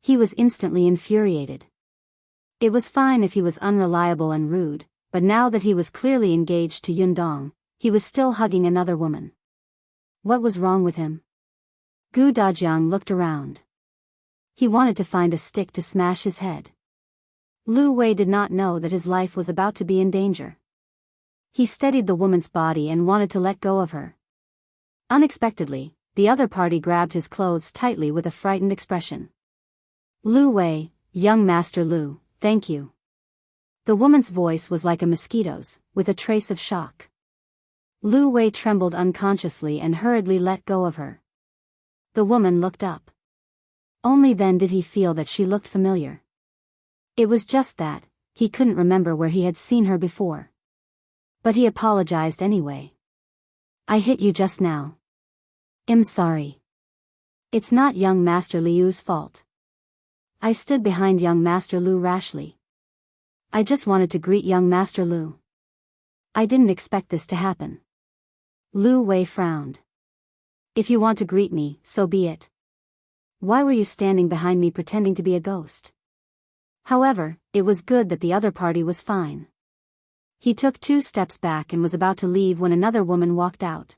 He was instantly infuriated. It was fine if he was unreliable and rude, but now that he was clearly engaged to Yundong, he was still hugging another woman. What was wrong with him? Dajiang looked around. He wanted to find a stick to smash his head. Liu Wei did not know that his life was about to be in danger. He steadied the woman's body and wanted to let go of her. Unexpectedly, the other party grabbed his clothes tightly with a frightened expression. Liu Wei, young Master Liu, thank you. The woman's voice was like a mosquito's, with a trace of shock. Liu Wei trembled unconsciously and hurriedly let go of her. The woman looked up. Only then did he feel that she looked familiar. It was just that, he couldn't remember where he had seen her before. But he apologized anyway. I hit you just now. I'm sorry. It's not young Master Liu's fault. I stood behind young Master Liu rashly. I just wanted to greet young Master Liu. I didn't expect this to happen. Liu Wei frowned. If you want to greet me, so be it. Why were you standing behind me pretending to be a ghost? However, it was good that the other party was fine. He took 2 steps back and was about to leave when another woman walked out.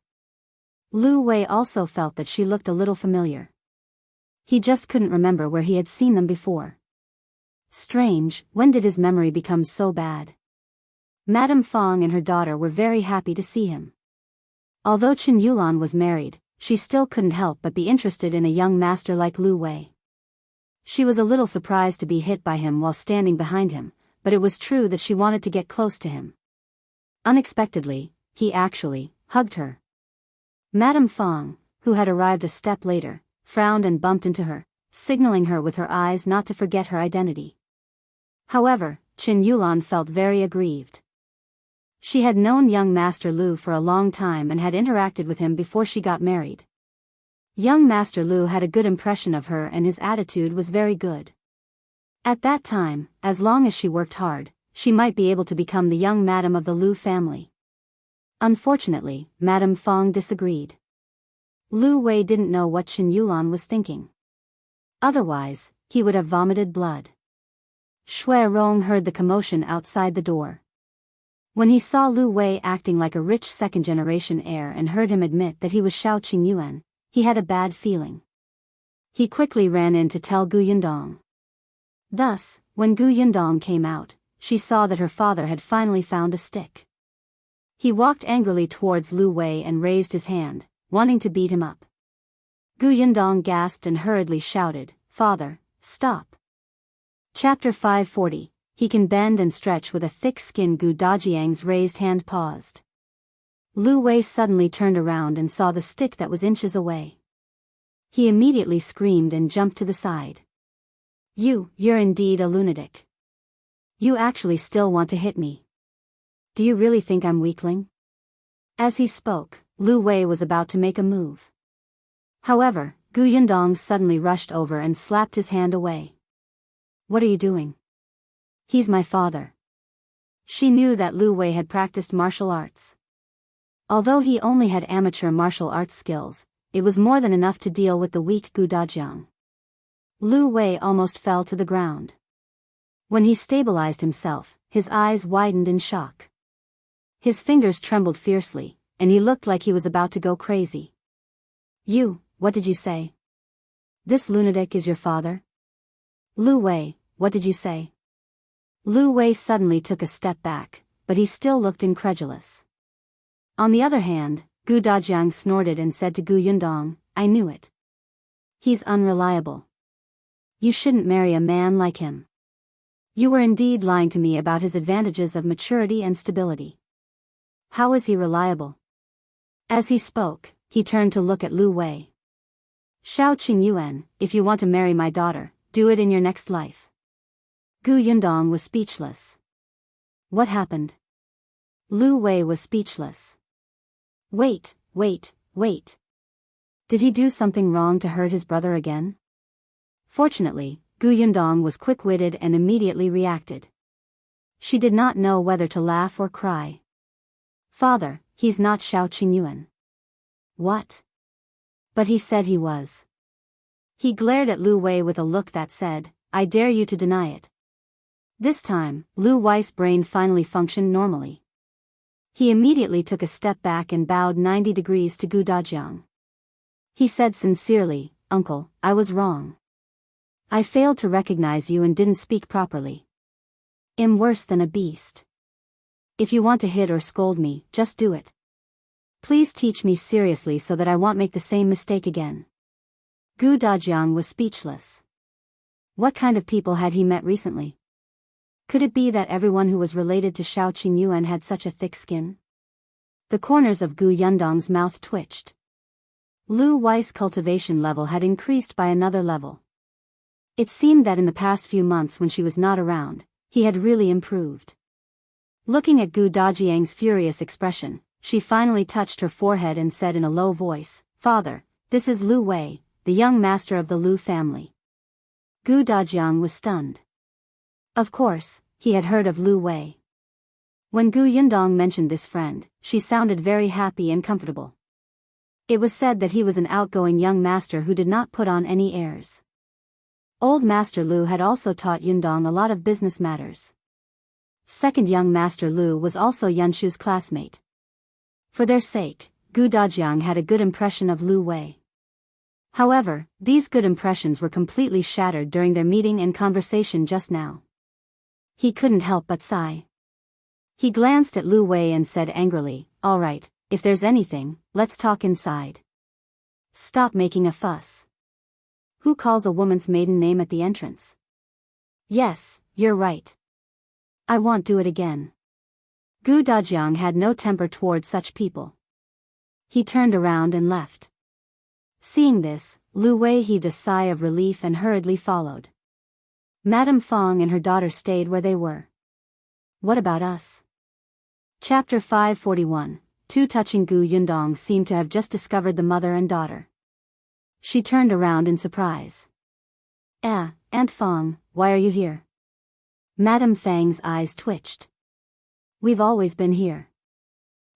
Liu Wei also felt that she looked a little familiar. He just couldn't remember where he had seen them before. Strange, when did his memory become so bad? Madame Fang and her daughter were very happy to see him. Although Xiulan was married, she still couldn't help but be interested in a young master like Liu Wei. She was a little surprised to be hit by him while standing behind him, but it was true that she wanted to get close to him. Unexpectedly, he actually hugged her. Madame Fang, who had arrived a step later, frowned and bumped into her, signaling her with her eyes not to forget her identity. However, Xiulan felt very aggrieved. She had known young Master Liu for a long time and had interacted with him before she got married. Young Master Liu had a good impression of her and his attitude was very good. At that time, as long as she worked hard, she might be able to become the young madam of the Liu family. Unfortunately, Madame Fang disagreed. Liu Wei didn't know what Xiulan was thinking. Otherwise, he would have vomited blood. Shui Rong heard the commotion outside the door. When he saw Liu Wei acting like a rich second-generation heir and heard him admit that he was Xiao Qingyuan, he had a bad feeling. He quickly ran in to tell Yundong. Thus, when Yundong came out, she saw that her father had finally found a stick. He walked angrily towards Liu Wei and raised his hand, wanting to beat him up. Yundong gasped and hurriedly shouted, "Father, stop." Chapter 540, He can bend and stretch with a thick skin. Dajiang's raised hand paused. Liu Wei suddenly turned around and saw the stick that was inches away. He immediately screamed and jumped to the side. You're indeed a lunatic. You actually still want to hit me. Do you really think I'm weakling? As he spoke, Liu Wei was about to make a move. However, Yundong suddenly rushed over and slapped his hand away. What are you doing? He's my father. She knew that Liu Wei had practiced martial arts. Although he only had amateur martial arts skills, it was more than enough to deal with the weak Dajiang. Liu Wei almost fell to the ground. When he stabilized himself, his eyes widened in shock. His fingers trembled fiercely, and he looked like he was about to go crazy. What did you say? This lunatic is your father? Liu Wei, what did you say? Liu Wei suddenly took a step back, but he still looked incredulous. On the other hand, Dajiang snorted and said to Yundong, I knew it. He's unreliable. You shouldn't marry a man like him. You were indeed lying to me about his advantages of maturity and stability. How is he reliable? As he spoke, he turned to look at Liu Wei. Xiao Qingyuan, if you want to marry my daughter, do it in your next life. Gu Yundong was speechless. What happened? Liu Wei was speechless. Wait. Did he do something wrong to hurt his brother again? Fortunately, Gu Yundong was quick-witted and immediately reacted. She did not know whether to laugh or cry. Father, he's not Xiao Qingyuan. What? But he said he was. He glared at Liu Wei with a look that said, I dare you to deny it. This time, Liu Wei's brain finally functioned normally. He immediately took a step back and bowed 90 degrees to Gu Dajiang. He said sincerely, Uncle, I was wrong. I failed to recognize you and didn't speak properly. I'm worse than a beast. If you want to hit or scold me, just do it. Please teach me seriously so that I won't make the same mistake again. Gu Dajiang was speechless. What kind of people had he met recently? Could it be that everyone who was related to Xiao Qingyuan had such a thick skin? The corners of Gu Yundong's mouth twitched. Liu Wei's cultivation level had increased by another level. It seemed that in the past few months when she was not around, he had really improved. Looking at Gu Dajiang's furious expression, she finally touched her forehead and said in a low voice, Father, this is Liu Wei, the young master of the Liu family. Gu Dajiang was stunned. Of course, he had heard of Liu Wei. When Gu Yundong mentioned this friend, she sounded very happy and comfortable. It was said that he was an outgoing young master who did not put on any airs. Old Master Liu had also taught Yundong a lot of business matters. Second young Master Liu was also Yuanzhi's classmate. For their sake, Gu Dajiang had a good impression of Liu Wei. However, these good impressions were completely shattered during their meeting and conversation just now. He couldn't help but sigh. He glanced at Liu Wei and said angrily, All right, if there's anything, let's talk inside. Stop making a fuss. Who calls a woman's maiden name at the entrance? Yes, you're right. I won't do it again. Gu Dajiang had no temper toward such people. He turned around and left. Seeing this, Liu Wei heaved a sigh of relief and hurriedly followed. Madame Fang and her daughter stayed where they were. What about us? Chapter 541, Too touching. Gu Yundong seemed to have just discovered the mother and daughter. She turned around in surprise. Aunt Fang, why are you here? Madame Fang's eyes twitched. We've always been here.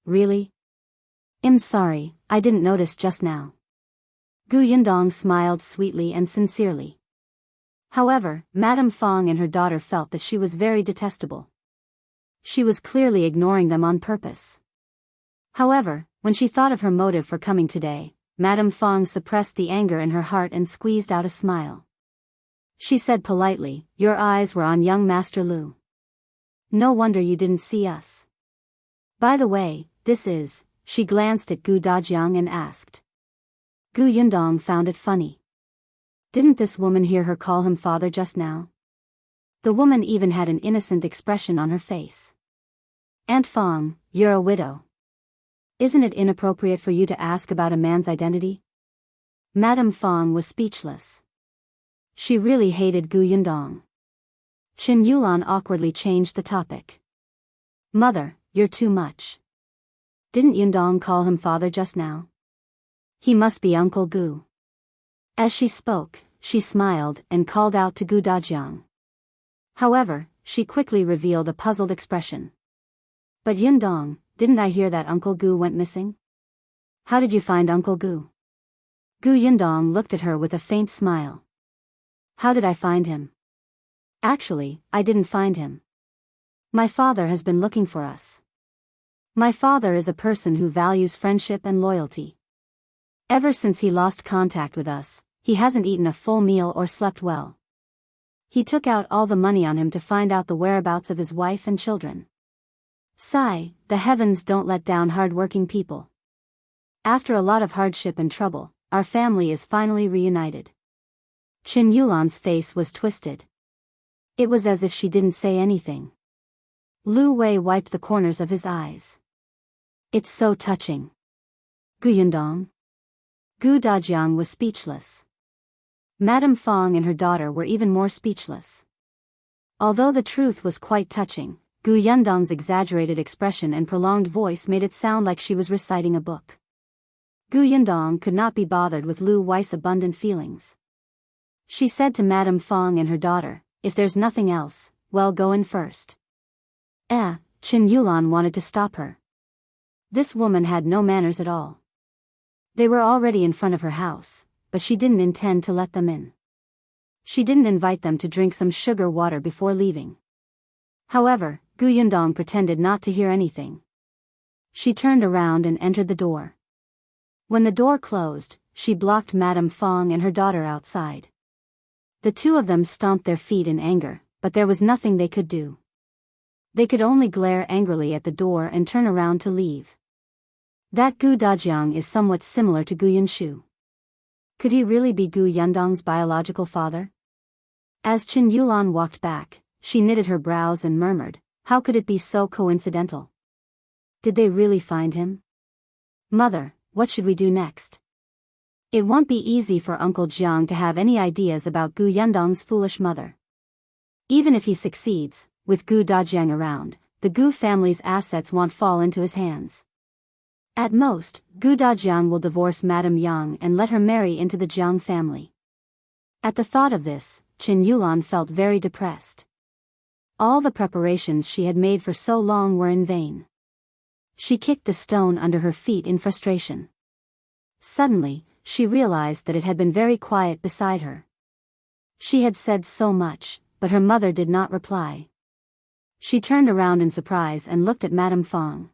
Really? I'm sorry, I didn't notice just now. Gu Yundong smiled sweetly and sincerely. However, Madame Fang and her daughter felt that she was very detestable. She was clearly ignoring them on purpose. However, when she thought of her motive for coming today, Madame Fang suppressed the anger in her heart and squeezed out a smile. She said politely, Your eyes were on young Master Liu. No wonder you didn't see us. By the way, this is, she glanced at Gu Dajiang and asked. Gu Yundong found it funny. Didn't this woman hear her call him father just now? The woman even had an innocent expression on her face. Aunt Fang, you're a widow. Isn't it inappropriate for you to ask about a man's identity? Madame Fang was speechless. She really hated Gu Yundong. Xiulan awkwardly changed the topic. Mother, you're too much. Didn't Yundong call him father just now? He must be Uncle Gu. As she spoke, she smiled and called out to Gu Dajiang. However, she quickly revealed a puzzled expression. But Yundong, didn't I hear that Uncle Gu went missing? How did you find Uncle Gu? Gu Yundong looked at her with a faint smile. How did I find him? Actually, I didn't find him. My father has been looking for us. My father is a person who values friendship and loyalty. Ever since he lost contact with us, he hasn't eaten a full meal or slept well. He took out all the money on him to find out the whereabouts of his wife and children. Sigh, the heavens don't let down hard-working people. After a lot of hardship and trouble, our family is finally reunited. Xiulan's face was twisted. It was as if she didn't say anything. Liu Wei wiped the corners of his eyes. It's so touching. Gu Yundong? Gu Dajiang was speechless. Madame Fang and her daughter were even more speechless. Although the truth was quite touching, Gu Yundong's exaggerated expression and prolonged voice made it sound like she was reciting a book. Gu Yundong could not be bothered with Liu Wei's abundant feelings. She said to Madame Fang and her daughter, "If there's nothing else, well, go in first." Xiulan wanted to stop her. This woman had no manners at all. They were already in front of her house, but she didn't intend to let them in. She didn't invite them to drink some sugar water before leaving. However, Gu Yundong pretended not to hear anything. She turned around and entered the door. When the door closed, she blocked Madame Fang and her daughter outside. The two of them stomped their feet in anger, but there was nothing they could do. They could only glare angrily at the door and turn around to leave. That Gu Dajiang is somewhat similar to Gu Yunshu. Could he really be Gu Yundong's biological father? As Xiulan walked back, she knitted her brows and murmured, how could it be so coincidental? Did they really find him? Mother, what should we do next? It won't be easy for Uncle Jiang to have any ideas about Gu Yundong's foolish mother. Even if he succeeds, with Gu Dajiang around, the Gu family's assets won't fall into his hands. At most, Gu Dajiang will divorce Madame Yang and let her marry into the Jiang family. At the thought of this, Xiulan felt very depressed. All the preparations she had made for so long were in vain. She kicked the stone under her feet in frustration. Suddenly, she realized that it had been very quiet beside her. She had said so much, but her mother did not reply. She turned around in surprise and looked at Madame Fang.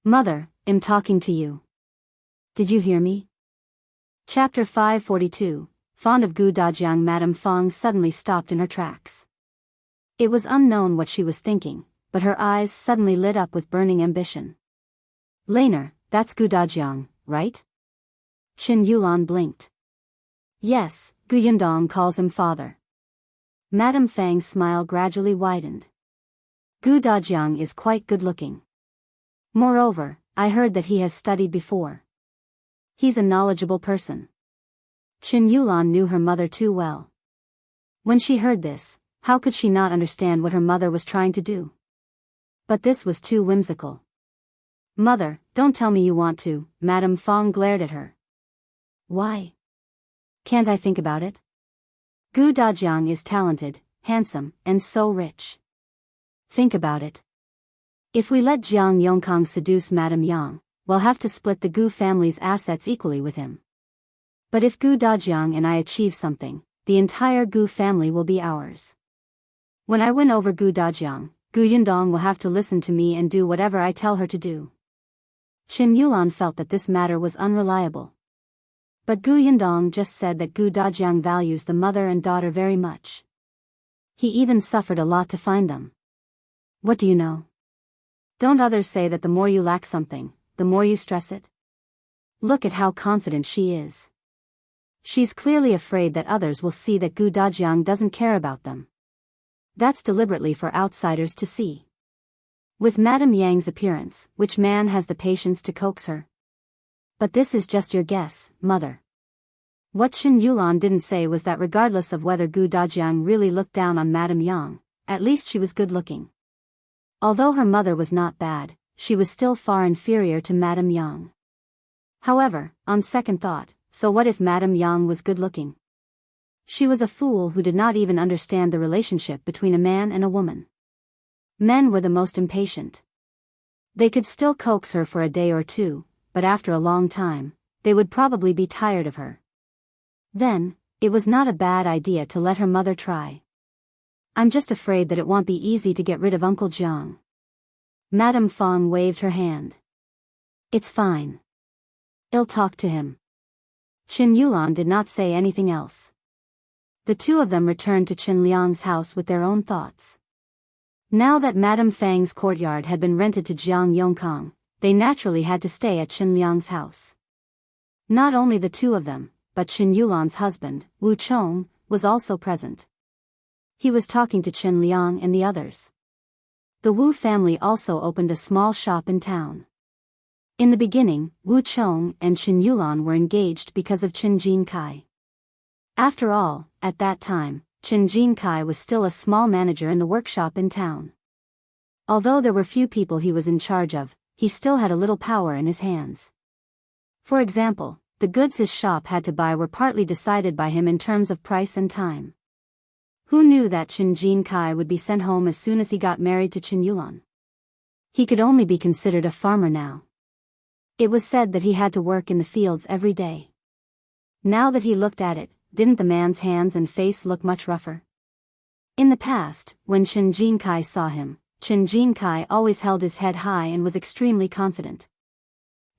"Mother, I'm talking to you. Did you hear me?" Chapter 542, Fond of Gu Dajiang. Madame Fang suddenly stopped in her tracks. It was unknown what she was thinking, but her eyes suddenly lit up with burning ambition. "Laner, that's Gu Dajiang, right?" Xiulan blinked. "Yes, Gu Yundong calls him father." Madame Fang's smile gradually widened. "Gu Dajiang is quite good-looking. Moreover, I heard that he has studied before. He's a knowledgeable person." Xiulan knew her mother too well. When she heard this, how could she not understand what her mother was trying to do? But this was too whimsical. "Mother, don't tell me you want to," Madame Fang glared at her. "Why? Can't I think about it? Gu Dajiang is talented, handsome, and so rich. Think about it. If we let Jiang Yongkang seduce Madame Yang, we'll have to split the Gu family's assets equally with him. But if Gu Dajiang and I achieve something, the entire Gu family will be ours. When I win over Gu Dajiang, Gu Yundong will have to listen to me and do whatever I tell her to do." Xiulan felt that this matter was unreliable. But Gu Yundong just said that Gu Dajiang values the mother and daughter very much. He even suffered a lot to find them. What do you know? Don't others say that the more you lack something, the more you stress it? Look at how confident she is. She's clearly afraid that others will see that Gu Dajiang doesn't care about them. That's deliberately for outsiders to see. With Madame Yang's appearance, which man has the patience to coax her? But this is just your guess, mother. What Xiulan didn't say was that regardless of whether Gu Dajiang really looked down on Madame Yang, at least she was good-looking. Although her mother was not bad, she was still far inferior to Madame Yang. However, on second thought, so what if Madame Yang was good-looking? She was a fool who did not even understand the relationship between a man and a woman. Men were the most impatient. They could still coax her for a day or two, but after a long time, they would probably be tired of her. Then, it was not a bad idea to let her mother try. "I'm just afraid that it won't be easy to get rid of Uncle Jiang." Madame Fang waved her hand. "It's fine. I'll talk to him." Xiulan did not say anything else. The two of them returned to Chen Liang's house with their own thoughts. Now that Madame Fang's courtyard had been rented to Jiang Yongkang, they naturally had to stay at Chen Liang's house. Not only the two of them, but Xiulan's husband, Wu Chong, was also present. He was talking to Chen Liang and the others. The Wu family also opened a small shop in town. In the beginning, Wu Chong and Xiulan were engaged because of Chen Jincai. After all, at that time, Chen Jincai was still a small manager in the workshop in town. Although there were few people he was in charge of, he still had a little power in his hands. For example, the goods his shop had to buy were partly decided by him in terms of price and time. Who knew that Chen Jincai would be sent home as soon as he got married to Xiulan? He could only be considered a farmer now. It was said that he had to work in the fields every day. Now that he looked at it, didn't the man's hands and face look much rougher? In the past, when Chen Jincai saw him, Chen Jincai always held his head high and was extremely confident.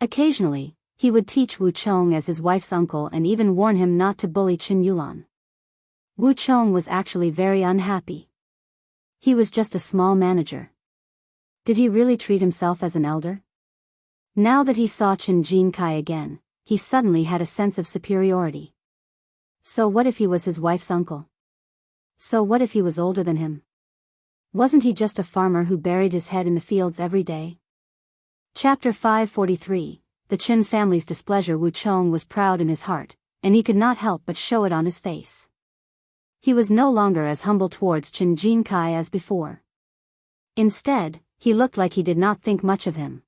Occasionally, he would teach Wu Chong as his wife's uncle and even warn him not to bully Xiulan. Wu Chong was actually very unhappy. He was just a small manager. Did he really treat himself as an elder? Now that he saw Chen Jincai again, he suddenly had a sense of superiority. So what if he was his wife's uncle? So what if he was older than him? Wasn't he just a farmer who buried his head in the fields every day? Chapter 543, The Chen family's displeasure. Wu Chong was proud in his heart, and he could not help but show it on his face. He was no longer as humble towards Chen Jincai as before. Instead, he looked like he did not think much of him.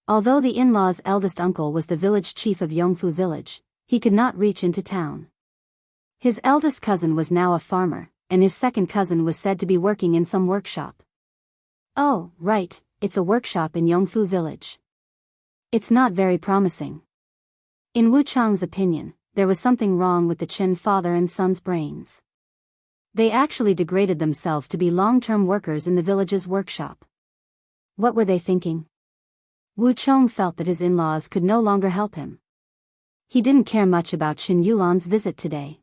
Although the in-law's eldest uncle was the village chief of Yongfu village, he could not reach into town. His eldest cousin was now a farmer, and his second cousin was said to be working in some workshop. Oh, right, it's a workshop in Yongfu village. It's not very promising. In Wu Chang's opinion, there was something wrong with the Chen father and son's brains. They actually degraded themselves to be long-term workers in the village's workshop. What were they thinking? Wu Chong felt that his in-laws could no longer help him. He didn't care much about Xiulan's visit today.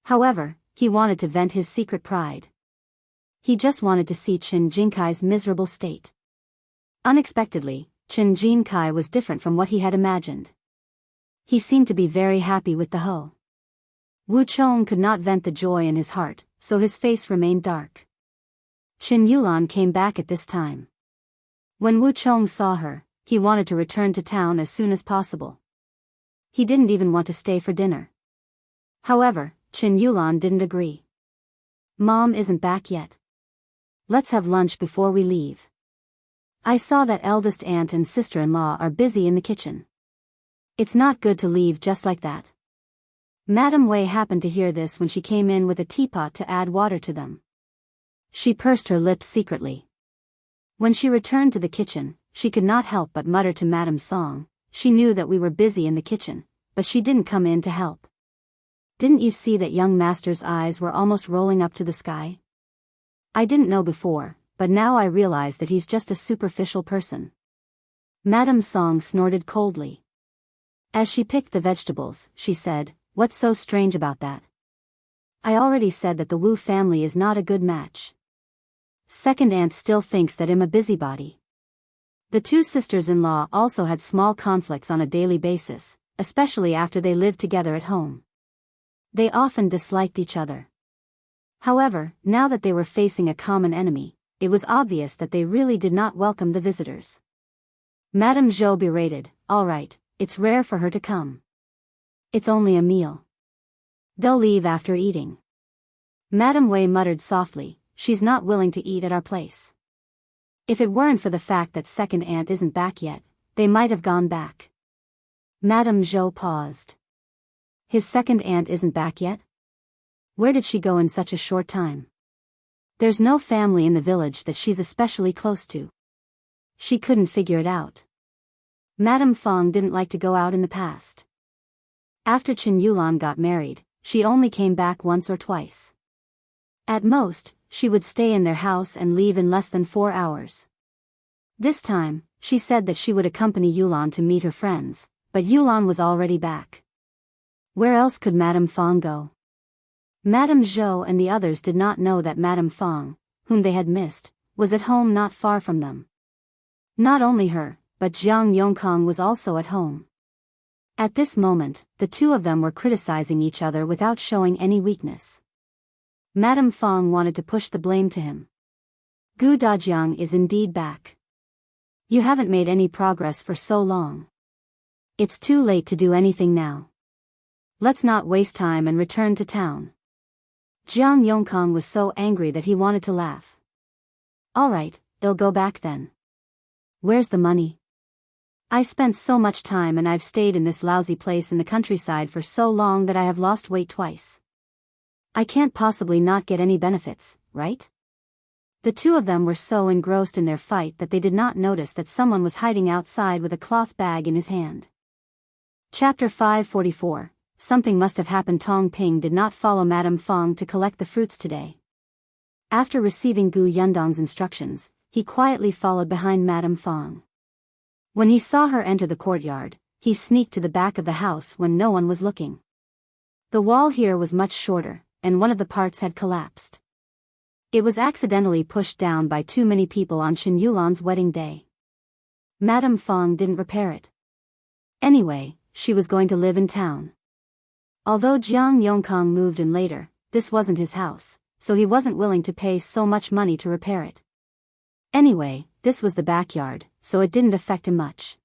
However, he wanted to vent his secret pride. He just wanted to see Chen Jincai's miserable state. Unexpectedly, Chen Jincai was different from what he had imagined. He seemed to be very happy with the hoe. Wu Chong could not vent the joy in his heart, so his face remained dark. Xiulan came back at this time. When Wu Chong saw her, he wanted to return to town as soon as possible. He didn't even want to stay for dinner. However, Xiulan didn't agree. Mom isn't back yet. Let's have lunch before we leave. I saw that eldest aunt and sister-in-law are busy in the kitchen. It's not good to leave just like that. Madame Wei happened to hear this when she came in with a teapot to add water to them. She pursed her lips secretly. When she returned to the kitchen, she could not help but mutter to Madame Song. She knew that we were busy in the kitchen, but she didn't come in to help. Didn't you see that young master's eyes were almost rolling up to the sky? I didn't know before, but now I realize that he's just a superficial person. Madame Song snorted coldly. As she picked the vegetables, she said, "What's so strange about that? I already said that the Wu family is not a good match. Second aunt still thinks that I'm a busybody." The two sisters-in-law also had small conflicts on a daily basis, especially after they lived together at home. They often disliked each other. However, now that they were facing a common enemy, it was obvious that they really did not welcome the visitors. Madame Zhou berated, "All right, it's rare for her to come. It's only a meal. They'll leave after eating." Madame Wei muttered softly, "She's not willing to eat at our place. If it weren't for the fact that second aunt isn't back yet, they might have gone back." Madame Zhou paused. His second aunt isn't back yet? Where did she go in such a short time? There's no family in the village that she's especially close to. She couldn't figure it out. Madame Fang didn't like to go out in the past. After Xiulan got married, she only came back once or twice. At most, she would stay in their house and leave in less than 4 hours. This time, she said that she would accompany Xiulan to meet her friends, but Xiulan was already back. Where else could Madame Fang go? Madame Zhou and the others did not know that Madame Fang, whom they had missed, was at home not far from them. Not only her, but Jiang Yongkong was also at home. At this moment, the two of them were criticizing each other without showing any weakness. Madame Fang wanted to push the blame to him. "Gu Dajiang is indeed back. You haven't made any progress for so long. It's too late to do anything now. Let's not waste time and return to town." Jiang Yongkang was so angry that he wanted to laugh. Alright, I'll go back then. Where's the money? I spent so much time and I've stayed in this lousy place in the countryside for so long that I have lost weight twice. I can't possibly not get any benefits, right? The two of them were so engrossed in their fight that they did not notice that someone was hiding outside with a cloth bag in his hand. Chapter 544. Something must have happened. Tong Ping did not follow Madame Fang to collect the fruits today. After receiving Gu Yundong's instructions, he quietly followed behind Madame Fang. When he saw her enter the courtyard, he sneaked to the back of the house when no one was looking. The wall here was much shorter, and one of the parts had collapsed. It was accidentally pushed down by too many people on Xiulan's wedding day. Madame Fang didn't repair it. Anyway, she was going to live in town. Although Jiang Yongkang moved in later, this wasn't his house, so he wasn't willing to pay so much money to repair it. Anyway, this was the backyard, so it didn't affect him much.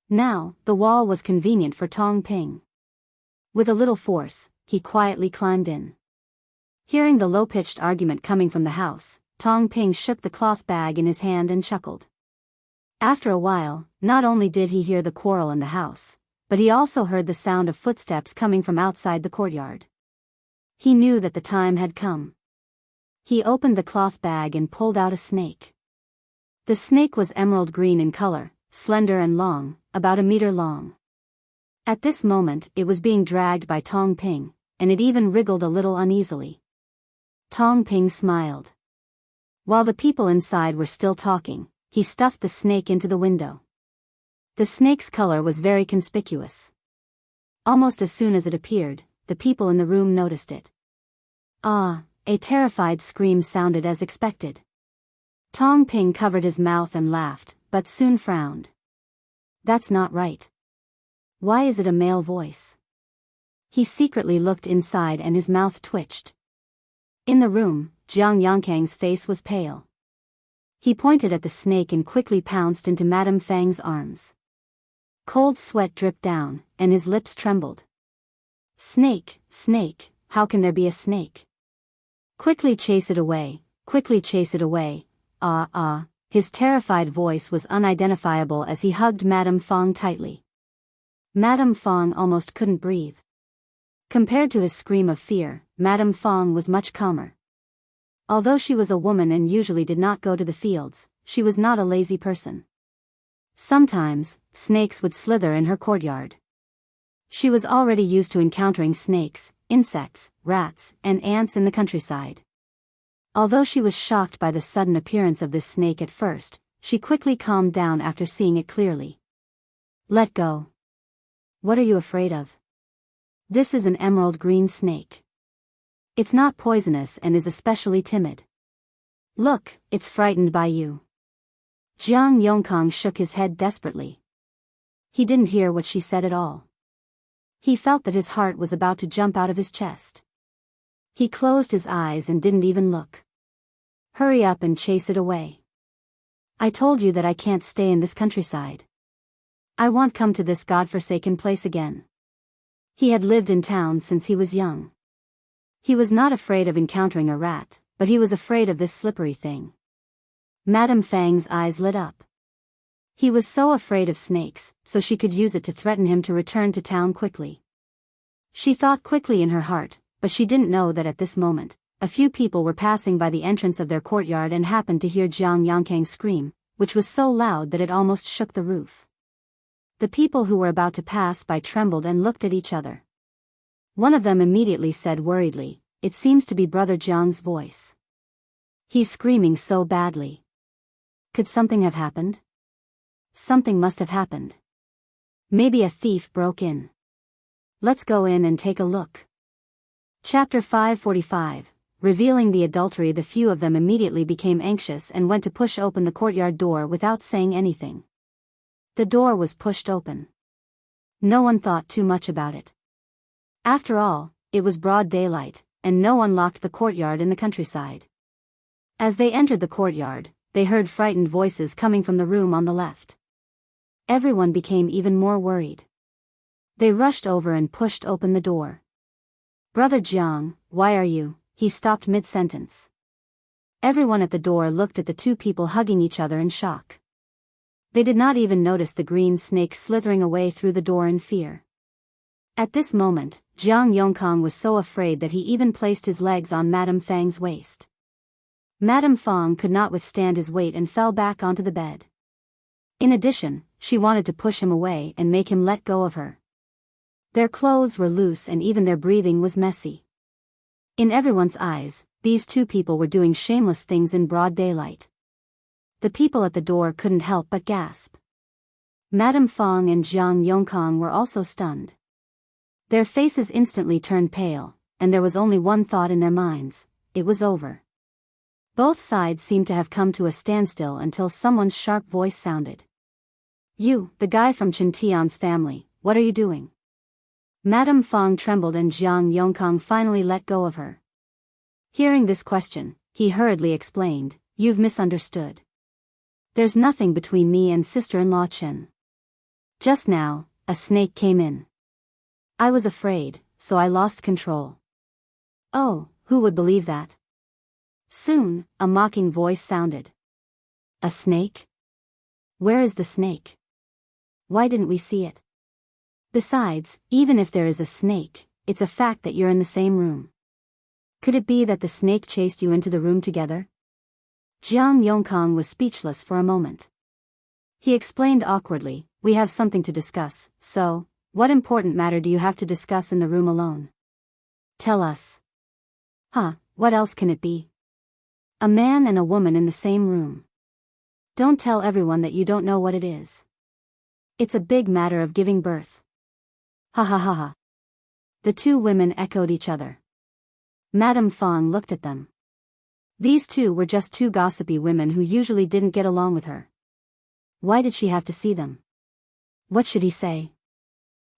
Now, the wall was convenient for Tong Ping. With a little force, he quietly climbed in. Hearing the low-pitched argument coming from the house, Tong Ping shook the cloth bag in his hand and chuckled. After a while, not only did he hear the quarrel in the house, but he also heard the sound of footsteps coming from outside the courtyard. He knew that the time had come. He opened the cloth bag and pulled out a snake. The snake was emerald green in color, slender and long, about a meter long. At this moment it was being dragged by Tong Ping, and it even wriggled a little uneasily. Tong Ping smiled. While the people inside were still talking, he stuffed the snake into the window. The snake's color was very conspicuous. Almost as soon as it appeared, the people in the room noticed it. Ah, a terrified scream sounded as expected. Tong Ping covered his mouth and laughed, but soon frowned. That's not right. Why is it a male voice? He secretly looked inside and his mouth twitched. In the room, Jiang Yongkang's face was pale. He pointed at the snake and quickly pounced into Madame Fang's arms. Cold sweat dripped down, and his lips trembled. Snake, snake, how can there be a snake? Quickly chase it away, quickly chase it away, ah. His terrified voice was unidentifiable as he hugged Madame Fang tightly. Madame Fang almost couldn't breathe. Compared to his scream of fear, Madame Fang was much calmer. Although she was a woman and usually did not go to the fields, she was not a lazy person. Sometimes, snakes would slither in her courtyard. She was already used to encountering snakes, insects, rats, and ants in the countryside. Although she was shocked by the sudden appearance of this snake at first, she quickly calmed down after seeing it clearly. Let go. What are you afraid of? This is an emerald green snake. It's not poisonous and is especially timid. Look, it's frightened by you. Jiang Yongkang shook his head desperately. He didn't hear what she said at all. He felt that his heart was about to jump out of his chest. He closed his eyes and didn't even look. Hurry up and chase it away. I told you that I can't stay in this countryside. I won't come to this godforsaken place again. He had lived in town since he was young. He was not afraid of encountering a rat, but he was afraid of this slippery thing. Madame Fang's eyes lit up. He was so afraid of snakes, so she could use it to threaten him to return to town quickly. She thought quickly in her heart, but she didn't know that at this moment, a few people were passing by the entrance of their courtyard and happened to hear Jiang Yongkang scream, which was so loud that it almost shook the roof. The people who were about to pass by trembled and looked at each other. One of them immediately said worriedly, "It seems to be Brother Jiang's voice. He's screaming so badly. Could something have happened? Something must have happened. Maybe a thief broke in. Let's go in and take a look." Chapter 545. Revealing the adultery. The few of them immediately became anxious and went to push open the courtyard door without saying anything. The door was pushed open. No one thought too much about it. After all, it was broad daylight, and no one locked the courtyard in the countryside. As they entered the courtyard, they heard frightened voices coming from the room on the left. Everyone became even more worried. They rushed over and pushed open the door. "Brother Jiang, why are you he stopped mid-sentence. Everyone at the door looked at the two people hugging each other in shock. They did not even notice the green snake slithering away through the door in fear. At this moment, Jiang Yongkang was so afraid that he even placed his legs on Madame Fang's waist. Madame Fang could not withstand his weight and fell back onto the bed. In addition, she wanted to push him away and make him let go of her. Their clothes were loose and even their breathing was messy. In everyone's eyes, these two people were doing shameless things in broad daylight. The people at the door couldn't help but gasp. Madame Fang and Jiang Yongkang were also stunned. Their faces instantly turned pale, and there was only one thought in their minds: it was over. Both sides seemed to have come to a standstill until someone's sharp voice sounded. "You, the guy from Chen Tian's family, what are you doing?" Madame Fang trembled and Jiang Yongkang finally let go of her. Hearing this question, he hurriedly explained, "You've misunderstood. There's nothing between me and sister-in-law Chen. Just now, a snake came in. I was afraid, so I lost control." "Oh, who would believe that?" Soon, a mocking voice sounded. "A snake? Where is the snake? Why didn't we see it? Besides, even if there is a snake, it's a fact that you're in the same room. Could it be that the snake chased you into the room together?" Jiang Yongkang was speechless for a moment. He explained awkwardly, "We have something to discuss, so, what important matter do you have to discuss in the room alone? Tell us." "Huh, what else can it be? A man and a woman in the same room. Don't tell everyone that you don't know what it is. It's a big matter of giving birth." "Ha ha ha ha." The two women echoed each other. Madame Fang looked at them. These two were just two gossipy women who usually didn't get along with her. Why did she have to see them? What should he say?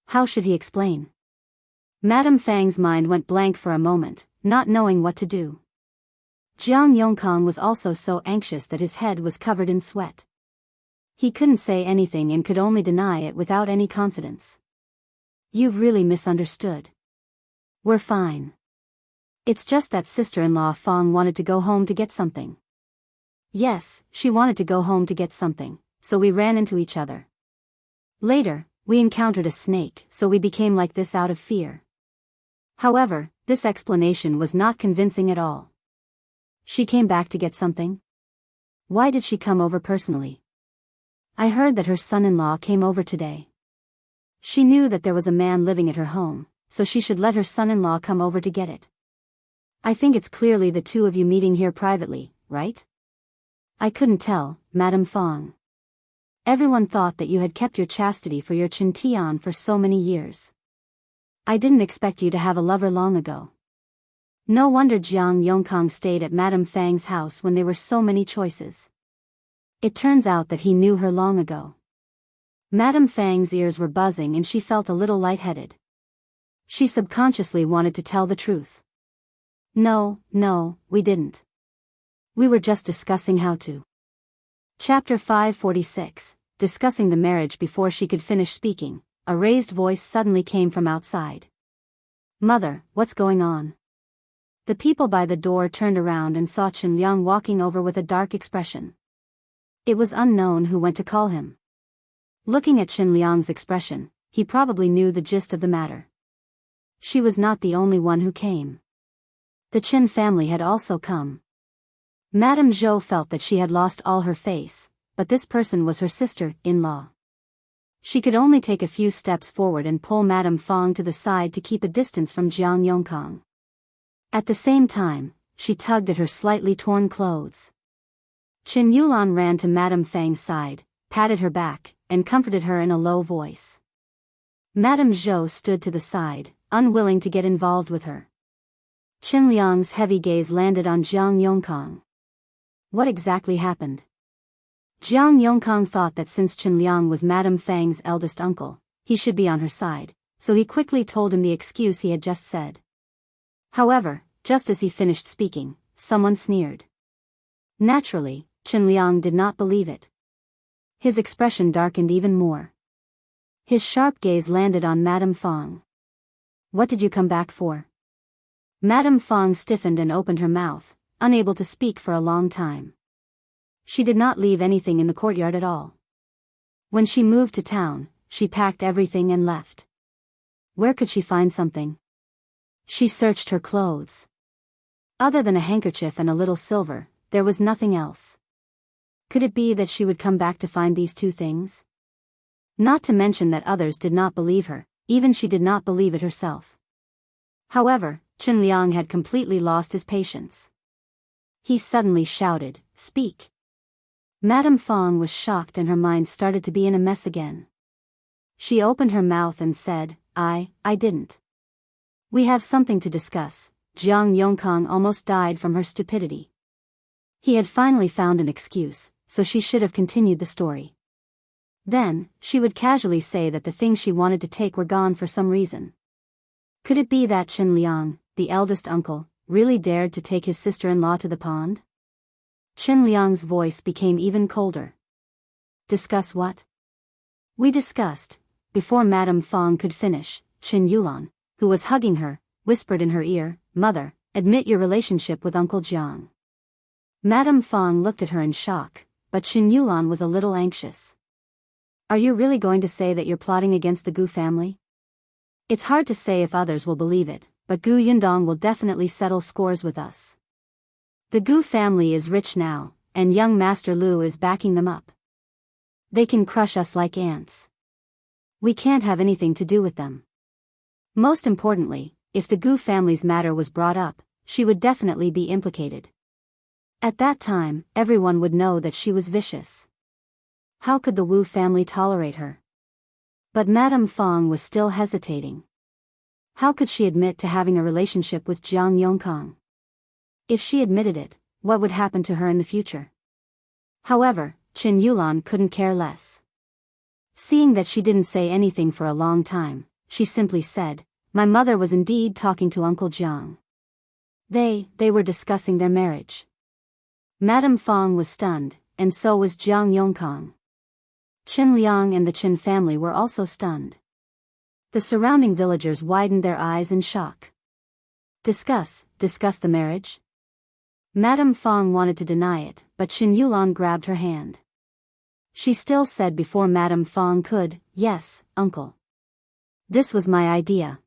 How should he explain? Madame Fang's mind went blank for a moment, not knowing what to do. Jiang Yongkang was also so anxious that his head was covered in sweat. He couldn't say anything and could only deny it without any confidence. "You've really misunderstood. We're fine. It's just that sister-in-law Fang wanted to go home to get something." "Yes, she wanted to go home to get something, so we ran into each other. Later, we encountered a snake, so we became like this out of fear." However, this explanation was not convincing at all. She came back to get something? Why did she come over personally? I heard that her son-in-law came over today. She knew that there was a man living at her home, so she should let her son-in-law come over to get it. I think it's clearly the two of you meeting here privately, right? I couldn't tell, Madame Fang. Everyone thought that you had kept your chastity for your Chen Tian for so many years. I didn't expect you to have a lover long ago. No wonder Jiang Yongkang stayed at Madame Fang's house when there were so many choices. It turns out that he knew her long ago. Madame Fang's ears were buzzing and she felt a little lightheaded. She subconsciously wanted to tell the truth. No, we didn't. We were just discussing how to. Chapter 546, discussing the marriage. Before she could finish speaking, a raised voice suddenly came from outside. "Mother, what's going on?" The people by the door turned around and saw Chen Liang walking over with a dark expression. It was unknown who went to call him. Looking at Chen Liang's expression, he probably knew the gist of the matter. She was not the only one who came. The Chen family had also come. Madame Zhou felt that she had lost all her face, but this person was her sister-in-law. She could only take a few steps forward and pull Madame Fang to the side to keep a distance from Jiang Yongkang. At the same time, she tugged at her slightly torn clothes. Xiulan ran to Madame Fang's side, patted her back, and comforted her in a low voice. Madame Zhou stood to the side, unwilling to get involved with her. Chen Liang's heavy gaze landed on Jiang Yongkang. What exactly happened? Jiang Yongkang thought that since Chen Liang was Madame Fang's eldest uncle, he should be on her side, so he quickly told him the excuse he had just said. However, just as he finished speaking, someone sneered. Naturally, Chen Liang did not believe it. His expression darkened even more. His sharp gaze landed on Madame Fang. "What did you come back for?" Madame Fang stiffened and opened her mouth, unable to speak for a long time. She did not leave anything in the courtyard at all. When she moved to town, she packed everything and left. Where could she find something? She searched her clothes. Other than a handkerchief and a little silver, there was nothing else. Could it be that she would come back to find these two things? Not to mention that others did not believe her, even she did not believe it herself. However, Chen Liang had completely lost his patience. He suddenly shouted, "Speak!" Madame Fang was shocked and her mind started to be in a mess again. She opened her mouth and said, I didn't. We have something to discuss. Jiang Yongkang almost died from her stupidity. He had finally found an excuse, so she should have continued the story. Then, she would casually say that the things she wanted to take were gone for some reason. Could it be that Chen Liang, the eldest uncle, really dared to take his sister-in-law to the pond? Chen Liang's voice became even colder. Discuss what? We discussed. Before Madame Fang could finish, Xiulan, who was hugging her, whispered in her ear, "Mother, admit your relationship with Uncle Jiang." Madame Fang looked at her in shock, but Xiulan was a little anxious. Are you really going to say that you're plotting against the Gu family? It's hard to say if others will believe it, but Gu Yundong will definitely settle scores with us. The Gu family is rich now, and young Master Lu is backing them up. They can crush us like ants. We can't have anything to do with them. Most importantly, if the Gu family's matter was brought up, she would definitely be implicated. At that time, everyone would know that she was vicious. How could the Wu family tolerate her? But Madame Fang was still hesitating. How could she admit to having a relationship with Jiang Yongkang? If she admitted it, what would happen to her in the future? However, Xiulan couldn't care less. Seeing that she didn't say anything for a long time, she simply said, "My mother was indeed talking to Uncle Jiang. They were discussing their marriage." Madame Fang was stunned, and so was Jiang Yongkang. Chen Liang and the Chen family were also stunned. The surrounding villagers widened their eyes in shock. Discuss the marriage? Madame Fang wanted to deny it, but Xiulan grabbed her hand. She still said before Madame Fang could, "Yes, uncle. This was my idea."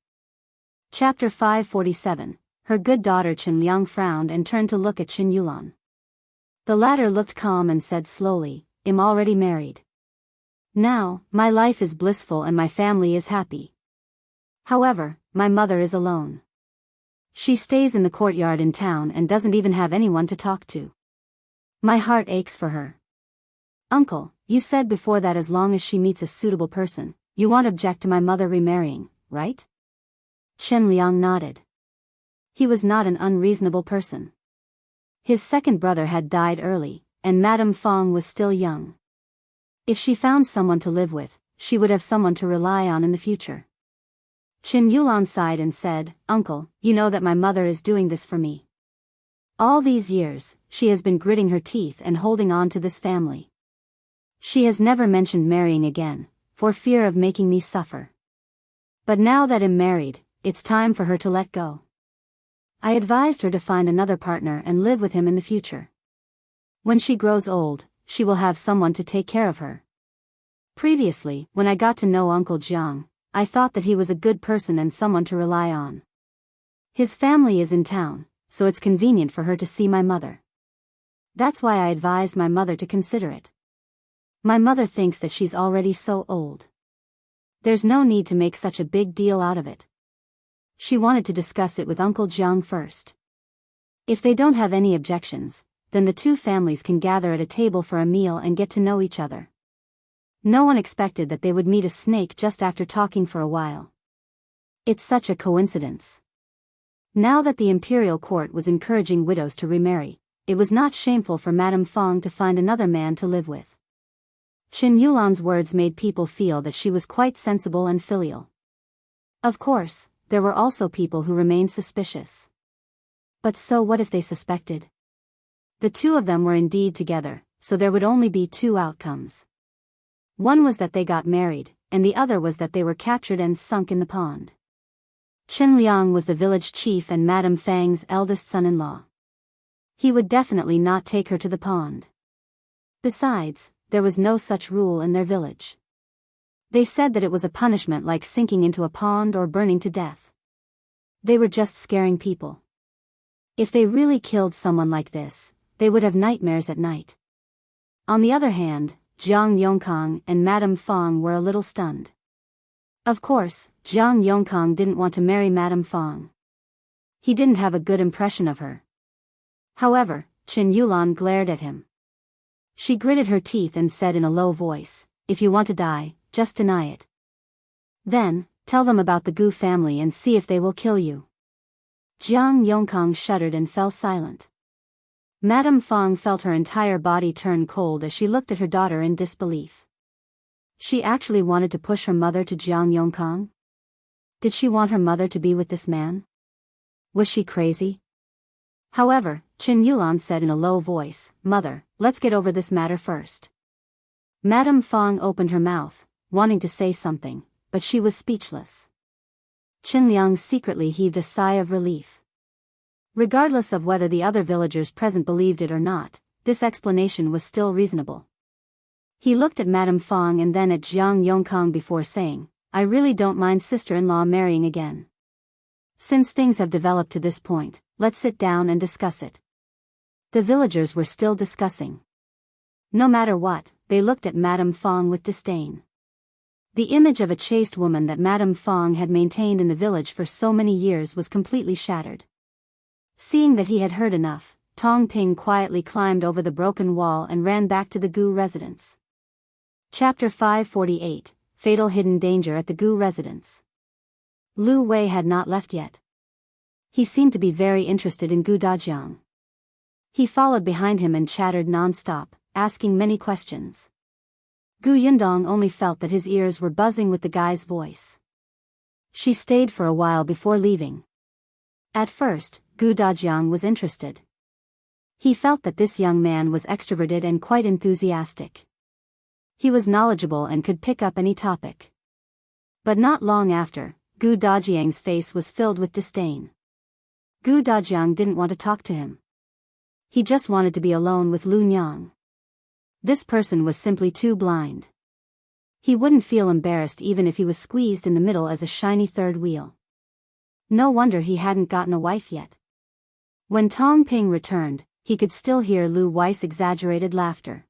Chapter 547. Her good daughter Chen Liang frowned and turned to look at Xiulan. The latter looked calm and said slowly, "I'm already married. Now, my life is blissful and my family is happy. However, my mother is alone. She stays in the courtyard in town and doesn't even have anyone to talk to. My heart aches for her." "Uncle, you said before that as long as she meets a suitable person, you won't object to my mother remarrying, right?" Chen Liang nodded. He was not an unreasonable person. His second brother had died early, and Madame Fang was still young. If she found someone to live with, she would have someone to rely on in the future. Xiulan sighed and said, "Uncle, you know that my mother is doing this for me. All these years, she has been gritting her teeth and holding on to this family. She has never mentioned marrying again, for fear of making me suffer. But now that I'm married, it's time for her to let go. I advised her to find another partner and live with him in the future. When she grows old, she will have someone to take care of her. Previously, when I got to know Uncle Jiang, I thought that he was a good person and someone to rely on. His family is in town, so it's convenient for her to see my mother. That's why I advised my mother to consider it. My mother thinks that she's already so old. There's no need to make such a big deal out of it. She wanted to discuss it with Uncle Jiang first. If they don't have any objections, then the two families can gather at a table for a meal and get to know each other. No one expected that they would meet a snake just after talking for a while. It's such a coincidence. Now that the imperial court was encouraging widows to remarry, it was not shameful for Madame Fang to find another man to live with. Xiulan's words made people feel that she was quite sensible and filial. Of course, there were also people who remained suspicious. But so what if they suspected? The two of them were indeed together, so there would only be two outcomes. One was that they got married, and the other was that they were captured and sunk in the pond. Chen Liang was the village chief and Madame Fang's eldest son-in-law. He would definitely not take her to the pond. Besides, there was no such rule in their village. They said that it was a punishment like sinking into a pond or burning to death. They were just scaring people. If they really killed someone like this, they would have nightmares at night. On the other hand, Jiang Yongkang and Madame Fang were a little stunned. Of course, Jiang Yongkang didn't want to marry Madame Fang. He didn't have a good impression of her. However, Xiulan glared at him. She gritted her teeth and said in a low voice, "If you want to die, just deny it. Then, tell them about the Gu family and see if they will kill you." Jiang Yongkang shuddered and fell silent. Madame Fang felt her entire body turn cold as she looked at her daughter in disbelief. She actually wanted to push her mother to Jiang Yongkang? Did she want her mother to be with this man? Was she crazy? However, Xiulan said in a low voice, "Mother, let's get over this matter first." Madame Fang opened her mouth, wanting to say something, but she was speechless. Liang secretly heaved a sigh of relief. Regardless of whether the other villagers present believed it or not, this explanation was still reasonable. He looked at Madame Fang and then at Jiang Yongkang before saying, "I really don't mind sister-in-law marrying again. Since things have developed to this point, let's sit down and discuss it." The villagers were still discussing. No matter what, they looked at Madame Fang with disdain. The image of a chaste woman that Madame Fang had maintained in the village for so many years was completely shattered. Seeing that he had heard enough, Tong Ping quietly climbed over the broken wall and ran back to the Gu residence. Chapter 548, Fatal Hidden Danger at the Gu residence. Liu Wei had not left yet. He seemed to be very interested in Gu Dajiang. He followed behind him and chattered non-stop, asking many questions. Gu Yundong only felt that his ears were buzzing with the guy's voice. She stayed for a while before leaving. At first, Gu Dajiang was interested. He felt that this young man was extroverted and quite enthusiastic. He was knowledgeable and could pick up any topic. But not long after, Gu Dajiang's face was filled with disdain. Gu Dajiang didn't want to talk to him. He just wanted to be alone with Lu Nyang. This person was simply too blind. He wouldn't feel embarrassed even if he was squeezed in the middle as a shiny third wheel. No wonder he hadn't gotten a wife yet. When Tong Ping returned, he could still hear Lu Wei's exaggerated laughter.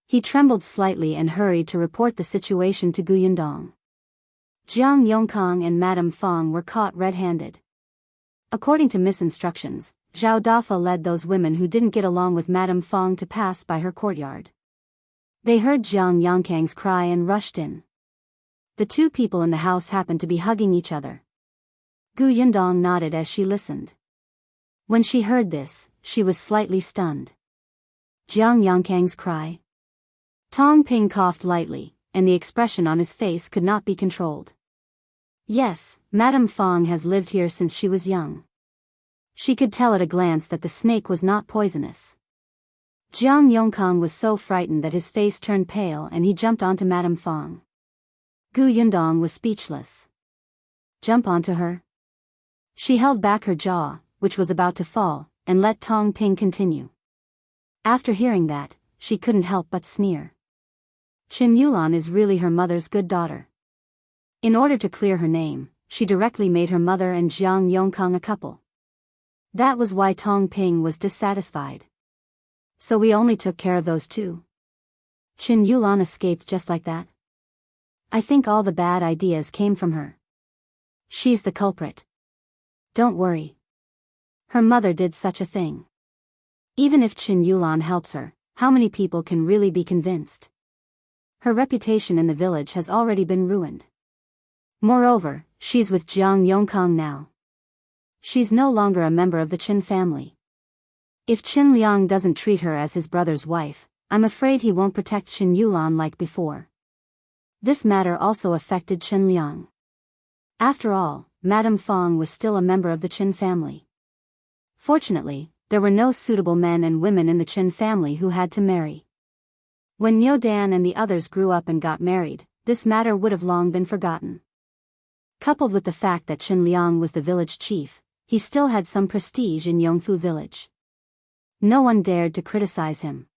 He trembled slightly and hurried to report the situation to Gu Yundong. Jiang Yongkang and Madame Fang were caught red-handed. According to misinstructions, Zhao Dafa led those women who didn't get along with Madame Fang to pass by her courtyard. They heard Jiang Yongkang's cry and rushed in. The two people in the house happened to be hugging each other. Gu Yundong nodded as she listened. When she heard this, she was slightly stunned. Jiang Yongkang's cry? Tong Ping coughed lightly, and the expression on his face could not be controlled. Yes, Madame Fang has lived here since she was young. She could tell at a glance that the snake was not poisonous. Jiang Yongkang was so frightened that his face turned pale and he jumped onto Madame Fang. Gu Yundong was speechless. Jump onto her? She held back her jaw, which was about to fall, and let Tong Ping continue. After hearing that, she couldn't help but sneer. Xiulan is really her mother's good daughter. In order to clear her name, she directly made her mother and Jiang Yongkang a couple. That was why Tong Ping was dissatisfied. So we only took care of those two. Xiulan escaped just like that. I think all the bad ideas came from her. She's the culprit. Don't worry. Her mother did such a thing. Even if Xiulan helps her, how many people can really be convinced? Her reputation in the village has already been ruined. Moreover, she's with Jiang Yongkang now. She's no longer a member of the Chen family. If Chen Liang doesn't treat her as his brother's wife, I'm afraid he won't protect Xiulan like before. This matter also affected Chen Liang. After all, Madame Fang was still a member of the Chen family. Fortunately, there were no suitable men and women in the Chen family who had to marry. When Niu Dan and the others grew up and got married, this matter would have long been forgotten. Coupled with the fact that Chen Liang was the village chief, he still had some prestige in Yongfu village. No one dared to criticize him.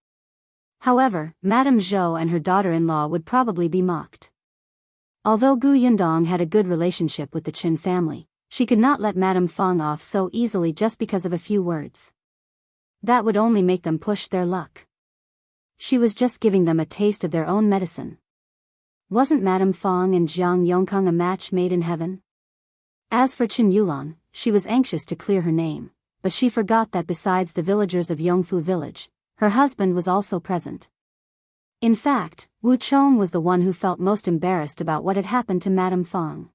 However, Madame Zhou and her daughter-in-law would probably be mocked. Although Gu Yundong had a good relationship with the Chen family, she could not let Madame Fang off so easily just because of a few words. That would only make them push their luck. She was just giving them a taste of their own medicine. Wasn't Madame Fang and Jiang Yongkang a match made in heaven? As for Xiulan, she was anxious to clear her name, but she forgot that besides the villagers of Yongfu village, her husband was also present. In fact, Wu Chong was the one who felt most embarrassed about what had happened to Madame Fang.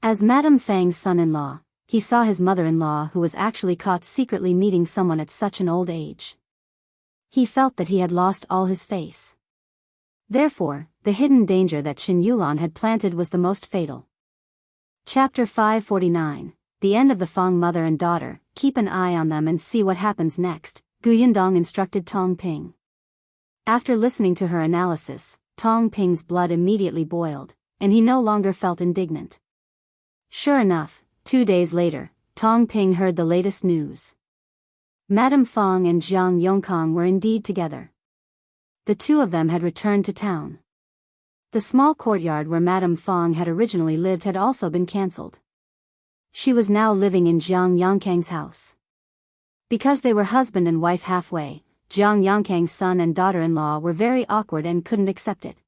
As Madame Fang's son-in-law, he saw his mother-in-law who was actually caught secretly meeting someone at such an old age. He felt that he had lost all his face. Therefore, the hidden danger that Xiulan had planted was the most fatal. Chapter 549, The End of the Fang Mother and Daughter. Keep an eye on them and see what happens next, Gu Yundong instructed Tong Ping. After listening to her analysis, Tong Ping's blood immediately boiled, and he no longer felt indignant. Sure enough, 2 days later, Tong Ping heard the latest news. Madame Fang and Jiang Yongkang were indeed together. The two of them had returned to town. The small courtyard where Madame Fang had originally lived had also been cancelled. She was now living in Jiang Yongkang's house. Because they were husband and wife halfway, Jiang Yongkang's son and daughter-in-law were very awkward and couldn't accept it.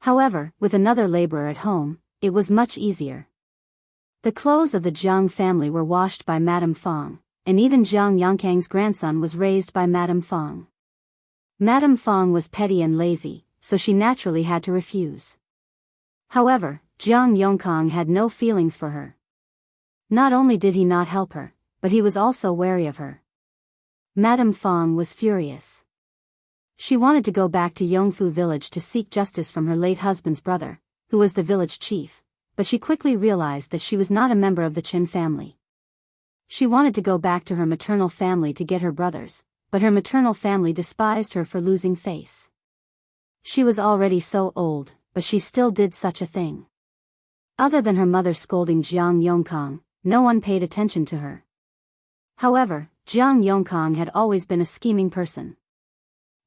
However, with another laborer at home, it was much easier. The clothes of the Jiang family were washed by Madame Fang, and even Jiang Yongkang's grandson was raised by Madame Fang. Madame Fang was petty and lazy, so she naturally had to refuse. However, Jiang Yongkang had no feelings for her. Not only did he not help her, but he was also wary of her. Madame Fang was furious. She wanted to go back to Yongfu village to seek justice from her late husband's brother, who was the village chief, but she quickly realized that she was not a member of the Chen family. She wanted to go back to her maternal family to get her brothers, but her maternal family despised her for losing face. She was already so old, but she still did such a thing. Other than her mother scolding Jiang Yongkang, no one paid attention to her. However, Jiang Yongkang had always been a scheming person.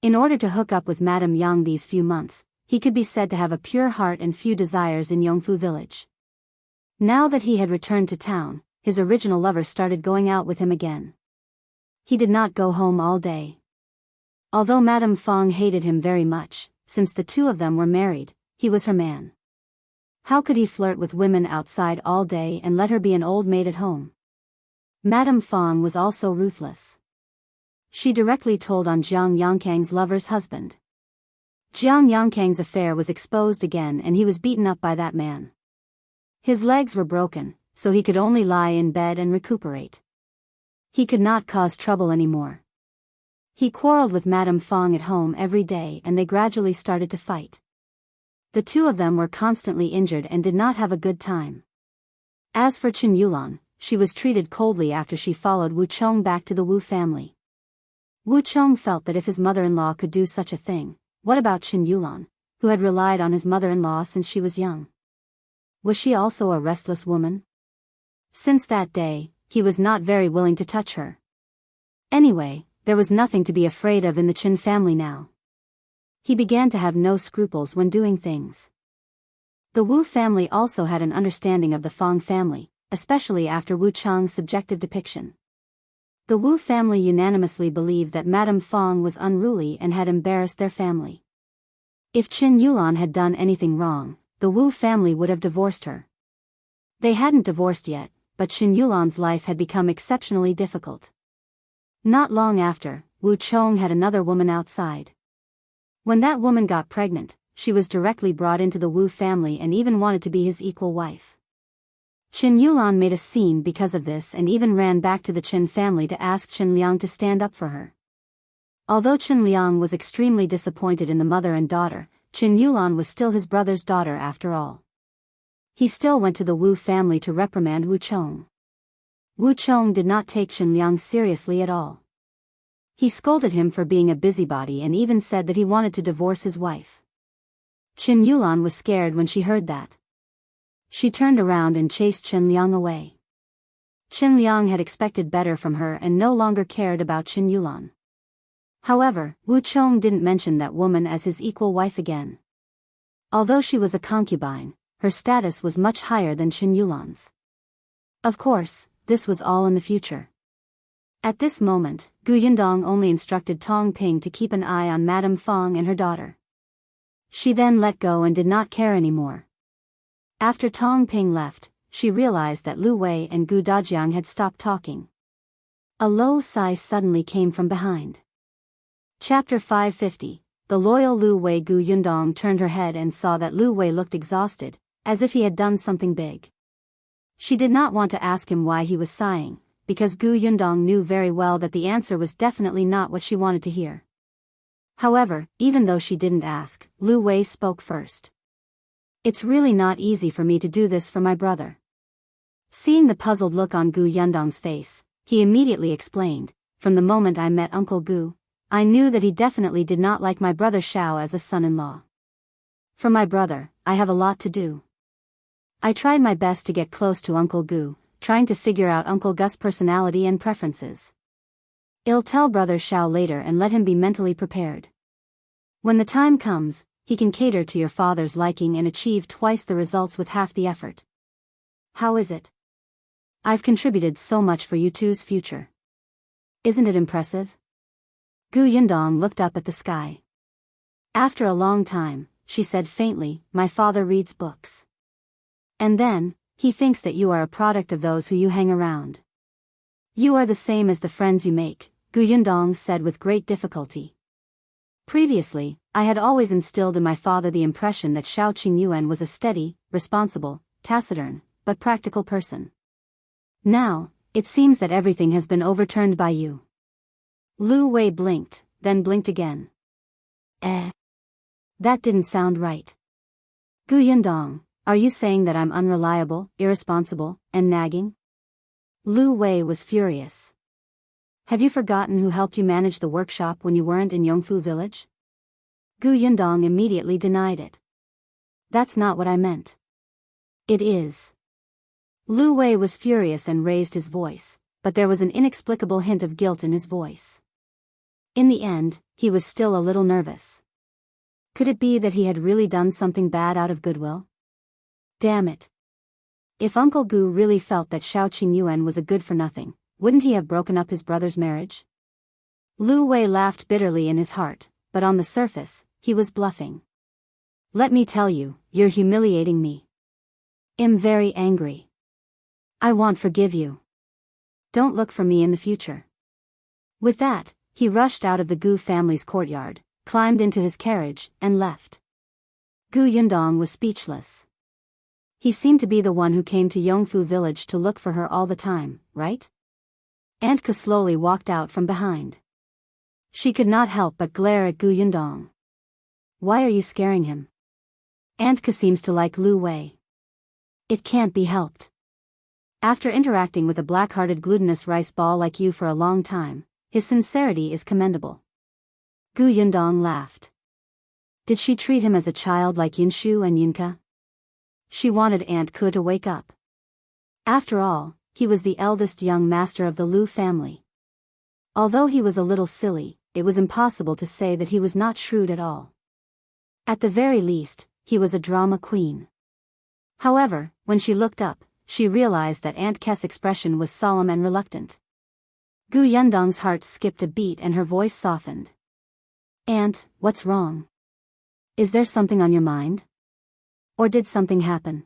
In order to hook up with Madame Yang these few months, he could be said to have a pure heart and few desires in Yongfu village. Now that he had returned to town, his original lover started going out with him again. He did not go home all day. Although Madame Fang hated him very much, since the two of them were married, he was her man. How could he flirt with women outside all day and let her be an old maid at home? Madame Fang was also ruthless. She directly told on Jiang Yongkang's lover's husband. Jiang Yongkang's affair was exposed again and he was beaten up by that man. His legs were broken, so he could only lie in bed and recuperate. He could not cause trouble anymore. He quarreled with Madame Fang at home every day and they gradually started to fight. The two of them were constantly injured and did not have a good time. As for Xiulan, she was treated coldly after she followed Wu Chong back to the Wu family. Wu Chong felt that if his mother-in-law could do such a thing, what about Xiulan, who had relied on his mother-in-law since she was young? Was she also a restless woman? Since that day, he was not very willing to touch her. Anyway, there was nothing to be afraid of in the Chen family now. He began to have no scruples when doing things. The Wu family also had an understanding of the Fang family, especially after Wu Chang's subjective depiction. The Wu family unanimously believed that Madame Fang was unruly and had embarrassed their family. If Xiulan had done anything wrong, the Wu family would have divorced her. They hadn't divorced yet, but Xiulan's life had become exceptionally difficult. Not long after, Wu Chong had another woman outside. When that woman got pregnant, she was directly brought into the Wu family and even wanted to be his equal wife. Xiulan made a scene because of this and even ran back to the Chen family to ask Chen Liang to stand up for her. Although Chen Liang was extremely disappointed in the mother and daughter, Xiulan was still his brother's daughter after all. He still went to the Wu family to reprimand Wu Chong. Wu Chong did not take Chen Liang seriously at all. He scolded him for being a busybody and even said that he wanted to divorce his wife. Xiulan was scared when she heard that. She turned around and chased Chen Liang away. Chen Liang had expected better from her and no longer cared about Xiulan. However, Wu Chong didn't mention that woman as his equal wife again. Although she was a concubine, her status was much higher than Xiulan's. Of course, this was all in the future. At this moment, Gu Yundong only instructed Tong Ping to keep an eye on Madame Fang and her daughter. She then let go and did not care anymore. After Tong Ping left, she realized that Liu Wei and Gu Dajiang had stopped talking. A low sigh suddenly came from behind. Chapter 550. The Loyal Liu Wei. Gu Yundong turned her head and saw that Liu Wei looked exhausted, as if he had done something big. She did not want to ask him why he was sighing, because Gu Yundong knew very well that the answer was definitely not what she wanted to hear. However, even though she didn't ask, Liu Wei spoke first. It's really not easy for me to do this for my brother. Seeing the puzzled look on Gu Yundong's face, he immediately explained, from the moment I met Uncle Gu, I knew that he definitely did not like my brother Xiao as a son-in-law. For my brother, I have a lot to do. I tried my best to get close to Uncle Gu, trying to figure out Uncle Gus's personality and preferences. I'll tell brother Xiao later and let him be mentally prepared. When the time comes, he can cater to your father's liking and achieve twice the results with half the effort. How is it? I've contributed so much for you two's future. Isn't it impressive? Gu Yundong looked up at the sky. After a long time, she said faintly, my father reads books. And then, he thinks that you are a product of those who you hang around. You are the same as the friends you make, Gu Yundong said with great difficulty. Previously, I had always instilled in my father the impression that Xiao Qingyuan was a steady, responsible, taciturn, but practical person. Now, it seems that everything has been overturned by you. Liu Wei blinked, then blinked again. That didn't sound right. Gu Yundong, are you saying that I'm unreliable, irresponsible, and nagging? Liu Wei was furious. Have you forgotten who helped you manage the workshop when you weren't in Yongfu village? Gu Yundong immediately denied it. That's not what I meant. It is. Liu Wei was furious and raised his voice, but there was an inexplicable hint of guilt in his voice. In the end, he was still a little nervous. Could it be that he had really done something bad out of goodwill? Damn it. If Uncle Gu really felt that Xiao Qingyuan was a good-for-nothing, wouldn't he have broken up his brother's marriage? Liu Wei laughed bitterly in his heart, but on the surface, he was bluffing. Let me tell you, you're humiliating me. I'm very angry. I won't forgive you. Don't look for me in the future. With that, he rushed out of the Gu family's courtyard, climbed into his carriage, and left. Gu Yundong was speechless. He seemed to be the one who came to Yongfu village to look for her all the time, right? Auntie slowly walked out from behind. She could not help but glare at Gu Yundong. Why are you scaring him? Auntie seems to like Liu Wei. It can't be helped. After interacting with a black-hearted glutinous rice ball like you for a long time, his sincerity is commendable. Gu Yundong laughed. Did she treat him as a child like Yunshu and Yunka? She wanted Auntie to wake up. After all, he was the eldest young master of the Liu family. Although he was a little silly, it was impossible to say that he was not shrewd at all. At the very least, he was a drama queen. However, when she looked up, she realized that Auntie's expression was solemn and reluctant. Gu Yundong's heart skipped a beat and her voice softened. Aunt, what's wrong? Is there something on your mind? Or did something happen?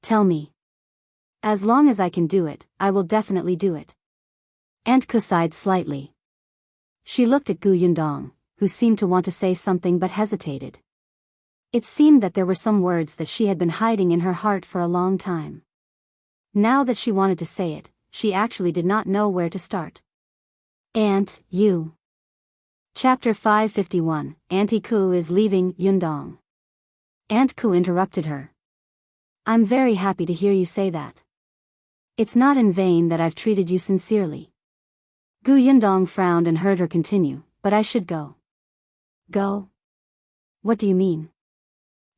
Tell me. As long as I can do it, I will definitely do it. Auntie sighed slightly. She looked at Gu Yundong, who seemed to want to say something but hesitated. It seemed that there were some words that she had been hiding in her heart for a long time. Now that she wanted to say it, she actually did not know where to start. Aunt, you. Chapter 551, Auntie Ku is leaving Yundong. Auntie Ku interrupted her. I'm very happy to hear you say that. It's not in vain that I've treated you sincerely. Gu Yundong frowned and heard her continue, but I should go. Go? What do you mean?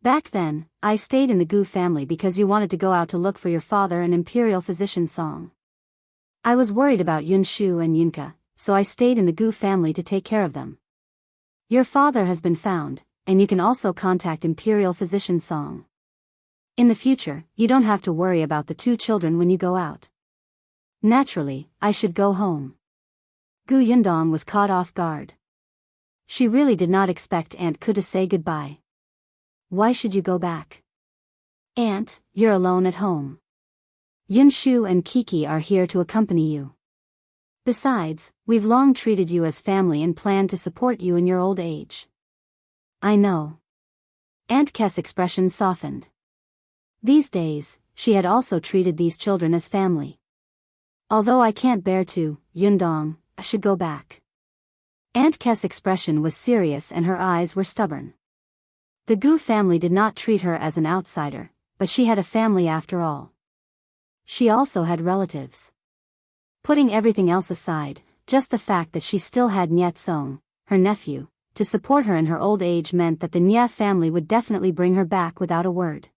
Back then, I stayed in the Gu family because you wanted to go out to look for your father and Imperial Physician Song. I was worried about Yunshu and Yunka, so I stayed in the Gu family to take care of them. Your father has been found, and you can also contact Imperial Physician Song. In the future, you don't have to worry about the two children when you go out. Naturally, I should go home. Gu Yundong was caught off guard. She really did not expect Aunt Ku to say goodbye. Why should you go back? Aunt, you're alone at home. Yunshu and Kiki are here to accompany you. Besides, we've long treated you as family and plan to support you in your old age. I know. Aunt Kes' expression softened. These days, she had also treated these children as family. Although I can't bear to, Yundong, I should go back. Aunt Kes' expression was serious and her eyes were stubborn. The Gu family did not treat her as an outsider, but she had a family after all. She also had relatives. Putting everything else aside, just the fact that she still had Nyet Song, her nephew, to support her in her old age meant that the Nye family would definitely bring her back without a word.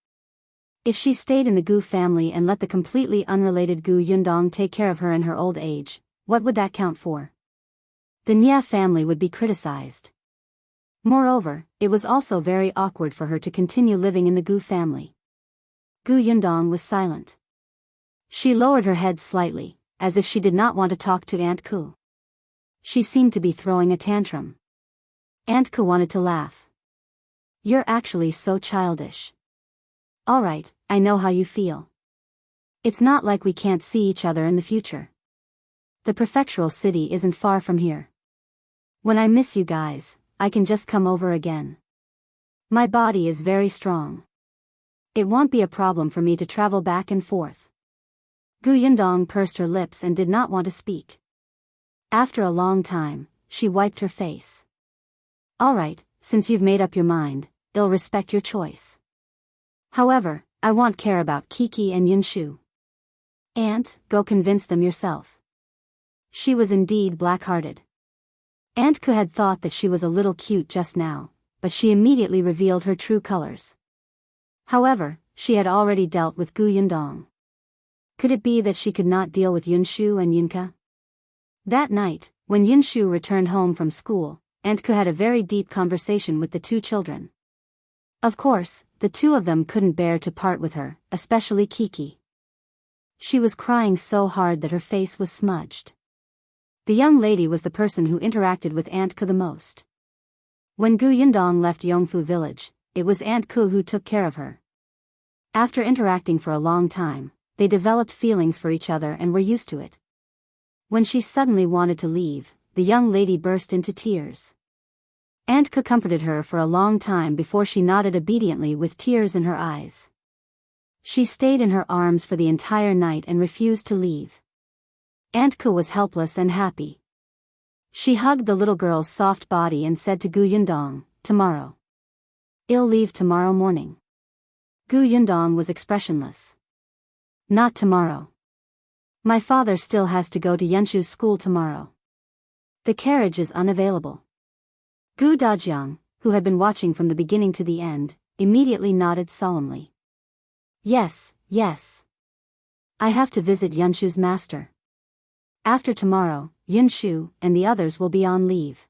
If she stayed in the Gu family and let the completely unrelated Gu Yundong take care of her in her old age, what would that count for? The Nye family would be criticized. Moreover, it was also very awkward for her to continue living in the Gu family. Gu Yundong was silent. She lowered her head slightly, as if she did not want to talk to Aunt Ku. She seemed to be throwing a tantrum. Aunt Ku wanted to laugh. You're actually so childish. Alright, I know how you feel. It's not like we can't see each other in the future. The prefectural city isn't far from here. When I miss you guys, I can just come over again. My body is very strong. It won't be a problem for me to travel back and forth. Gu Yundong pursed her lips and did not want to speak. After a long time, she wiped her face. Alright, since you've made up your mind, I'll respect your choice. However, I won't care about Kiki and Yunshu. Aunt, go convince them yourself. She was indeed black-hearted. Aunt Ku had thought that she was a little cute just now, but she immediately revealed her true colors. However, she had already dealt with Gu Yundong. Could it be that she could not deal with Yunshu and Yunka? That night, when Yunshu returned home from school, Aunt Ku had a very deep conversation with the two children. Of course, the two of them couldn't bear to part with her, especially Kiki. She was crying so hard that her face was smudged. The young lady was the person who interacted with Aunt Ku the most. When Gu Yundong left Yongfu village, it was Aunt Ku who took care of her. After interacting for a long time, they developed feelings for each other and were used to it. When she suddenly wanted to leave, the young lady burst into tears. Aunt Ku comforted her for a long time before she nodded obediently with tears in her eyes. She stayed in her arms for the entire night and refused to leave. Aunt Ku was helpless and happy. She hugged the little girl's soft body and said to Gu Yundong, "Tomorrow. I'll leave tomorrow morning." Gu Yundong was expressionless. "Not tomorrow. My father still has to go to Yenshu's school tomorrow. The carriage is unavailable." Gu Dajiang, who had been watching from the beginning to the end, immediately nodded solemnly. Yes, yes. I have to visit Yenshu's master. After tomorrow, Yunshu and the others will be on leave.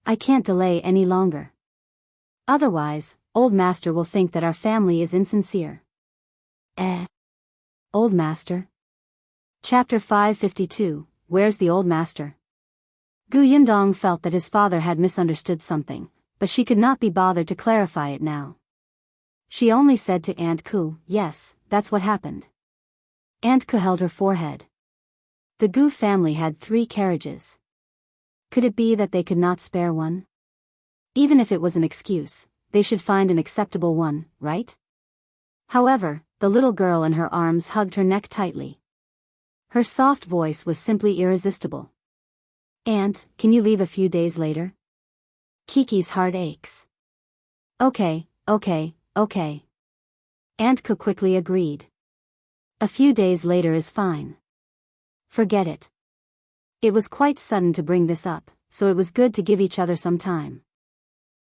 I can't delay any longer. Otherwise, old master will think that our family is insincere. Old master? Chapter 552, Where's the old master? Gu Yundong felt that his father had misunderstood something, but she could not be bothered to clarify it now. She only said to Aunt Ku, "Yes, that's what happened." Aunt Ku held her forehead. The Gu family had 3 carriages. Could it be that they could not spare one? Even if it was an excuse, they should find an acceptable one, right? However, the little girl in her arms hugged her neck tightly. Her soft voice was simply irresistible. "Aunt, can you leave a few days later? Kiki's heart aches." Okay. Aunt Ku quickly agreed. "A few days later is fine. Forget it." It was quite sudden to bring this up, so it was good to give each other some time.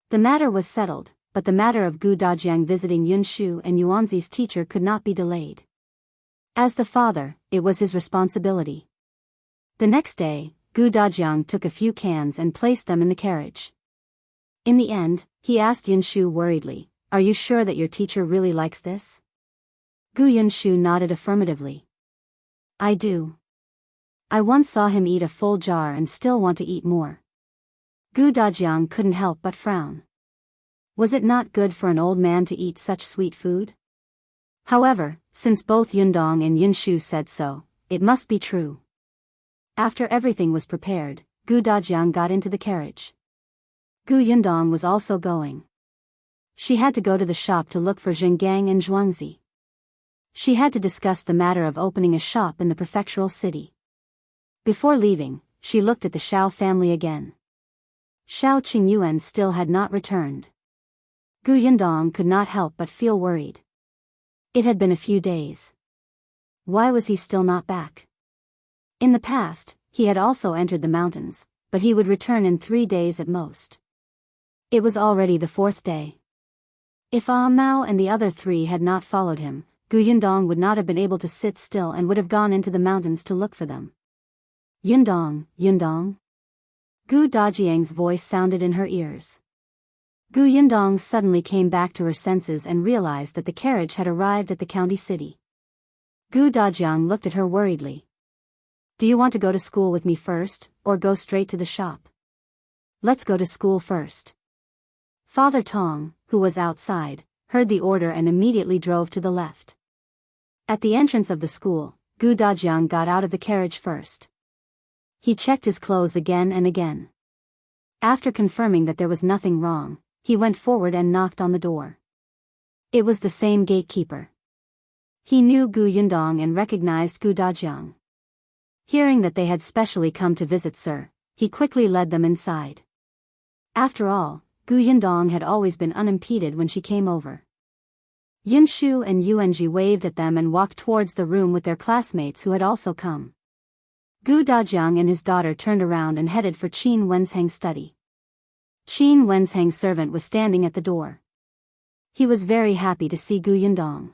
The matter was settled, but the matter of Gu Dajiang visiting Yunshu and Yuanzhi's teacher could not be delayed. As the father, it was his responsibility. The next day, Gu Dajiang took a few cans and placed them in the carriage. In the end, he asked Yunshu worriedly, "Are you sure that your teacher really likes this?" Gu Yunshu nodded affirmatively. "I do. I once saw him eat a full jar and still want to eat more." Gu Dajiang couldn't help but frown. Was it not good for an old man to eat such sweet food? However, since both Yundong and Yunshu said so, it must be true. After everything was prepared, Gu Dajiang got into the carriage. Gu Yundong was also going. She had to go to the shop to look for Zhengang and Yuanzhi. She had to discuss the matter of opening a shop in the prefectural city. Before leaving, she looked at the Xiao family again. Xiao Qingyuan still had not returned. Gu Yundong could not help but feel worried. It had been a few days. Why was he still not back? In the past, he had also entered the mountains, but he would return in 3 days at most. It was already the 4th day. If Mao and the other 3 had not followed him, Gu Yundong would not have been able to sit still and would have gone into the mountains to look for them. "Yundong, Yundong?" Gu Dajiang's voice sounded in her ears. Gu Yundong suddenly came back to her senses and realized that the carriage had arrived at the county city. Gu Dajiang looked at her worriedly. "Do you want to go to school with me first, or go straight to the shop?" "Let's go to school first." Father Tong, who was outside, heard the order and immediately drove to the left. At the entrance of the school, Gu Dajiang got out of the carriage first. He checked his clothes again and again. After confirming that there was nothing wrong, he went forward and knocked on the door. It was the same gatekeeper. He knew Gu Yundong and recognized Gu Dajiang. Hearing that they had specially come to visit Sir, he quickly led them inside. After all, Gu Yundong had always been unimpeded when she came over. Yunshu and Yuanzhi waved at them and walked towards the room with their classmates who had also come. Gu Dajiang and his daughter turned around and headed for Qin Wenzhang's study. Qin Wenzhang's servant was standing at the door. He was very happy to see Gu Yundong.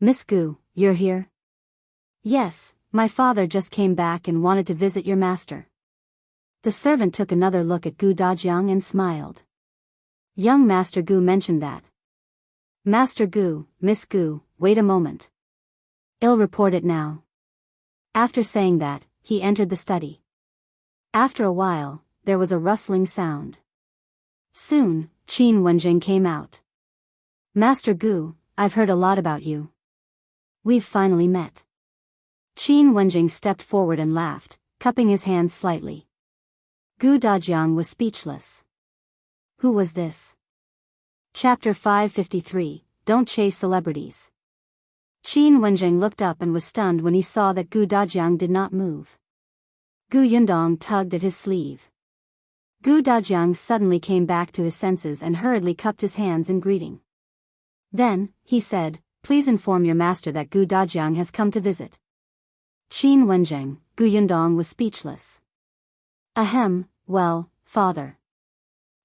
"Miss Gu, you're here?" "Yes, my father just came back and wanted to visit your master." The servant took another look at Gu Dajiang and smiled. Young Master Gu mentioned that. "Master Gu, Miss Gu, wait a moment. I'll report it now." After saying that, he entered the study. After a while, there was a rustling sound. Soon, Qin Wenjing came out. "Master Gu, I've heard a lot about you. We've finally met." Qin Wenjing stepped forward and laughed, cupping his hands slightly. Gu Dajiang was speechless. Who was this? Chapter 553, Don't Chase Celebrities. Qin Wenjing looked up and was stunned when he saw that Gu Dajiang did not move. Gu Yundong tugged at his sleeve. Gu Dajiang suddenly came back to his senses and hurriedly cupped his hands in greeting. Then, he said, "Please inform your master that Gu Dajiang has come to visit." Qin Wenjing, Gu Yundong was speechless. "Ahem, well, father."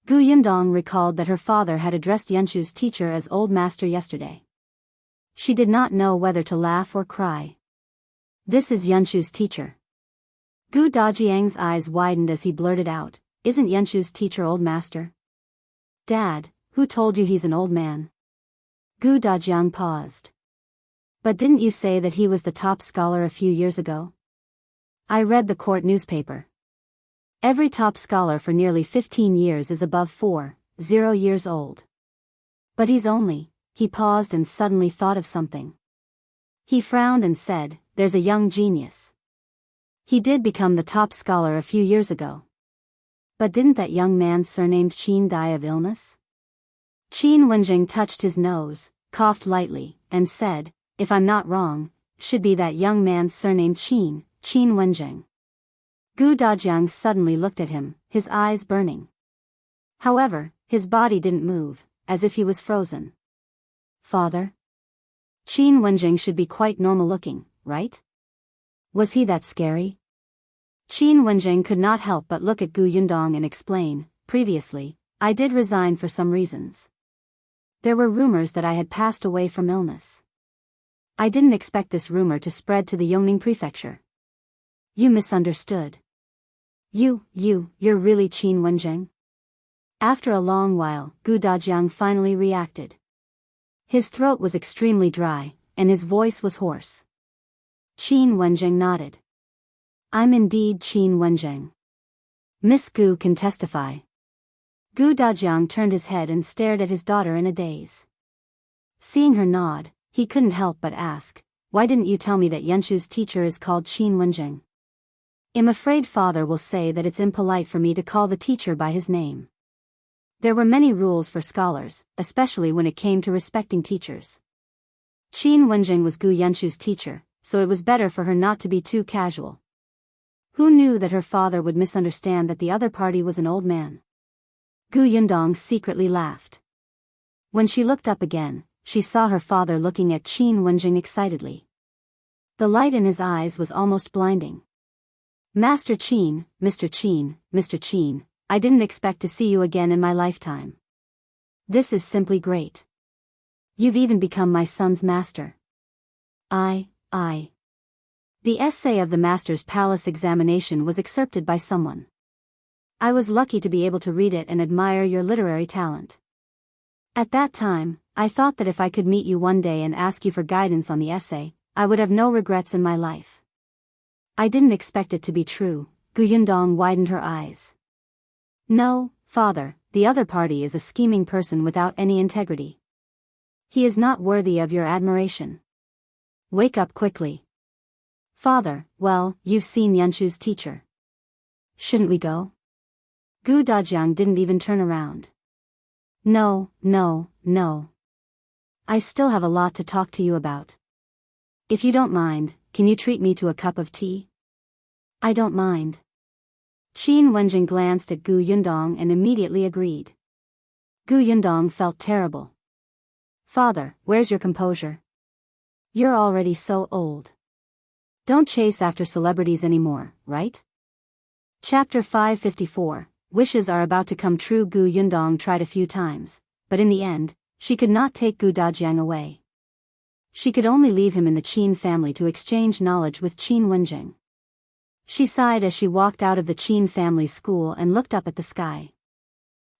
Gu Yundong recalled that her father had addressed Yunshu's teacher as old master yesterday. She did not know whether to laugh or cry. "This is Yunshu's teacher." Gu Dajiang's eyes widened as he blurted out, "Isn't Yunshu's teacher old master?" "Dad, who told you he's an old man?" Gu Dajiang paused. "But didn't you say that he was the top scholar a few years ago?" "I read the court newspaper. Every top scholar for nearly 15 years is above 40 years old. But he's only..." He paused and suddenly thought of something. He frowned and said, "There's a young genius. He did become the top scholar a few years ago. But didn't that young man surnamed Qin die of illness?" Qin Wenjing touched his nose, coughed lightly, and said, "If I'm not wrong, should be that young man surnamed Qin Wenjing." Gu Dajiang suddenly looked at him, his eyes burning. However, his body didn't move, as if he was frozen. "Father? Qin Wenjing should be quite normal looking, right? Was he that scary?" Qin Wenjing could not help but look at Gu Yundong and explain, "Previously, I did resign for some reasons. There were rumors that I had passed away from illness. I didn't expect this rumor to spread to the Yongning prefecture. You misunderstood. You're really Qin Wenjing? After a long while, Gu Dajiang finally reacted. His throat was extremely dry, and his voice was hoarse. Qin Wenjing nodded. I'm indeed Qin Wenjing. Miss Gu can testify. Gu Dajiang turned his head and stared at his daughter in a daze. Seeing her nod, he couldn't help but ask, why didn't you tell me that Yanshu's teacher is called Qin Wenjing? I'm afraid father will say that it's impolite for me to call the teacher by his name. There were many rules for scholars, especially when it came to respecting teachers. Qin Wenjing was Gu Yanshu's teacher, so it was better for her not to be too casual. Who knew that her father would misunderstand that the other party was an old man? Gu Yundong secretly laughed. When she looked up again, she saw her father looking at Qin Wenjing excitedly. The light in his eyes was almost blinding. Master Qin, Mr. Qin, I didn't expect to see you again in my lifetime. This is simply great. You've even become my son's master. The essay of the master's palace examination was accepted by someone. I was lucky to be able to read it and admire your literary talent. At that time, I thought that if I could meet you one day and ask you for guidance on the essay, I would have no regrets in my life. I didn't expect it to be true. Gu Yundong widened her eyes. No, father, the other party is a scheming person without any integrity. He is not worthy of your admiration. Wake up quickly. Father, well, you've seen Yanshu's teacher. Shouldn't we go? Gu Dajiang didn't even turn around. No. I still have a lot to talk to you about. If you don't mind, can you treat me to a cup of tea? I don't mind. Qin Wenjing glanced at Gu Yundong and immediately agreed. Gu Yundong felt terrible. Father, where's your composure? You're already so old. Don't chase after celebrities anymore, right? Chapter 554, Wishes are about to come true. Gu Yundong tried a few times, but in the end, she could not take Gu Dajiang away. She could only leave him in the Qin family to exchange knowledge with Qin Wenjing. She sighed as she walked out of the Qin family school and looked up at the sky.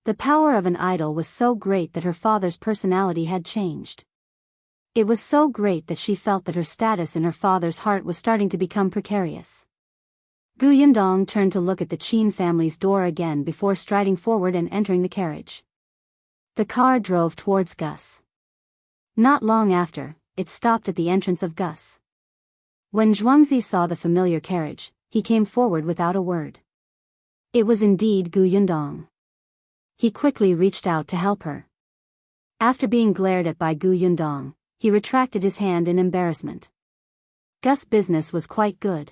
The power of an idol was so great that her father's personality had changed. It was so great that she felt that her status in her father's heart was starting to become precarious. Gu Yundong turned to look at the Qin family's door again before striding forward and entering the carriage. The car drove towards Gus. Not long after, it stopped at the entrance of Gus. When Yuanzhi saw the familiar carriage, he came forward without a word. It was indeed Gu Yundong. He quickly reached out to help her. After being glared at by Gu Yundong, he retracted his hand in embarrassment. Gus' business was quite good.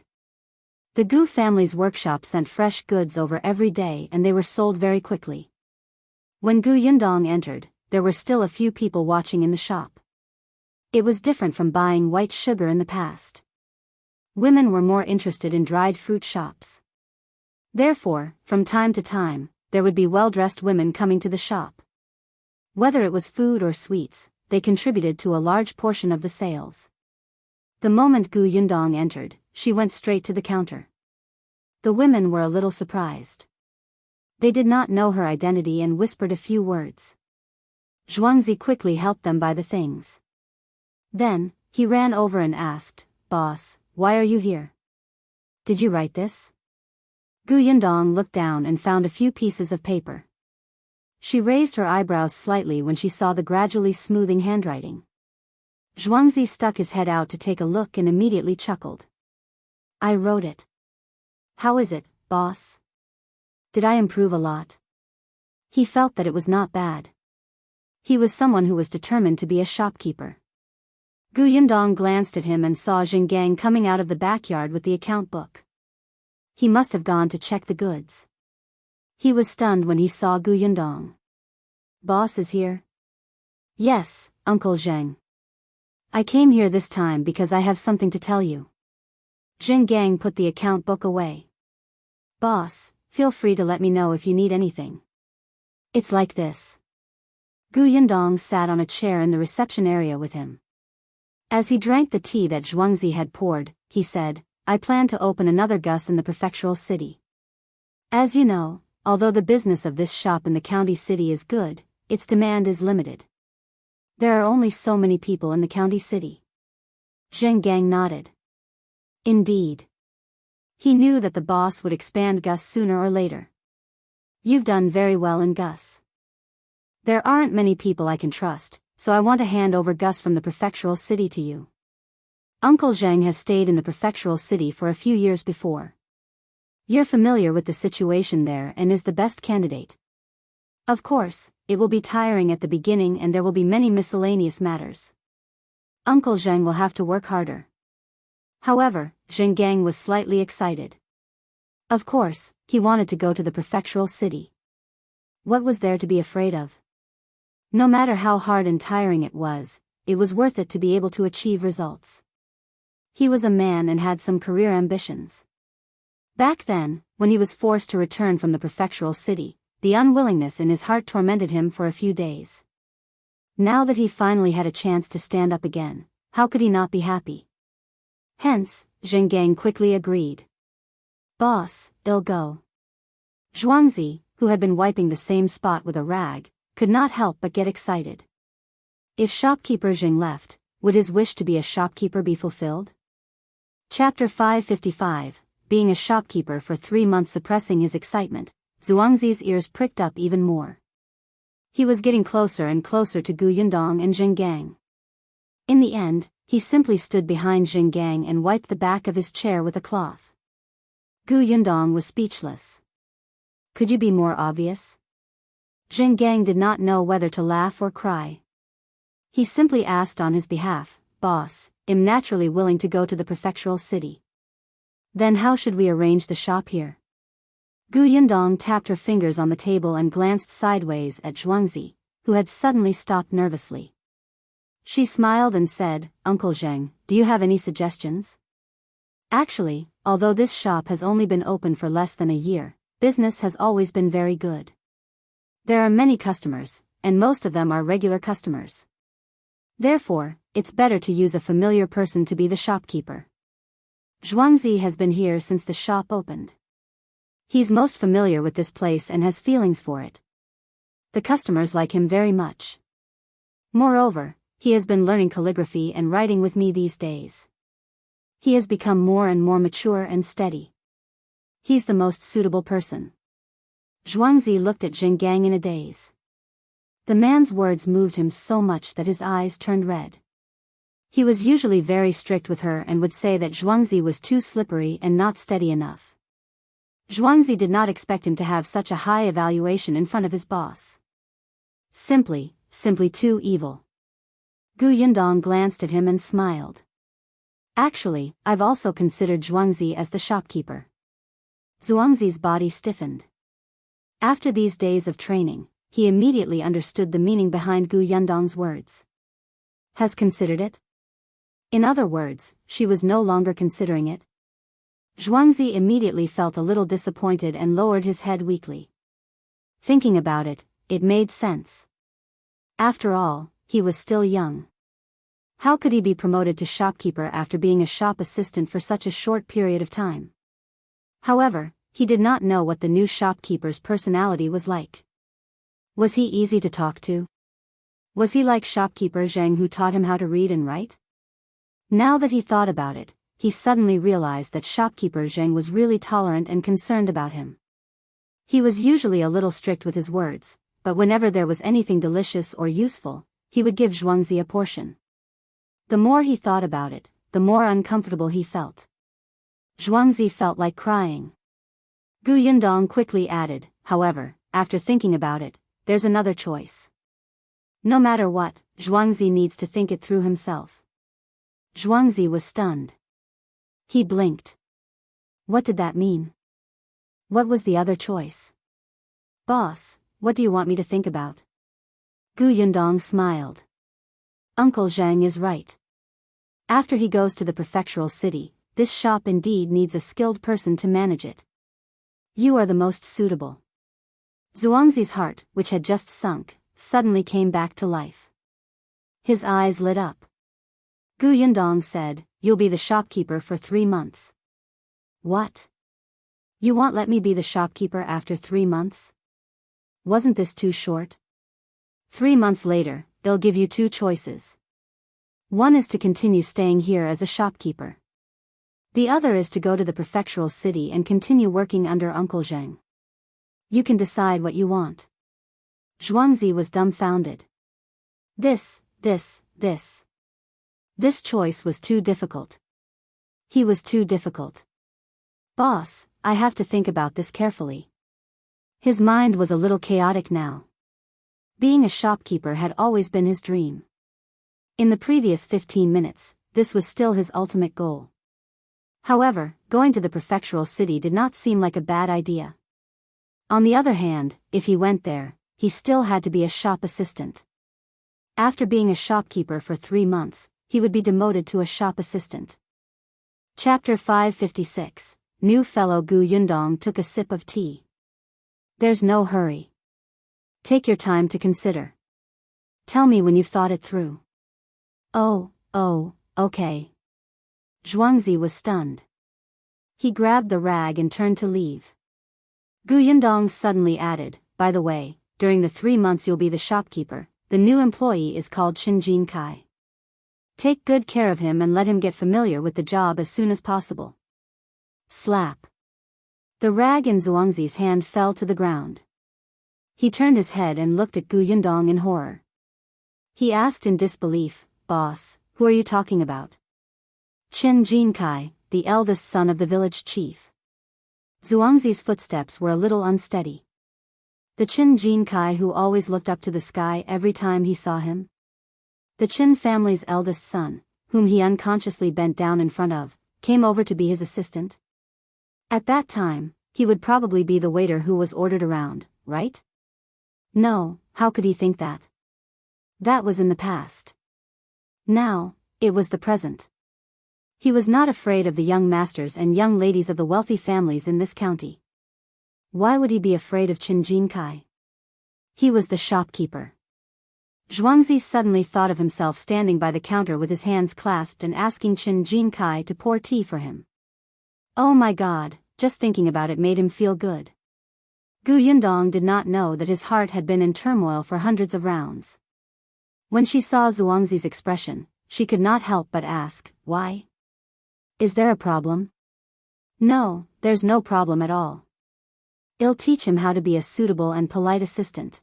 The Gu family's workshop sent fresh goods over every day and they were sold very quickly. When Gu Yundong entered, there were still a few people watching in the shop. It was different from buying white sugar in the past. Women were more interested in dried fruit shops. Therefore, from time to time, there would be well-dressed women coming to the shop. Whether it was food or sweets, they contributed to a large portion of the sales. The moment Gu Yundong entered, she went straight to the counter. The women were a little surprised. They did not know her identity and whispered a few words. Yuanzhi quickly helped them buy the things. Then, he ran over and asked, "Boss, why are you here? Did you write this?" Gu Yundong looked down and found a few pieces of paper. She raised her eyebrows slightly when she saw the gradually smoothing handwriting. Yuanzhi stuck his head out to take a look and immediately chuckled. "I wrote it. How is it, boss? Did I improve a lot?" He felt that it was not bad. He was someone who was determined to be a shopkeeper. Gu Yundong glanced at him and saw Jincai coming out of the backyard with the account book. He must have gone to check the goods. He was stunned when he saw Gu Yundong. "Boss is here?" "Yes, Uncle Zheng. I came here this time because I have something to tell you." Jincai put the account book away. "Boss, feel free to let me know if you need anything. It's like this. Gu Yundong sat on a chair in the reception area with him. As he drank the tea that Yuanzhi had poured, he said, I plan to open another Gus in the prefectural city. As you know, although the business of this shop in the county city is good, its demand is limited. There are only so many people in the county city. Zheng Gang nodded. Indeed. He knew that the boss would expand Gus sooner or later. You've done very well in Gus. There aren't many people I can trust, so I want to hand over Gus from the prefectural city to you. Uncle Zheng has stayed in the prefectural city for a few years before. You're familiar with the situation there and is the best candidate. Of course, it will be tiring at the beginning and there will be many miscellaneous matters. Uncle Zheng will have to work harder. However, Zheng Gang was slightly excited. Of course, he wanted to go to the prefectural city. What was there to be afraid of? No matter how hard and tiring it was worth it to be able to achieve results. He was a man and had some career ambitions. Back then, when he was forced to return from the prefectural city, the unwillingness in his heart tormented him for a few days. Now that he finally had a chance to stand up again, how could he not be happy? Hence, Zheng Gang quickly agreed. Boss, I'll go. Yuanzhi, who had been wiping the same spot with a rag, could not help but get excited. If shopkeeper Zheng left, would his wish to be a shopkeeper be fulfilled? Chapter 555, being a shopkeeper for 3 months. Suppressing his excitement, Yuanzhi's ears pricked up even more. He was getting closer and closer to Gu Yundong and Zheng Gang. In the end, he simply stood behind Zheng Gang and wiped the back of his chair with a cloth. Gu Yundong was speechless. Could you be more obvious? Zheng Gang did not know whether to laugh or cry. He simply asked on his behalf, Boss, I'm naturally willing to go to the prefectural city. Then how should we arrange the shop here? Gu Yundong tapped her fingers on the table and glanced sideways at Yuanzhi, who had suddenly stopped nervously. She smiled and said, Uncle Zheng, do you have any suggestions? Actually, although this shop has only been open for less than a year, business has always been very good. There are many customers, and most of them are regular customers. Therefore, it's better to use a familiar person to be the shopkeeper. Yuanzhi has been here since the shop opened. He's most familiar with this place and has feelings for it. The customers like him very much. Moreover, he has been learning calligraphy and writing with me these days. He has become more and more mature and steady. He's the most suitable person. Yuanzhi looked at Zheng Gang in a daze. The man's words moved him so much that his eyes turned red. He was usually very strict with her and would say that Yuanzhi was too slippery and not steady enough. Yuanzhi did not expect him to have such a high evaluation in front of his boss. Simply too evil. Gu Yundong glanced at him and smiled. Actually, I've also considered Yuanzhi as the shopkeeper. Yuanzhi's body stiffened. After these days of training, he immediately understood the meaning behind Gu Yundong's words. Has considered it? In other words, she was no longer considering it. Yuanzhi immediately felt a little disappointed and lowered his head weakly. Thinking about it, it made sense. After all, he was still young. How could he be promoted to shopkeeper after being a shop assistant for such a short period of time? However, he did not know what the new shopkeeper's personality was like. Was he easy to talk to? Was he like shopkeeper Zheng, who taught him how to read and write? Now that he thought about it, he suddenly realized that shopkeeper Zheng was really tolerant and concerned about him. He was usually a little strict with his words, but whenever there was anything delicious or useful, he would give Yuanzhi a portion. The more he thought about it, the more uncomfortable he felt. Yuanzhi felt like crying. Gu Yundong quickly added, however, after thinking about it, there's another choice. No matter what, Yuanzhi needs to think it through himself. Yuanzhi was stunned. He blinked. What did that mean? What was the other choice? Boss, what do you want me to think about? Gu Yundong smiled. Uncle Zheng is right. After he goes to the prefectural city, this shop indeed needs a skilled person to manage it. You are the most suitable. Yuanzhi's heart, which had just sunk, suddenly came back to life. His eyes lit up. Gu Yundong said, "You'll be the shopkeeper for 3 months." "What? You won't let me be the shopkeeper after 3 months? Wasn't this too short? 3 months later, they'll give you 2 choices. One is to continue staying here as a shopkeeper. The other is to go to the prefectural city and continue working under Uncle Zheng. You can decide what you want." Yuanzhi was dumbfounded. This choice was too difficult. He was too difficult. "Boss, I have to think about this carefully." His mind was a little chaotic now. Being a shopkeeper had always been his dream. In the previous 15 minutes, this was still his ultimate goal. However, going to the prefectural city did not seem like a bad idea. On the other hand, if he went there, he still had to be a shop assistant. After being a shopkeeper for 3 months, he would be demoted to a shop assistant. Chapter 556. New fellow Gu Yundong took a sip of tea. "There's no hurry. Take your time to consider. Tell me when you've thought it through." Oh, okay." Yuanzhi was stunned. He grabbed the rag and turned to leave. Gu Yundong suddenly added, "By the way, during the 3 months you'll be the shopkeeper, the new employee is called Jincai. Take good care of him and let him get familiar with the job as soon as possible." Slap. The rag in Yuanzhi's hand fell to the ground. He turned his head and looked at Gu Yundong in horror. He asked in disbelief, "Boss, who are you talking about?" "Chen Jincai, the eldest son of the village chief." Yuanzhi's footsteps were a little unsteady. The Chen Jincai who always looked up to the sky every time he saw him? The Chen family's eldest son, whom he unconsciously bent down in front of, came over to be his assistant? At that time, he would probably be the waiter who was ordered around, right? No, how could he think that? That was in the past. Now, it was the present. He was not afraid of the young masters and young ladies of the wealthy families in this county. Why would he be afraid of Chen Jincai? He was the shopkeeper. Yuanzhi suddenly thought of himself standing by the counter with his hands clasped and asking Chen Jincai to pour tea for him. Oh my God, just thinking about it made him feel good. Gu Yundong did not know that his heart had been in turmoil for hundreds of rounds. When she saw Yuanzhi's expression, she could not help but ask, "Why? Is there a problem?" "No, there's no problem at all. I'll teach him how to be a suitable and polite assistant.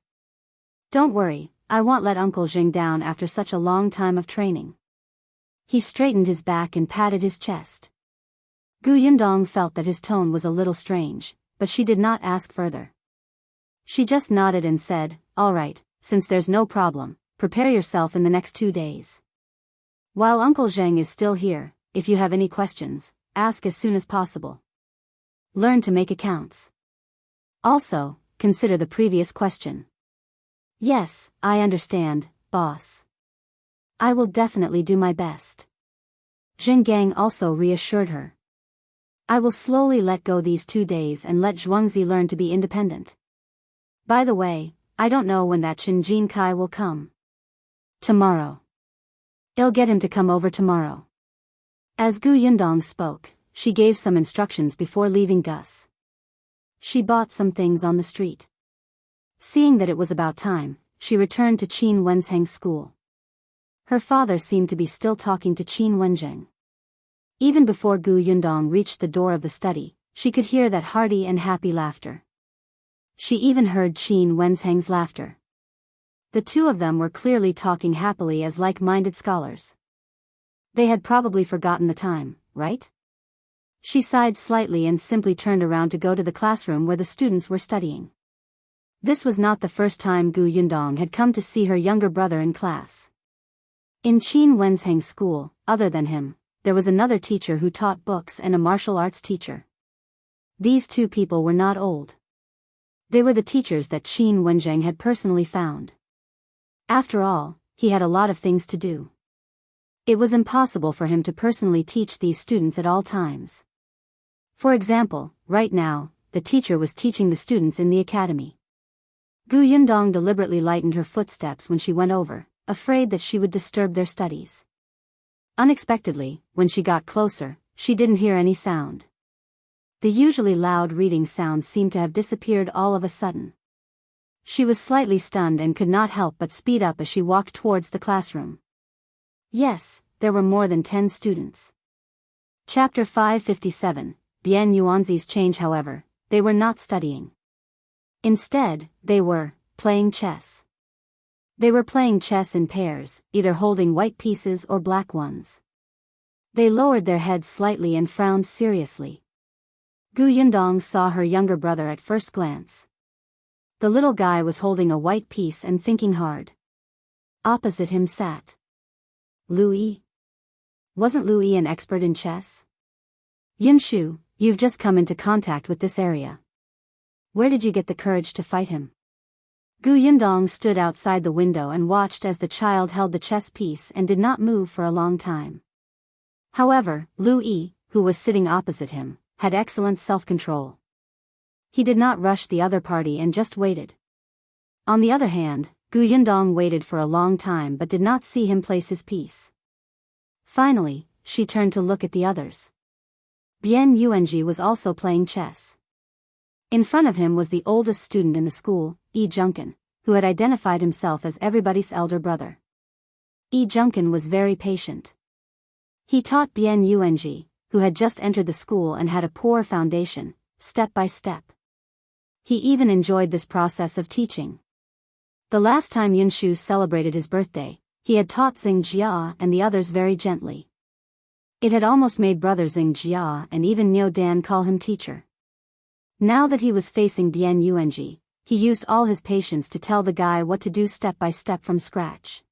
Don't worry, I won't let Uncle Zheng down after such a long time of training." He straightened his back and patted his chest. Gu Yundong felt that his tone was a little strange, but she did not ask further. She just nodded and said, "All right, since there's no problem, prepare yourself in the next 2 days. While Uncle Zheng is still here, if you have any questions, ask as soon as possible. Learn to make accounts. Also, consider the previous question." "Yes, I understand, boss. I will definitely do my best." Zheng also reassured her. "I will slowly let go these 2 days and let Yuanzhi learn to be independent. By the way, I don't know when that Chen Jincai will come." "Tomorrow. I'll get him to come over tomorrow." As Gu Yundong spoke, she gave some instructions before leaving Gus. She bought some things on the street. Seeing that it was about time, she returned to Qin Wenzheng's school. Her father seemed to be still talking to Qin Wenzheng. Even before Gu Yundong reached the door of the study, she could hear that hearty and happy laughter. She even heard Qin Wenzheng's laughter. The two of them were clearly talking happily as like-minded scholars. They had probably forgotten the time, right? She sighed slightly and simply turned around to go to the classroom where the students were studying. This was not the first time Gu Yundong had come to see her younger brother in class. In Qin Wenzheng's school, other than him, there was another teacher who taught books and a martial arts teacher. These two people were not old. They were the teachers that Qin Wenzheng had personally found. After all, he had a lot of things to do. It was impossible for him to personally teach these students at all times. For example, right now, the teacher was teaching the students in the academy. Gu Yundong deliberately lightened her footsteps when she went over, afraid that she would disturb their studies. Unexpectedly, when she got closer, she didn't hear any sound. The usually loud reading sounds seemed to have disappeared all of a sudden. She was slightly stunned and could not help but speed up as she walked towards the classroom. Yes, there were more than 10 students. Chapter 557, Bian Yuanzhi's change. However, they were not studying. Instead, they were playing chess. They were playing chess in pairs, either holding white pieces or black ones. They lowered their heads slightly and frowned seriously. Gu Yundong saw her younger brother at first glance. The little guy was holding a white piece and thinking hard. Opposite him sat Liu Wei. Wasn't Liu Wei an expert in chess? Yunshu, you've just come into contact with this area. Where did you get the courage to fight him? Gu Yundong stood outside the window and watched as the child held the chess piece and did not move for a long time. However, Liu Wei, who was sitting opposite him, had excellent self-control. He did not rush the other party and just waited. On the other hand, Gu Yundong waited for a long time but did not see him place his piece. Finally, she turned to look at the others. Bian Yuanzhi was also playing chess. In front of him was the oldest student in the school, Junkan, who had identified himself as everybody's elder brother. Junkan was very patient. He taught Bian Yuanzhi, who had just entered the school and had a poor foundation, step by step. He even enjoyed this process of teaching. The last time Yunshu celebrated his birthday, he had taught Xingjia and the others very gently. It had almost made brother Xingjia and even Niu Dan call him teacher. Now that he was facing Bian Yuanzhi, he used all his patience to tell the guy what to do step by step from scratch.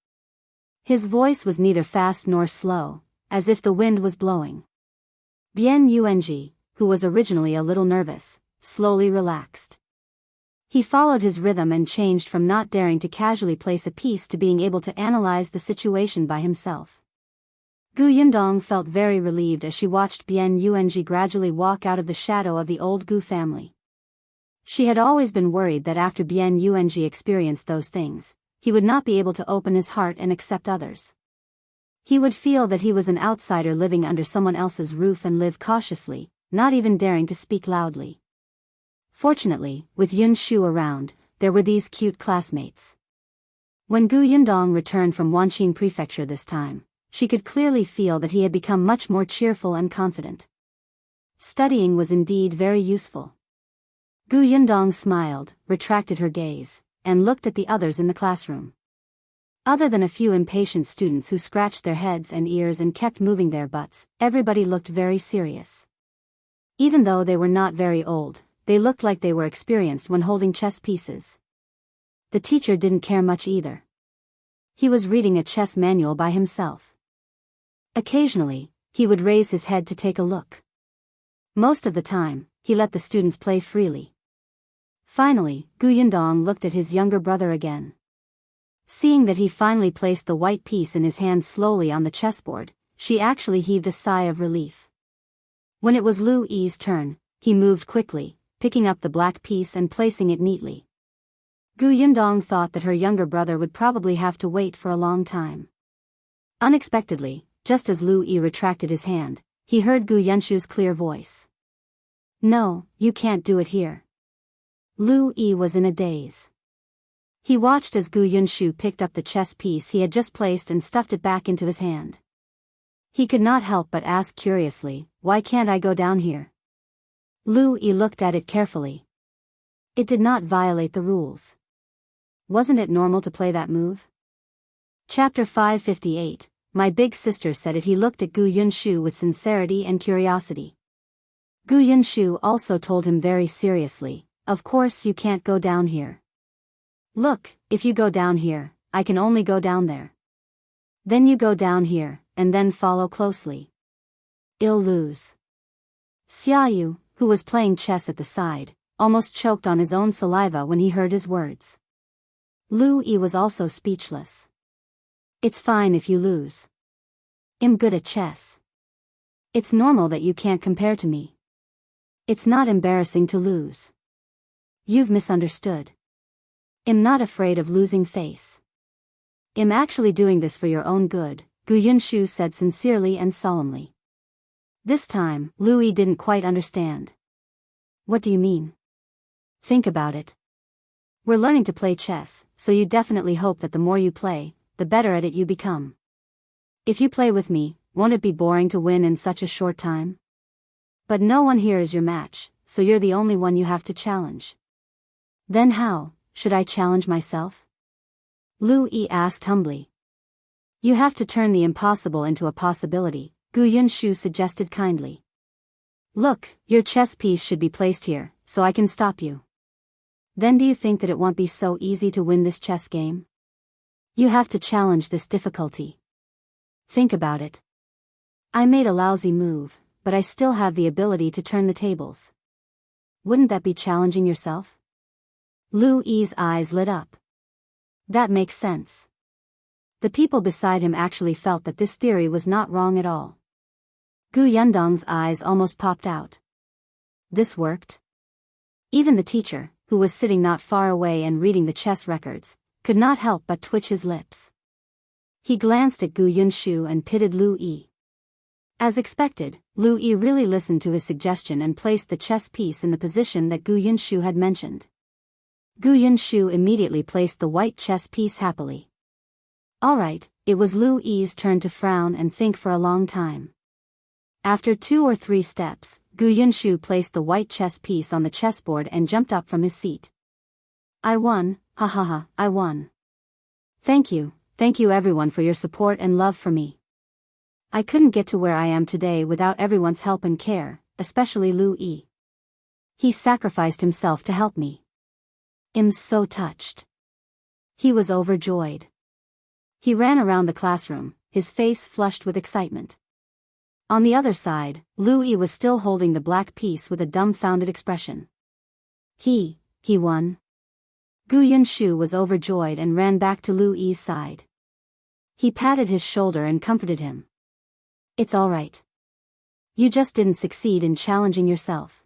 His voice was neither fast nor slow, as if the wind was blowing. Bian Yuanzhi, who was originally a little nervous, slowly relaxed. He followed his rhythm and changed from not daring to casually place a piece to being able to analyze the situation by himself. Gu Yundong felt very relieved as she watched Bian Yuanzhi gradually walk out of the shadow of the old Gu family. She had always been worried that after Bian Yuanzhi experienced those things, he would not be able to open his heart and accept others. He would feel that he was an outsider living under someone else's roof and live cautiously, not even daring to speak loudly. Fortunately, with Yunshu around, there were these cute classmates. When Gu Yundong returned from Wanqing Prefecture this time, she could clearly feel that he had become much more cheerful and confident. Studying was indeed very useful. Gu Yundong smiled, retracted her gaze, and looked at the others in the classroom. Other than a few impatient students who scratched their heads and ears and kept moving their butts, everybody looked very serious. Even though they were not very old, they looked like they were experienced when holding chess pieces. The teacher didn't care much either. He was reading a chess manual by himself. Occasionally, he would raise his head to take a look. Most of the time, he let the students play freely. Finally, Gu Yundong looked at his younger brother again. Seeing that he finally placed the white piece in his hand slowly on the chessboard, she actually heaved a sigh of relief. When it was Liu Wei's turn, he moved quickly, picking up the black piece and placing it neatly. Gu Yundong thought that her younger brother would probably have to wait for a long time. Unexpectedly, just as Liu Wei retracted his hand, he heard Gu Yunshu's clear voice. "No, you can't do it here." Liu Wei was in a daze. He watched as Gu Yunshu picked up the chess piece he had just placed and stuffed it back into his hand. He could not help but ask curiously, "Why can't I go down here?" Liu Wei looked at it carefully. It did not violate the rules. Wasn't it normal to play that move? Chapter 558, My big sister said it. He looked at Gu Yunshu with sincerity and curiosity. Gu Yunshu also told him very seriously, "Of course you can't go down here. Look, if you go down here, I can only go down there. Then you go down here, and then follow closely. You'll lose." Xiaoyu, who was playing chess at the side, almost choked on his own saliva when he heard his words. Liu Wei was also speechless. "It's fine if you lose. I'm good at chess. It's normal that you can't compare to me. It's not embarrassing to lose. You've misunderstood. I'm not afraid of losing face. I'm actually doing this for your own good, Gu Yunshu said sincerely and solemnly. This time, Louis didn't quite understand. What do you mean? Think about it. We're learning to play chess, so you definitely hope that the more you play, the better at it you become. If you play with me, won't it be boring to win in such a short time? But no one here is your match, so you're the only one you have to challenge. Then how, should I challenge myself? Lu Yi asked humbly. You have to turn the impossible into a possibility, Gu Yunshu suggested kindly. Look, your chess piece should be placed here, so I can stop you. Then do you think that it won't be so easy to win this chess game? You have to challenge this difficulty. Think about it. I made a lousy move, but I still have the ability to turn the tables. Wouldn't that be challenging yourself? Lu Yi's eyes lit up. That makes sense. The people beside him actually felt that this theory was not wrong at all. Gu Yundong's eyes almost popped out. This worked. Even the teacher, who was sitting not far away and reading the chess records, could not help but twitch his lips. He glanced at Gu Yunshu and pitied Lu Yi. As expected, Lu Yi really listened to his suggestion and placed the chess piece in the position that Gu Yunshu had mentioned. Gu Yunshu immediately placed the white chess piece happily. Alright, it was Lu Yi's turn to frown and think for a long time. After 2 or 3 steps, Gu Yunshu placed the white chess piece on the chessboard and jumped up from his seat. I won, ha ha ha, I won. Thank you everyone for your support and love for me. I couldn't get to where I am today without everyone's help and care, especially Lu Yi. He sacrificed himself to help me. I'm so touched. He was overjoyed. He ran around the classroom, his face flushed with excitement. On the other side, Lu Yi was still holding the black piece with a dumbfounded expression. He won. Gu Yunshu was overjoyed and ran back to Lu Yi's side. He patted his shoulder and comforted him. It's all right. You just didn't succeed in challenging yourself.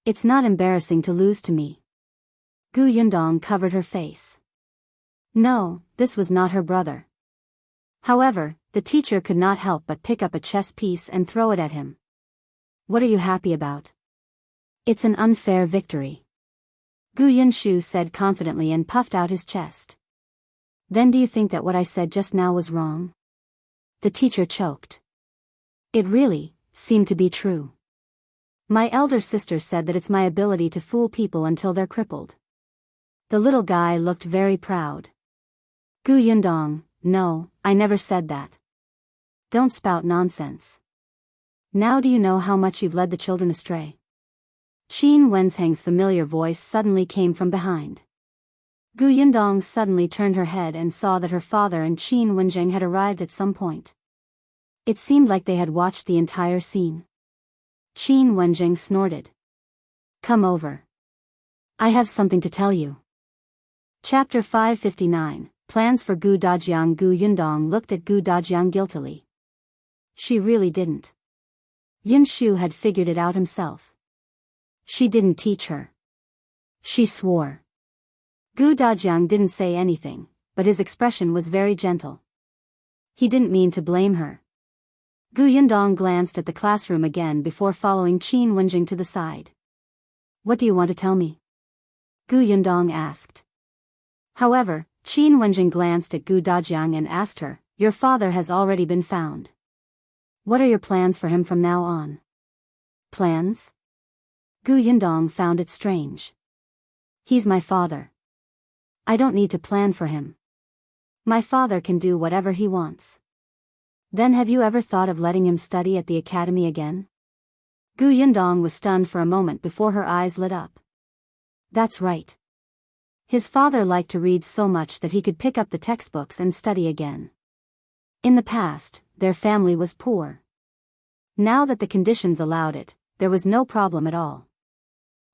It's not embarrassing to lose to me. Gu Yundong covered her face. No, this was not her brother. However, the teacher could not help but pick up a chess piece and throw it at him. What are you happy about? It's an unfair victory. Gu Yunshu said confidently and puffed out his chest. Then do you think that what I said just now was wrong? The teacher choked. It really seemed to be true. My elder sister said that it's my ability to fool people until they're crippled. The little guy looked very proud. Gu Yundong, no, I never said that. Don't spout nonsense. Now do you know how much you've led the children astray? Qin Wenzheng's familiar voice suddenly came from behind. Gu Yundong suddenly turned her head and saw that her father and Qin Wenzheng had arrived at some point. It seemed like they had watched the entire scene. Qin Wenzheng snorted. Come over. I have something to tell you. Chapter 559, Plans for Gu Dajiang. Gu Yundong looked at Gu Dajiang guiltily. She really didn't. Yunshu had figured it out himself. She didn't teach her. She swore. Gu Dajiang didn't say anything, but his expression was very gentle. He didn't mean to blame her. Gu Yundong glanced at the classroom again before following Qin Wenzheng to the side. What do you want to tell me? Gu Yundong asked. However, Qin Wenzheng glanced at Gu Dajiang and asked her, Your father has already been found. What are your plans for him from now on? Plans? Gu Yundong found it strange. He's my father. I don't need to plan for him. My father can do whatever he wants. Then have you ever thought of letting him study at the academy again? Gu Yundong was stunned for a moment before her eyes lit up. That's right. His father liked to read so much that he could pick up the textbooks and study again. In the past, their family was poor. Now that the conditions allowed it, there was no problem at all.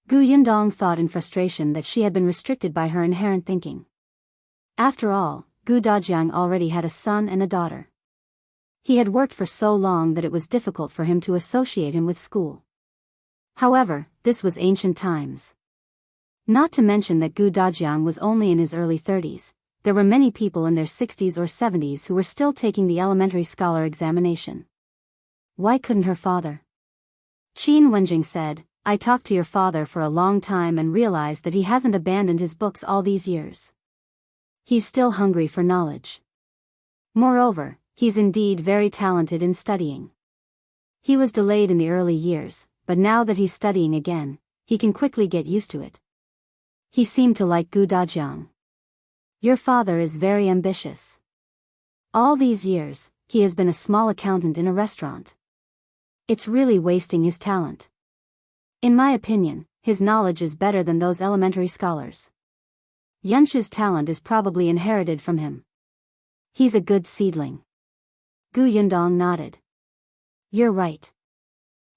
Gu Yundong thought in frustration that she had been restricted by her inherent thinking. After all, Gu Dajiang already had a son and a daughter. He had worked for so long that it was difficult for him to associate him with school. However, this was ancient times. Not to mention that Gu Dajiang was only in his early 30s, there were many people in their 60s or 70s who were still taking the elementary scholar examination. Why couldn't her father? Qin Wenjing said, I talked to your father for a long time and realized that he hasn't abandoned his books all these years. He's still hungry for knowledge. Moreover, he's indeed very talented in studying. He was delayed in the early years, but now that he's studying again, he can quickly get used to it. He seemed to like Gu Dajiang. Your father is very ambitious. All these years, he has been a small accountant in a restaurant. It's really wasting his talent. In my opinion, his knowledge is better than those elementary scholars. Yuanzhi's talent is probably inherited from him. He's a good seedling. Gu Yundong nodded. You're right.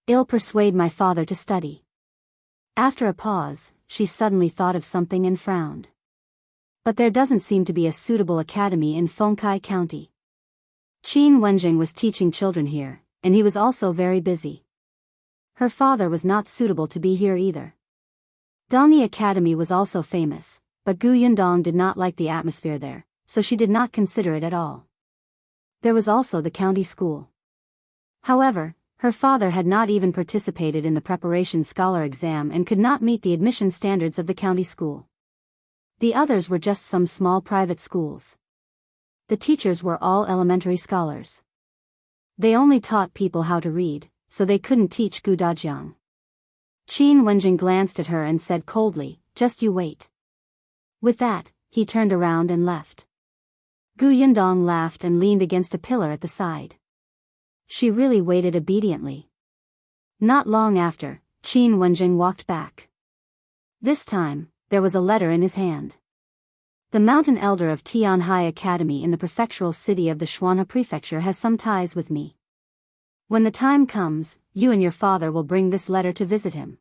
I'll persuade my father to study. After a pause, she suddenly thought of something and frowned. But there doesn't seem to be a suitable academy in Fengkai County. Qin Wenjing was teaching children here, and he was also very busy. Her father was not suitable to be here either. Dongyi Academy was also famous, but Gu Yundong did not like the atmosphere there, so she did not consider it at all. There was also the county school. However, her father had not even participated in the preparation scholar exam and could not meet the admission standards of the county school. The others were just some small private schools. The teachers were all elementary scholars. They only taught people how to read, so they couldn't teach Gu Dajiang. Qin Wenjing glanced at her and said coldly, just you wait. With that, he turned around and left. Gu Yundong laughed and leaned against a pillar at the side. She really waited obediently. Not long after, Qin Wenjing walked back. This time, there was a letter in his hand. The mountain elder of Tianhai Academy in the prefectural city of the Shuanhe Prefecture has some ties with me. When the time comes, you and your father will bring this letter to visit him.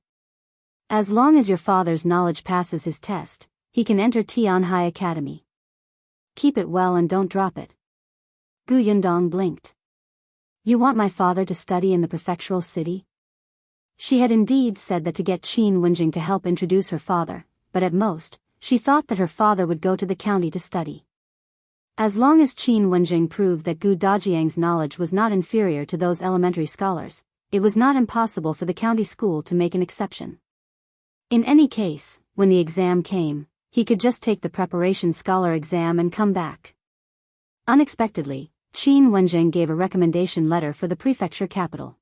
As long as your father's knowledge passes his test, he can enter Tianhai Academy. Keep it well and don't drop it. Gu Yundong blinked. You want my father to study in the prefectural city? She had indeed said that to get Qin Wenjing to help introduce her father, but at most, she thought that her father would go to the county to study. As long as Qin Wenjing proved that Gu Dajiang's knowledge was not inferior to those elementary scholars, it was not impossible for the county school to make an exception. In any case, when the exam came, he could just take the preparation scholar exam and come back. Unexpectedly, Qin Wenjing gave a recommendation letter for the prefecture capital.